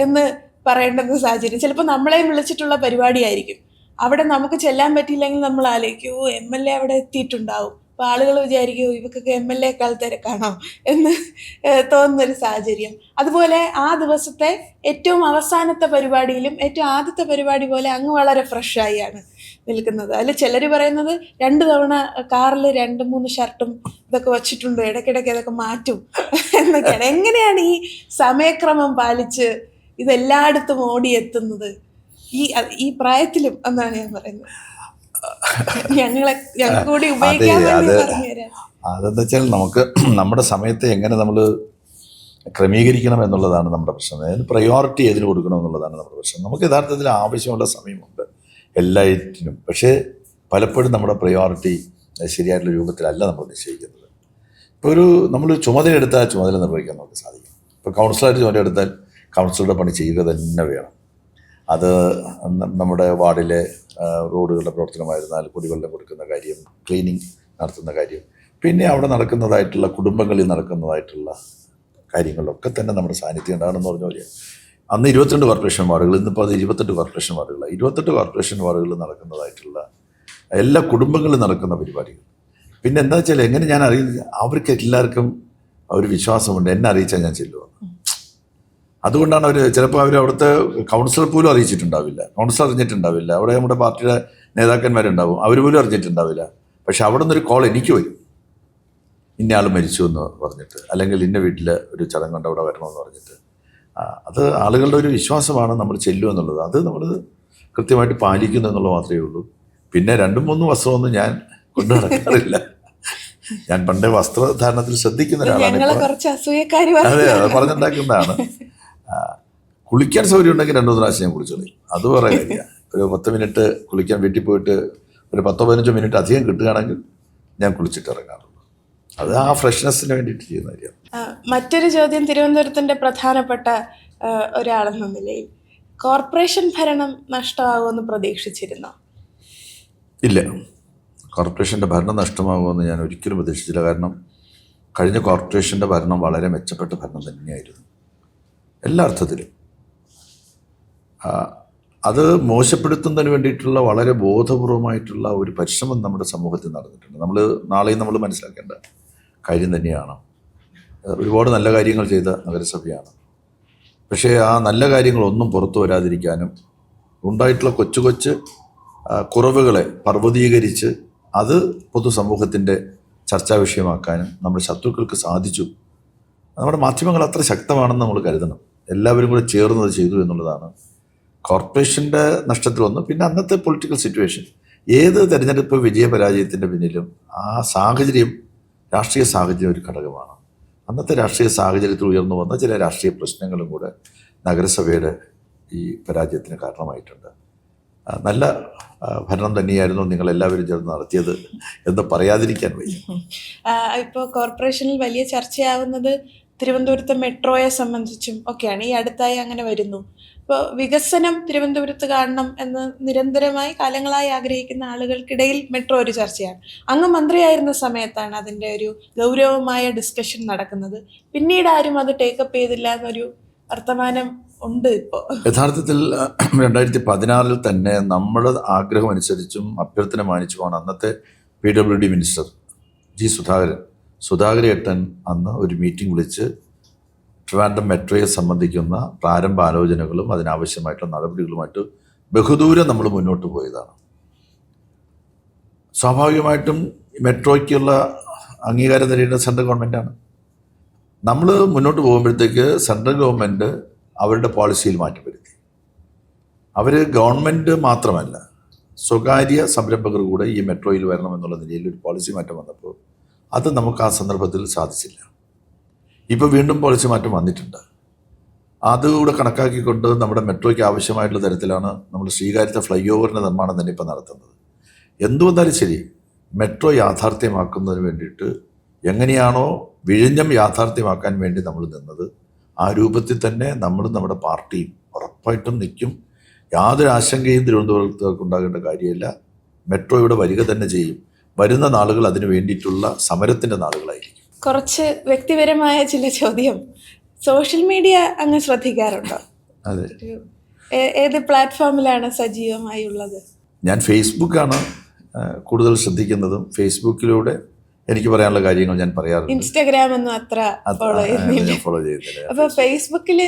എന്ന് പറയേണ്ടുന്ന സാഹചര്യം. ചിലപ്പോൾ നമ്മളെയും വിളിച്ചിട്ടുള്ള പരിപാടിയായിരിക്കും. അവിടെ നമുക്ക് ചെല്ലാൻ പറ്റിയില്ലെങ്കിൽ നമ്മൾ ആലോചിക്കും, MLA അവിടെ എത്തിയിട്ടുണ്ടാവും. അപ്പോൾ ആളുകൾ വിചാരിക്കും ഇവക്കൊക്കെ MLA-ക്കാൾ തിരക്കാണോ എന്ന് തോന്നുന്നൊരു സാഹചര്യം. അതുപോലെ ആ ദിവസത്തെ ഏറ്റവും അവസാനത്തെ പരിപാടിയിലും ഏറ്റവും ആദ്യത്തെ പരിപാടി പോലെ അങ്ങ് വളരെ ഫ്രഷായാണ് നിൽക്കുന്നത്. അതിൽ ചിലർ പറയുന്നത് 2 തവണ കാറിൽ 2-3 ഷർട്ടും ഇതൊക്കെ വച്ചിട്ടുണ്ട്, ഇടയ്ക്കിടയ്ക്ക് അതൊക്കെ മാറ്റും എന്നൊക്കെയാണ്. എങ്ങനെയാണ് ഈ സമയക്രമം പാലിച്ച് ഇതെല്ലായിടത്തും ഓടിയെത്തുന്നത് ഈ പ്രായത്തിലും എന്നാണ് ഞാൻ പറയുന്നത്. ഞങ്ങൾ കൂടി ഉപയോഗിക്കാൻ വേണ്ടി പറഞ്ഞുതരാം. അതെന്താ വെച്ചാൽ നമുക്ക് നമ്മുടെ സമയത്തെ എങ്ങനെ നമ്മൾ ക്രമീകരിക്കണം എന്നുള്ളതാണ് നമ്മുടെ പ്രശ്നം. അതിന് പ്രയോറിറ്റി ഏതിന് കൊടുക്കണം എന്നുള്ളതാണ് നമ്മുടെ പ്രശ്നം. നമുക്ക് യഥാർത്ഥത്തിൽ ആവശ്യമുള്ള സമയമുണ്ട് എല്ലാറ്റിനും. പക്ഷേ പലപ്പോഴും നമ്മുടെ പ്രയോറിറ്റി ശരിയായിട്ടുള്ള രൂപത്തിലല്ല നമ്മൾ നിശ്ചയിക്കുന്നത്. ഇപ്പോൾ നമ്മൾ ചുമതല എടുത്താൽ ചുമതല നിർവഹിക്കാൻ നമുക്ക് സാധിക്കും. ഇപ്പോൾ കൗൺസിലർ ചുമതല എടുത്താൽ കൗൺസിലറുടെ പണി ചെയ്യുക തന്നെ വേണം. അത് നമ്മുടെ വാർഡിലെ റോഡുകളുടെ പ്രവർത്തനമായിരുന്നാൽ, കുടിവെള്ളം കൊടുക്കുന്ന കാര്യം, ക്ലീനിങ് നടത്തുന്ന കാര്യം, പിന്നെ അവിടെ നടക്കുന്നതായിട്ടുള്ള കുടുംബങ്ങളിൽ നടക്കുന്നതായിട്ടുള്ള കാര്യങ്ങളിലൊക്കെ തന്നെ നമ്മുടെ സാന്നിധ്യം ഉണ്ടാകണമെന്ന് പറഞ്ഞ പോലെ. അന്ന് 22 കോർപ്പറേഷൻ വാർഡുകൾ, ഇന്നിപ്പോൾ അത് 28 കോർപ്പറേഷൻ വാർഡുകളാണ്. 28 കോർപ്പറേഷൻ വാർഡുകളിൽ നടക്കുന്നതായിട്ടുള്ള എല്ലാ കുടുംബങ്ങളിൽ നടക്കുന്ന പരിപാടികൾ. പിന്നെ എന്താ വെച്ചാൽ എങ്ങനെ ഞാൻ അറിയുന്നത്, അവർക്ക് എല്ലാവർക്കും ഒരു വിശ്വാസമുണ്ട് എന്നെ അറിയിച്ചാൽ ഞാൻ ചെല്ലുമെന്ന്. അതുകൊണ്ടാണ് ചിലപ്പോൾ അവിടുത്തെ കൗൺസിലർ പോലും അറിയിച്ചിട്ടുണ്ടാവില്ല, കൗൺസിലർ അറിഞ്ഞിട്ടുണ്ടാവില്ല, അവിടെ നമ്മുടെ പാർട്ടിയുടെ നേതാക്കന്മാരുണ്ടാവും, അവർ പോലും അറിഞ്ഞിട്ടുണ്ടാവില്ല. പക്ഷെ അവിടെ നിന്നൊരു കോൾ എനിക്ക് വരും, ഇന്ന ആൾ മരിച്ചു എന്ന് പറഞ്ഞിട്ട്, അല്ലെങ്കിൽ ഇന്ന വീട്ടിൽ ഒരു ചടങ്ങുണ്ട് അവിടെ വരണമെന്ന് പറഞ്ഞിട്ട്. അത് ആളുകളുടെ ഒരു വിശ്വാസമാണ് നമ്മൾ ചെല്ലും എന്നുള്ളത്. അത് നമ്മൾ കൃത്യമായിട്ട് പാലിക്കുന്നു എന്നുള്ളത് മാത്രമേ ഉള്ളൂ. പിന്നെ 2-3 വസ്ത്രമൊന്നും ഞാൻ കൊണ്ടു നടക്കാറില്ല. ഞാൻ പണ്ടേ വസ്ത്രധാരണത്തിൽ ശ്രദ്ധിക്കുന്ന ഒരാളാണ്. അതെ, അത് പറഞ്ഞുണ്ടാക്കുന്നതാണ്. കുളിക്കാൻ സൗകര്യം ഉണ്ടെങ്കിൽ 2-3 പ്രാവശ്യം ഞാൻ കുളിച്ചോളി, അത് വേറെ കാര്യമാണ്. ഒരു 10 മിനിറ്റ് കുളിക്കാൻ വീട്ടിൽ പോയിട്ട് ഒരു 10-15 മിനിറ്റ് അധികം കിട്ടുകയാണെങ്കിൽ ഞാൻ കുളിച്ചിട്ട് ഇറങ്ങാറുള്ളൂ. അത് ആ ഫ്രഷ്നെസ്സിന് വേണ്ടിയിട്ട് ചെയ്യുന്ന കാര്യമാണ്. മറ്റൊരു ചോദ്യം തിരുവനന്തപുരത്തിൻ്റെ പ്രധാനപ്പെട്ട ഒരാളെന്ന നിലയിൽ കോർപ്പറേഷൻ ഭരണം നഷ്ടമാകുമെന്ന് പ്രതീക്ഷിച്ചിരുന്നോ? ഇല്ല, കോർപ്പറേഷൻ്റെ ഭരണം നഷ്ടമാകുമെന്ന് ഞാൻ ഒരിക്കലും പ്രതീക്ഷിച്ചില്ല. കാരണം കഴിഞ്ഞ കോർപ്പറേഷൻ്റെ ഭരണം വളരെ മെച്ചപ്പെട്ട ഭരണം തന്നെയായിരുന്നു എല്ലാ അർത്ഥത്തിലും. അത് മോശപ്പെടുത്തുന്നതിന് വേണ്ടിയിട്ടുള്ള വളരെ ബോധപൂർവമായിട്ടുള്ള ഒരു പരിശ്രമം നമ്മുടെ സമൂഹത്തിൽ നടന്നിട്ടുണ്ട്. നാളെയും നമ്മൾ മനസ്സിലാക്കേണ്ട കാര്യം തന്നെയാണ്. ഒരുപാട് നല്ല കാര്യങ്ങൾ ചെയ്ത നഗരസഭയാണ്. പക്ഷേ ആ നല്ല കാര്യങ്ങളൊന്നും പുറത്തു വരാതിരിക്കാനും ഉണ്ടായിട്ടുള്ള കൊച്ചു കൊച്ചു കുറവുകളെ പർവ്വതീകരിച്ച് അത് പൊതുസമൂഹത്തിൻ്റെ ചർച്ചാ വിഷയമാക്കാനും നമ്മുടെ ശത്രുക്കൾക്ക് സാധിച്ചു. നമ്മുടെ മാധ്യമങ്ങൾ അത്ര ശക്തമാണെന്ന് നമ്മൾ കരുതണം. എല്ലാവരും കൂടെ ചേർന്നത് ചെയ്തു എന്നുള്ളതാണ് കോർപ്പറേഷൻ്റെ നഷ്ടത്തിലൊന്ന്. പിന്നെ അന്നത്തെ പൊളിറ്റിക്കൽ സിറ്റുവേഷൻ, ഏത് തെരഞ്ഞെടുപ്പ് വിജയപരാജയത്തിൻ്റെ പിന്നിലും ആ സാഹചര്യം, രാഷ്ട്രീയ സാഹചര്യം ഒരു ഘടകമാണ്. അന്നത്തെ രാഷ്ട്രീയ സാഹചര്യത്തിൽ ഉയർന്നു വന്ന ചില രാഷ്ട്രീയ പ്രശ്നങ്ങളും കൂടെ നഗരസഭയുടെ ഈ പരാജയത്തിന് കാരണമായിട്ടുണ്ട്. നല്ല ഭരണം തന്നെയായിരുന്നു നിങ്ങളെല്ലാവരും ചേർന്ന് നടത്തിയത് എന്ന് പറയാതിരിക്കാൻ വയ്യ. ഇപ്പോൾ കോർപ്പറേഷനിൽ വലിയ ചർച്ചയാവുന്നത് തിരുവനന്തപുരത്തെ മെട്രോയെ സംബന്ധിച്ചും ഒക്കെയാണ്. ഈ അടുത്തായി അങ്ങനെ വരുന്നു. ഇപ്പോൾ വികസനം തിരുവനന്തപുരത്ത് കാണണം എന്ന് നിരന്തരമായി കാലങ്ങളായി ആഗ്രഹിക്കുന്ന ആളുകൾക്കിടയിൽ മെട്രോ ഒരു ചർച്ചയാണ്. അങ്ങ് മന്ത്രിയായിരുന്ന സമയത്താണ് അതിൻ്റെ ഒരു ഗൗരവമായ ഡിസ്കഷൻ നടക്കുന്നത്. പിന്നീട് ആരും അത് ടേക്കപ്പ് ചെയ്തില്ല എന്നൊരു വർത്തമാനം ഉണ്ട് ഇപ്പോൾ. യഥാർത്ഥത്തിൽ 2016 തന്നെ നമ്മുടെ ആഗ്രഹം അനുസരിച്ചും അഭ്യർത്ഥന മാനിച്ചുമാണ് അന്നത്തെ PWD മിനിസ്റ്റർ ജി സുധാകരേട്ടൻ അന്ന് ഒരു മീറ്റിംഗ് വിളിച്ച് ട്രിവാൻഡ്രം മെട്രോയെ സംബന്ധിക്കുന്ന പ്രാരംഭ ആലോചനകളും അതിനാവശ്യമായിട്ടുള്ള നടപടികളുമായിട്ട് ബഹുദൂരം നമ്മൾ മുന്നോട്ട് പോയതാണ്. സ്വാഭാവികമായിട്ടും മെട്രോയ്ക്കുള്ള അംഗീകാരം തരേണ്ട സെൻട്രൽ ഗവൺമെൻറ്റാണ്. നമ്മൾ മുന്നോട്ട് പോകുമ്പോഴത്തേക്ക് സെൻട്രൽ ഗവൺമെൻറ് അവരുടെ പോളിസിയിൽ മാറ്റം വരുത്തി. അവർ ഗവൺമെൻറ് മാത്രമല്ല, സ്വകാര്യ സംരംഭകർ കൂടെ ഈ മെട്രോയിൽ വരണമെന്നുള്ള നിലയിൽ ഒരു പോളിസി മാറ്റം വന്നപ്പോൾ അത് നമുക്ക് ആ സന്ദർഭത്തിൽ സാധിച്ചില്ല. ഇപ്പോൾ വീണ്ടും പോളിസി മാറ്റം വന്നിട്ടുണ്ട്. അതുകൂടെ കണക്കാക്കിക്കൊണ്ട് നമ്മുടെ മെട്രോയ്ക്ക് ആവശ്യമായിട്ടുള്ള തരത്തിലാണ് നമ്മൾ ശ്രീകാര്യത്തെ ഫ്ലൈ ഓവറിൻ്റെ നിർമ്മാണം തന്നെ ഇപ്പോൾ നടത്തുന്നത്. എന്തുവന്നാലും ശരി, മെട്രോ യാഥാർത്ഥ്യമാക്കുന്നതിന് വേണ്ടിയിട്ട് എങ്ങനെയാണോ വിഴിഞ്ഞം യാഥാർത്ഥ്യമാക്കാൻ വേണ്ടി നമ്മൾ നിന്നത്, ആ രൂപത്തിൽ തന്നെ നമ്മളും നമ്മുടെ പാർട്ടിയും ഉറപ്പായിട്ടും നിൽക്കും. യാതൊരു ആശങ്കയും തിരുവനന്തപുരത്തേക്ക് ഉണ്ടാകേണ്ട കാര്യമില്ല. മെട്രോ ഇവിടെ വരിക തന്നെ ചെയ്യും. വരുന്ന നാളുകൾ അതിന് വേണ്ടിയിട്ടുള്ള സമരത്തിൻ്റെ നാളുകളായിരിക്കും. കുറച്ച് വ്യക്തിപരമായ ചില ചോദ്യം. സോഷ്യൽ മീഡിയ അങ്ങ് ശ്രദ്ധിക്കാറുണ്ടോ? അതെ. ഏത് പ്ലാറ്റ്ഫോമിലാണ് സജീവമായി ഉള്ളത്? ഞാൻ ഫേസ്ബുക്കാണ് കൂടുതൽ ശ്രദ്ധിക്കുന്നതും. ഫേസ്ബുക്കിലൂടെ എനിക്ക് പറയാനുള്ള കാര്യങ്ങൾ ഞാൻ പറയാറുണ്ട്. ഇൻസ്റ്റാഗ്രാം ഒന്നും അത്ര ഫോളോ ചെയ്യുന്നില്ല. അപ്പൊ ഫേസ്ബുക്കില്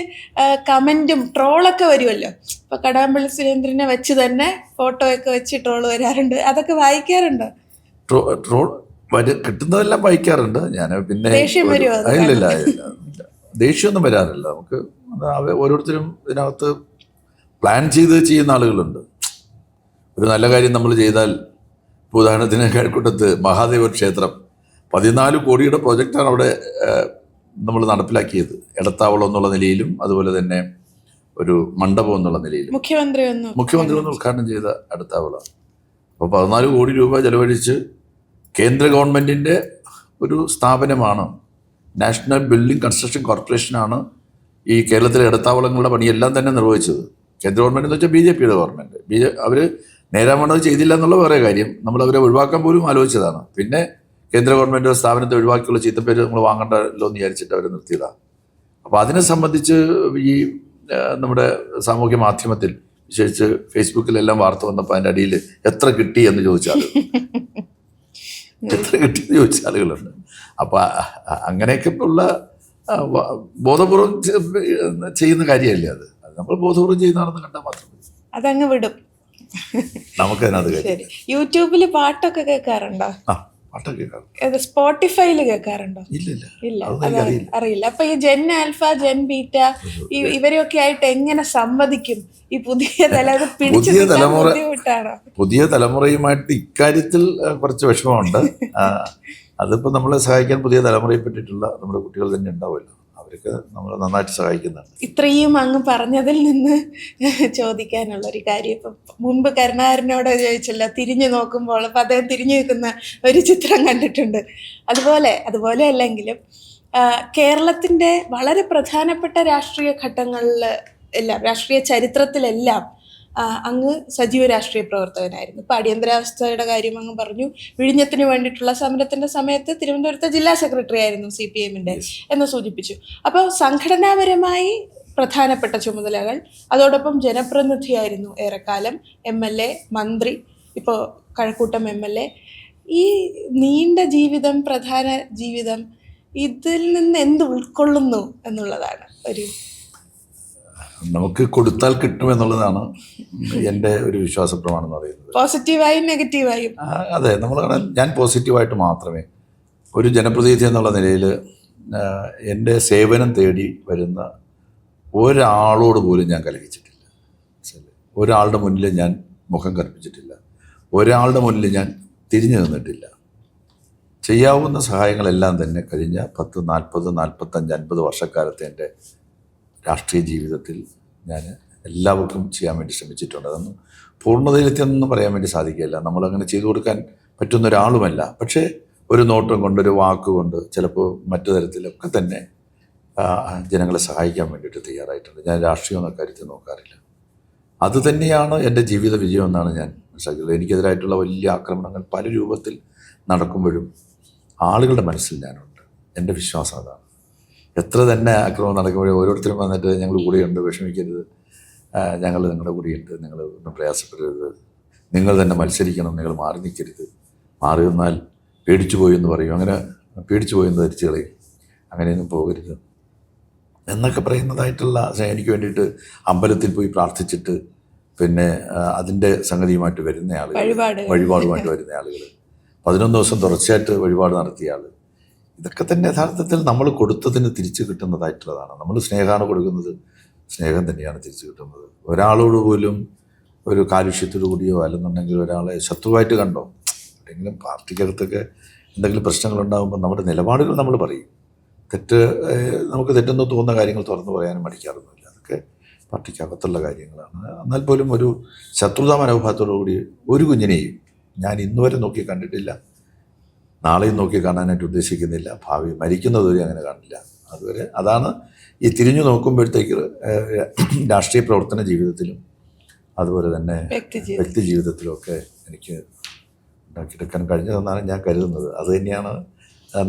കമന്റും ട്രോളൊക്കെ വരുമല്ലോ. ഇപ്പൊ കടാമ്പള്ളി സുരേന്ദ്രനെ വെച്ച് തന്നെ ഫോട്ടോ ഒക്കെ വെച്ച് ട്രോള് വരാറുണ്ട്. അതൊക്കെ വായിക്കാറുണ്ടോ? ട്രോൾ കിട്ടുന്നതെല്ലാം വായിക്കാറുണ്ട് ഞാൻ. പിന്നെ ദേഷ്യം വരുമോ? ഇല്ല, ദേഷ്യമൊന്നും വരാറില്ല. നമുക്ക് ഓരോരുത്തരും ഇതിനകത്ത് പ്ലാൻ ചെയ്ത് ചെയ്യുന്ന ആളുകളുണ്ട്. ഒരു നല്ല കാര്യം നമ്മൾ ചെയ്താൽ, ഉദാഹരണത്തിന് കഴക്കൂട്ടത്ത് മഹാദേവ ക്ഷേത്രം 14 കോടിയുടെ പ്രോജക്റ്റാണ് അവിടെ നമ്മൾ നടപ്പിലാക്കിയത്. ഇടത്താവളം എന്നുള്ള നിലയിലും അതുപോലെ തന്നെ ഒരു മണ്ഡപം എന്നുള്ള നിലയിലും മുഖ്യമന്ത്രി ഒന്ന് ഉദ്ഘാടനം ചെയ്ത ഇടത്താവളം. അപ്പോൾ 14 കോടി രൂപ ചെലവഴിച്ച് കേന്ദ്ര ഗവൺമെൻറ്റിൻ്റെ ഒരു സ്ഥാപനമാണ്, നാഷണൽ ബിൽഡിംഗ് കൺസ്ട്രക്ഷൻ കോർപ്പറേഷനാണ് ഈ കേരളത്തിലെ ഇടത്താവളങ്ങളുടെ പണിയെല്ലാം തന്നെ നിർവഹിച്ചത്. കേന്ദ്ര ഗവൺമെൻറ് എന്ന് വെച്ചാൽ BJPയുടെ ഗവൺമെൻറ്. അവർ നേരാമണത് ചെയ്തില്ല എന്നുള്ള വേറെ കാര്യം. നമ്മളവരെ ഒഴിവാക്കാൻ പോലും ആലോചിച്ചതാണ്. പിന്നെ കേന്ദ്ര ഗവൺമെൻറ് സ്ഥാപനത്തെ ഒഴിവാക്കിയുള്ള ചീത്തപ്പേര് നമ്മൾ വാങ്ങണ്ടല്ലോ എന്ന് വിചാരിച്ചിട്ട് അവർ നിർത്തിയതാണ്. അപ്പോൾ അതിനെ സംബന്ധിച്ച് ഈ നമ്മുടെ സാമൂഹ്യ മാധ്യമത്തിൽ, വിശേഷിച്ച് ഫേസ്ബുക്കിലെല്ലാം വാർത്ത വന്നപ്പോൾ അതിൻ്റെ അടിയിൽ എത്ര കിട്ടി എന്ന് ചോദിച്ച ആളുകളുണ്ട്. അപ്പോൾ അങ്ങനെയൊക്കെ ഉള്ള ബോധപൂർവം ചെയ്യുന്ന കാര്യമല്ലേ അത് നമ്മൾ ബോധപൂർവം ചെയ്യുന്നതാണെന്ന് കണ്ടാൽ മാത്രമേ അതങ്ങ് വിടും. നമുക്കതിനകത്ത് യൂട്യൂബിൽ പാട്ടൊക്കെ കേൾക്കാറുണ്ടോ? പാട്ടൊക്കെ കേൾക്കാറുണ്ട്. സ്പോട്ടിഫൈയിൽ കേൾക്കാറുണ്ടോ? ഇല്ല, അറിയില്ല. അപ്പൊ ഈ ജെൻ ആൽഫ, ജെൻ ബീറ്റ ഇവരെയൊക്കെ ആയിട്ട് എങ്ങനെ സംവദിക്കും ഈ പുതിയ തലമുറയുമായിട്ട്? ഇക്കാര്യത്തിൽ കുറച്ച് വിഷമമുണ്ട്. അതിപ്പോൾ നമ്മളെ സഹായിക്കാൻ പുതിയ തലമുറയെ പറ്റിയിട്ടുള്ള നമ്മുടെ കുട്ടികൾ തന്നെ ഉണ്ടാവുമല്ലോ. അവർക്ക് നമ്മൾ നന്നായിട്ട് സഹായിക്കുന്നുണ്ട്. ഇത്രയും അങ്ങ് പറഞ്ഞതിൽ നിന്ന് ചോദിക്കാനുള്ള ഒരു കാര്യം, ഇപ്പം മുൻപ് കരുണാകരനോട് ചോദിച്ചല്ലോ, തിരിഞ്ഞു നോക്കുമ്പോൾ അപ്പം അദ്ദേഹം തിരിഞ്ഞു നിൽക്കുന്ന ഒരു ചിത്രം കണ്ടിട്ടുണ്ട്. അതുപോലെ അല്ലെങ്കിലും കേരളത്തിൻ്റെ വളരെ പ്രധാനപ്പെട്ട രാഷ്ട്രീയ ഘട്ടങ്ങളിൽ എല്ലാം, രാഷ്ട്രീയ ചരിത്രത്തിലെല്ലാം അങ്ങ് സജീവ രാഷ്ട്രീയ പ്രവർത്തകനായിരുന്നു. ഇപ്പം അടിയന്തരാവസ്ഥയുടെ കാര്യം അങ്ങ് പറഞ്ഞു. വിഴിഞ്ഞത്തിന് വേണ്ടിയിട്ടുള്ള സമരത്തിൻ്റെ സമയത്ത് തിരുവനന്തപുരത്തെ ജില്ലാ സെക്രട്ടറി ആയിരുന്നു CPM-ൻ്റെ എന്ന് സൂചിപ്പിച്ചു. അപ്പോൾ സംഘടനാപരമായി പ്രധാനപ്പെട്ട ചുമതലകൾ, അതോടൊപ്പം ജനപ്രതിനിധിയായിരുന്നു ഏറെക്കാലം, MLA, മന്ത്രി, ഇപ്പോൾ കഴക്കൂട്ടം MLA. ഈ നീണ്ട ജീവിതം, പ്രധാന ജീവിതം, ഇതിൽ നിന്ന് എന്ത് ഉൾക്കൊള്ളുന്നു എന്നുള്ളതാണ് ഒരു നമുക്ക് കൊടുത്താൽ കിട്ടുമെന്നുള്ളതാണ് എൻ്റെ ഒരു വിശ്വാസപ്രമാണം എന്ന് പറയുന്നത്. പോസിറ്റീവായും നെഗറ്റീവായും. അതെ, ഞാൻ പോസിറ്റീവായിട്ട് മാത്രമേ ഒരു ജനപ്രതിനിധി എന്നുള്ള നിലയിൽ എൻ്റെ സേവനം തേടി വരുന്ന ഒരാളോട് പോലും ഞാൻ കലഹിച്ചിട്ടില്ല. ഒരാളുടെ മുന്നിൽ ഞാൻ മുഖം കറുപ്പിച്ചിട്ടില്ല. ഒരാളുടെ മുന്നിൽ ഞാൻ തിരിഞ്ഞു നിന്നിട്ടില്ല. ചെയ്യാവുന്ന സഹായങ്ങളെല്ലാം തന്നെ കഴിഞ്ഞ 10, 40, 45, 50 വർഷക്കാലത്തെ എൻ്റെ രാഷ്ട്രീയ ജീവിതത്തിൽ ഞാൻ എല്ലാവർക്കും ചെയ്യാൻ വേണ്ടി ശ്രമിച്ചിട്ടുണ്ട്. അതൊന്നും പൂർണ്ണതയിലെത്തിയെന്നൊന്നും പറയാൻ വേണ്ടി സാധിക്കില്ല. നമ്മളങ്ങനെ ചെയ്തു കൊടുക്കാൻ പറ്റുന്ന ഒരാളുമല്ല. പക്ഷേ ഒരു നോട്ടം കൊണ്ട്, ഒരു വാക്കുകൊണ്ട്, ചിലപ്പോൾ മറ്റു തരത്തിലൊക്കെ തന്നെ ജനങ്ങളെ സഹായിക്കാൻ വേണ്ടിയിട്ട് തയ്യാറായിട്ടുണ്ട്. ഞാൻ രാഷ്ട്രീയം എന്ന കാര്യത്തിൽ നോക്കാറില്ല. അതുതന്നെയാണ് എൻ്റെ ജീവിത വിജയം എന്നാണ് ഞാൻ മനസ്സിലാക്കിയത്. എനിക്കെതിരായിട്ടുള്ള വലിയ ആക്രമണങ്ങൾ പല രൂപത്തിൽ നടക്കുമ്പോഴും ആളുകളുടെ മനസ്സിൽ ഞാനുണ്ട്. എൻ്റെ വിശ്വാസം അതാണ്. എത്ര തന്നെ ആക്രമണം നടക്കുമ്പോഴും ഓരോരുത്തരും വന്നിട്ട് ഞങ്ങൾ കൂടെയുണ്ട്, വിഷമിക്കരുത്, ഞങ്ങൾ നിങ്ങളുടെ കൂടെയുണ്ട്, നിങ്ങൾ ഒന്നും പ്രയാസപ്പെടരുത്, നിങ്ങൾ തന്നെ മത്സരിക്കണം, നിങ്ങൾ മാറി നിൽക്കരുത്, മാറി നിന്നാൽ പേടിച്ചു പോയി എന്ന് പറയും, അങ്ങനെ പേടിച്ചു പോയെന്ന് ധരിച്ചു കളയും, അങ്ങനെയൊന്നും പോകരുത് എന്നൊക്കെ പറയുന്നതായിട്ടുള്ള എനിക്ക് വേണ്ടിയിട്ട് അമ്പലത്തിൽ പോയി പ്രാർത്ഥിച്ചിട്ട് പിന്നെ അതിൻ്റെ സംഗതിയുമായിട്ട് വരുന്ന ആളുകൾ, വഴിപാടുമായിട്ട് വരുന്ന ആളുകൾ, 11 ദിവസം തുടർച്ചയായിട്ട് വഴിപാട് നടത്തിയ ആൾ, ഇതൊക്കെ തന്നെ യഥാർത്ഥത്തിൽ നമ്മൾ കൊടുത്തതിന് തിരിച്ചു കിട്ടുന്നതായിട്ടുള്ളതാണ്. നമ്മൾ സ്നേഹമാണ് കൊടുക്കുന്നത്, സ്നേഹം തന്നെയാണ് തിരിച്ചു കിട്ടുന്നത്. ഒരാളോട് പോലും ഒരു കാലുഷ്യത്തോടു കൂടിയോ അല്ലെന്നുണ്ടെങ്കിൽ ഒരാളെ ശത്രുവായിട്ട് കണ്ടോ, എവിടെയെങ്കിലും പാർട്ടിക്കകത്തൊക്കെ എന്തെങ്കിലും പ്രശ്നങ്ങളുണ്ടാകുമ്പോൾ നമ്മുടെ നിലപാടുകൾ നമ്മൾ പറയും. നമുക്ക് തെറ്റെന്ന് തോന്നുന്ന കാര്യങ്ങൾ തുറന്നു പറയാനും മടിക്കാറൊന്നുമില്ല. അതൊക്കെ പാർട്ടിക്കകത്തുള്ള കാര്യങ്ങളാണ്. എന്നാൽ പോലും ഒരു ശത്രുതാ മനോഭാവത്തോടു കൂടി ഒരു കുഞ്ഞിനെയും ഞാൻ ഇന്നുവരെ നോക്കി കണ്ടിട്ടില്ല, നാളെയും നോക്കി കാണാനായിട്ട് ഉദ്ദേശിക്കുന്നില്ല, ഭാവി മരിക്കുന്നതുവരെ അങ്ങനെ കാണില്ല. അതുവരെ അതാണ് ഈ തിരിഞ്ഞു നോക്കുമ്പോഴത്തേക്ക് രാഷ്ട്രീയ പ്രവർത്തന ജീവിതത്തിലും അതുപോലെ തന്നെ വ്യക്തി ജീവിതത്തിലുമൊക്കെ എനിക്ക് ഉണ്ടാക്കിയെടുക്കാൻ കഴിഞ്ഞതെന്നാണ് ഞാൻ കരുതുന്നത്. അതുതന്നെയാണ്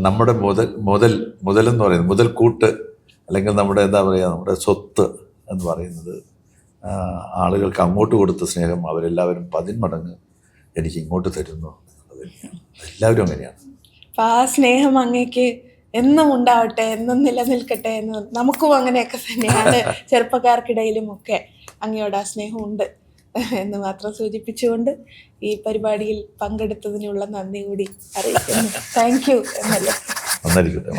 നമ്മുടെ മുതലെന്ന് പറയുന്നത്, മുതൽക്കൂട്ട്, അല്ലെങ്കിൽ നമ്മുടെ എന്താ പറയുക, നമ്മുടെ സ്വത്ത് എന്ന് പറയുന്നത്. ആളുകൾക്ക് അങ്ങോട്ട് കൊടുത്ത സ്നേഹം അവരെല്ലാവരും 10 മടങ്ങ് എനിക്ക് ഇങ്ങോട്ട് തരുന്നു. അത് എല്ലാവരും അങ്ങനെയാണ്. അപ്പം ആ സ്നേഹം അങ്ങേക്ക് എന്നും ഉണ്ടാവട്ടെ, എന്നും നിലനിൽക്കട്ടെ എന്ന് നമുക്കും അങ്ങനെയൊക്കെ തന്നെയാണ്. ചെറുപ്പക്കാർക്കിടയിലും ഒക്കെ അങ്ങയോട് ആ സ്നേഹമുണ്ട് എന്ന് മാത്രം സൂചിപ്പിച്ചുകൊണ്ട് ഈ പരിപാടിയിൽ പങ്കെടുത്തതിനുള്ള നന്ദി കൂടി അറിയിക്കുന്നു. താങ്ക് യു എന്നല്ലേ. നന്നായിരിക്കട്ടെ.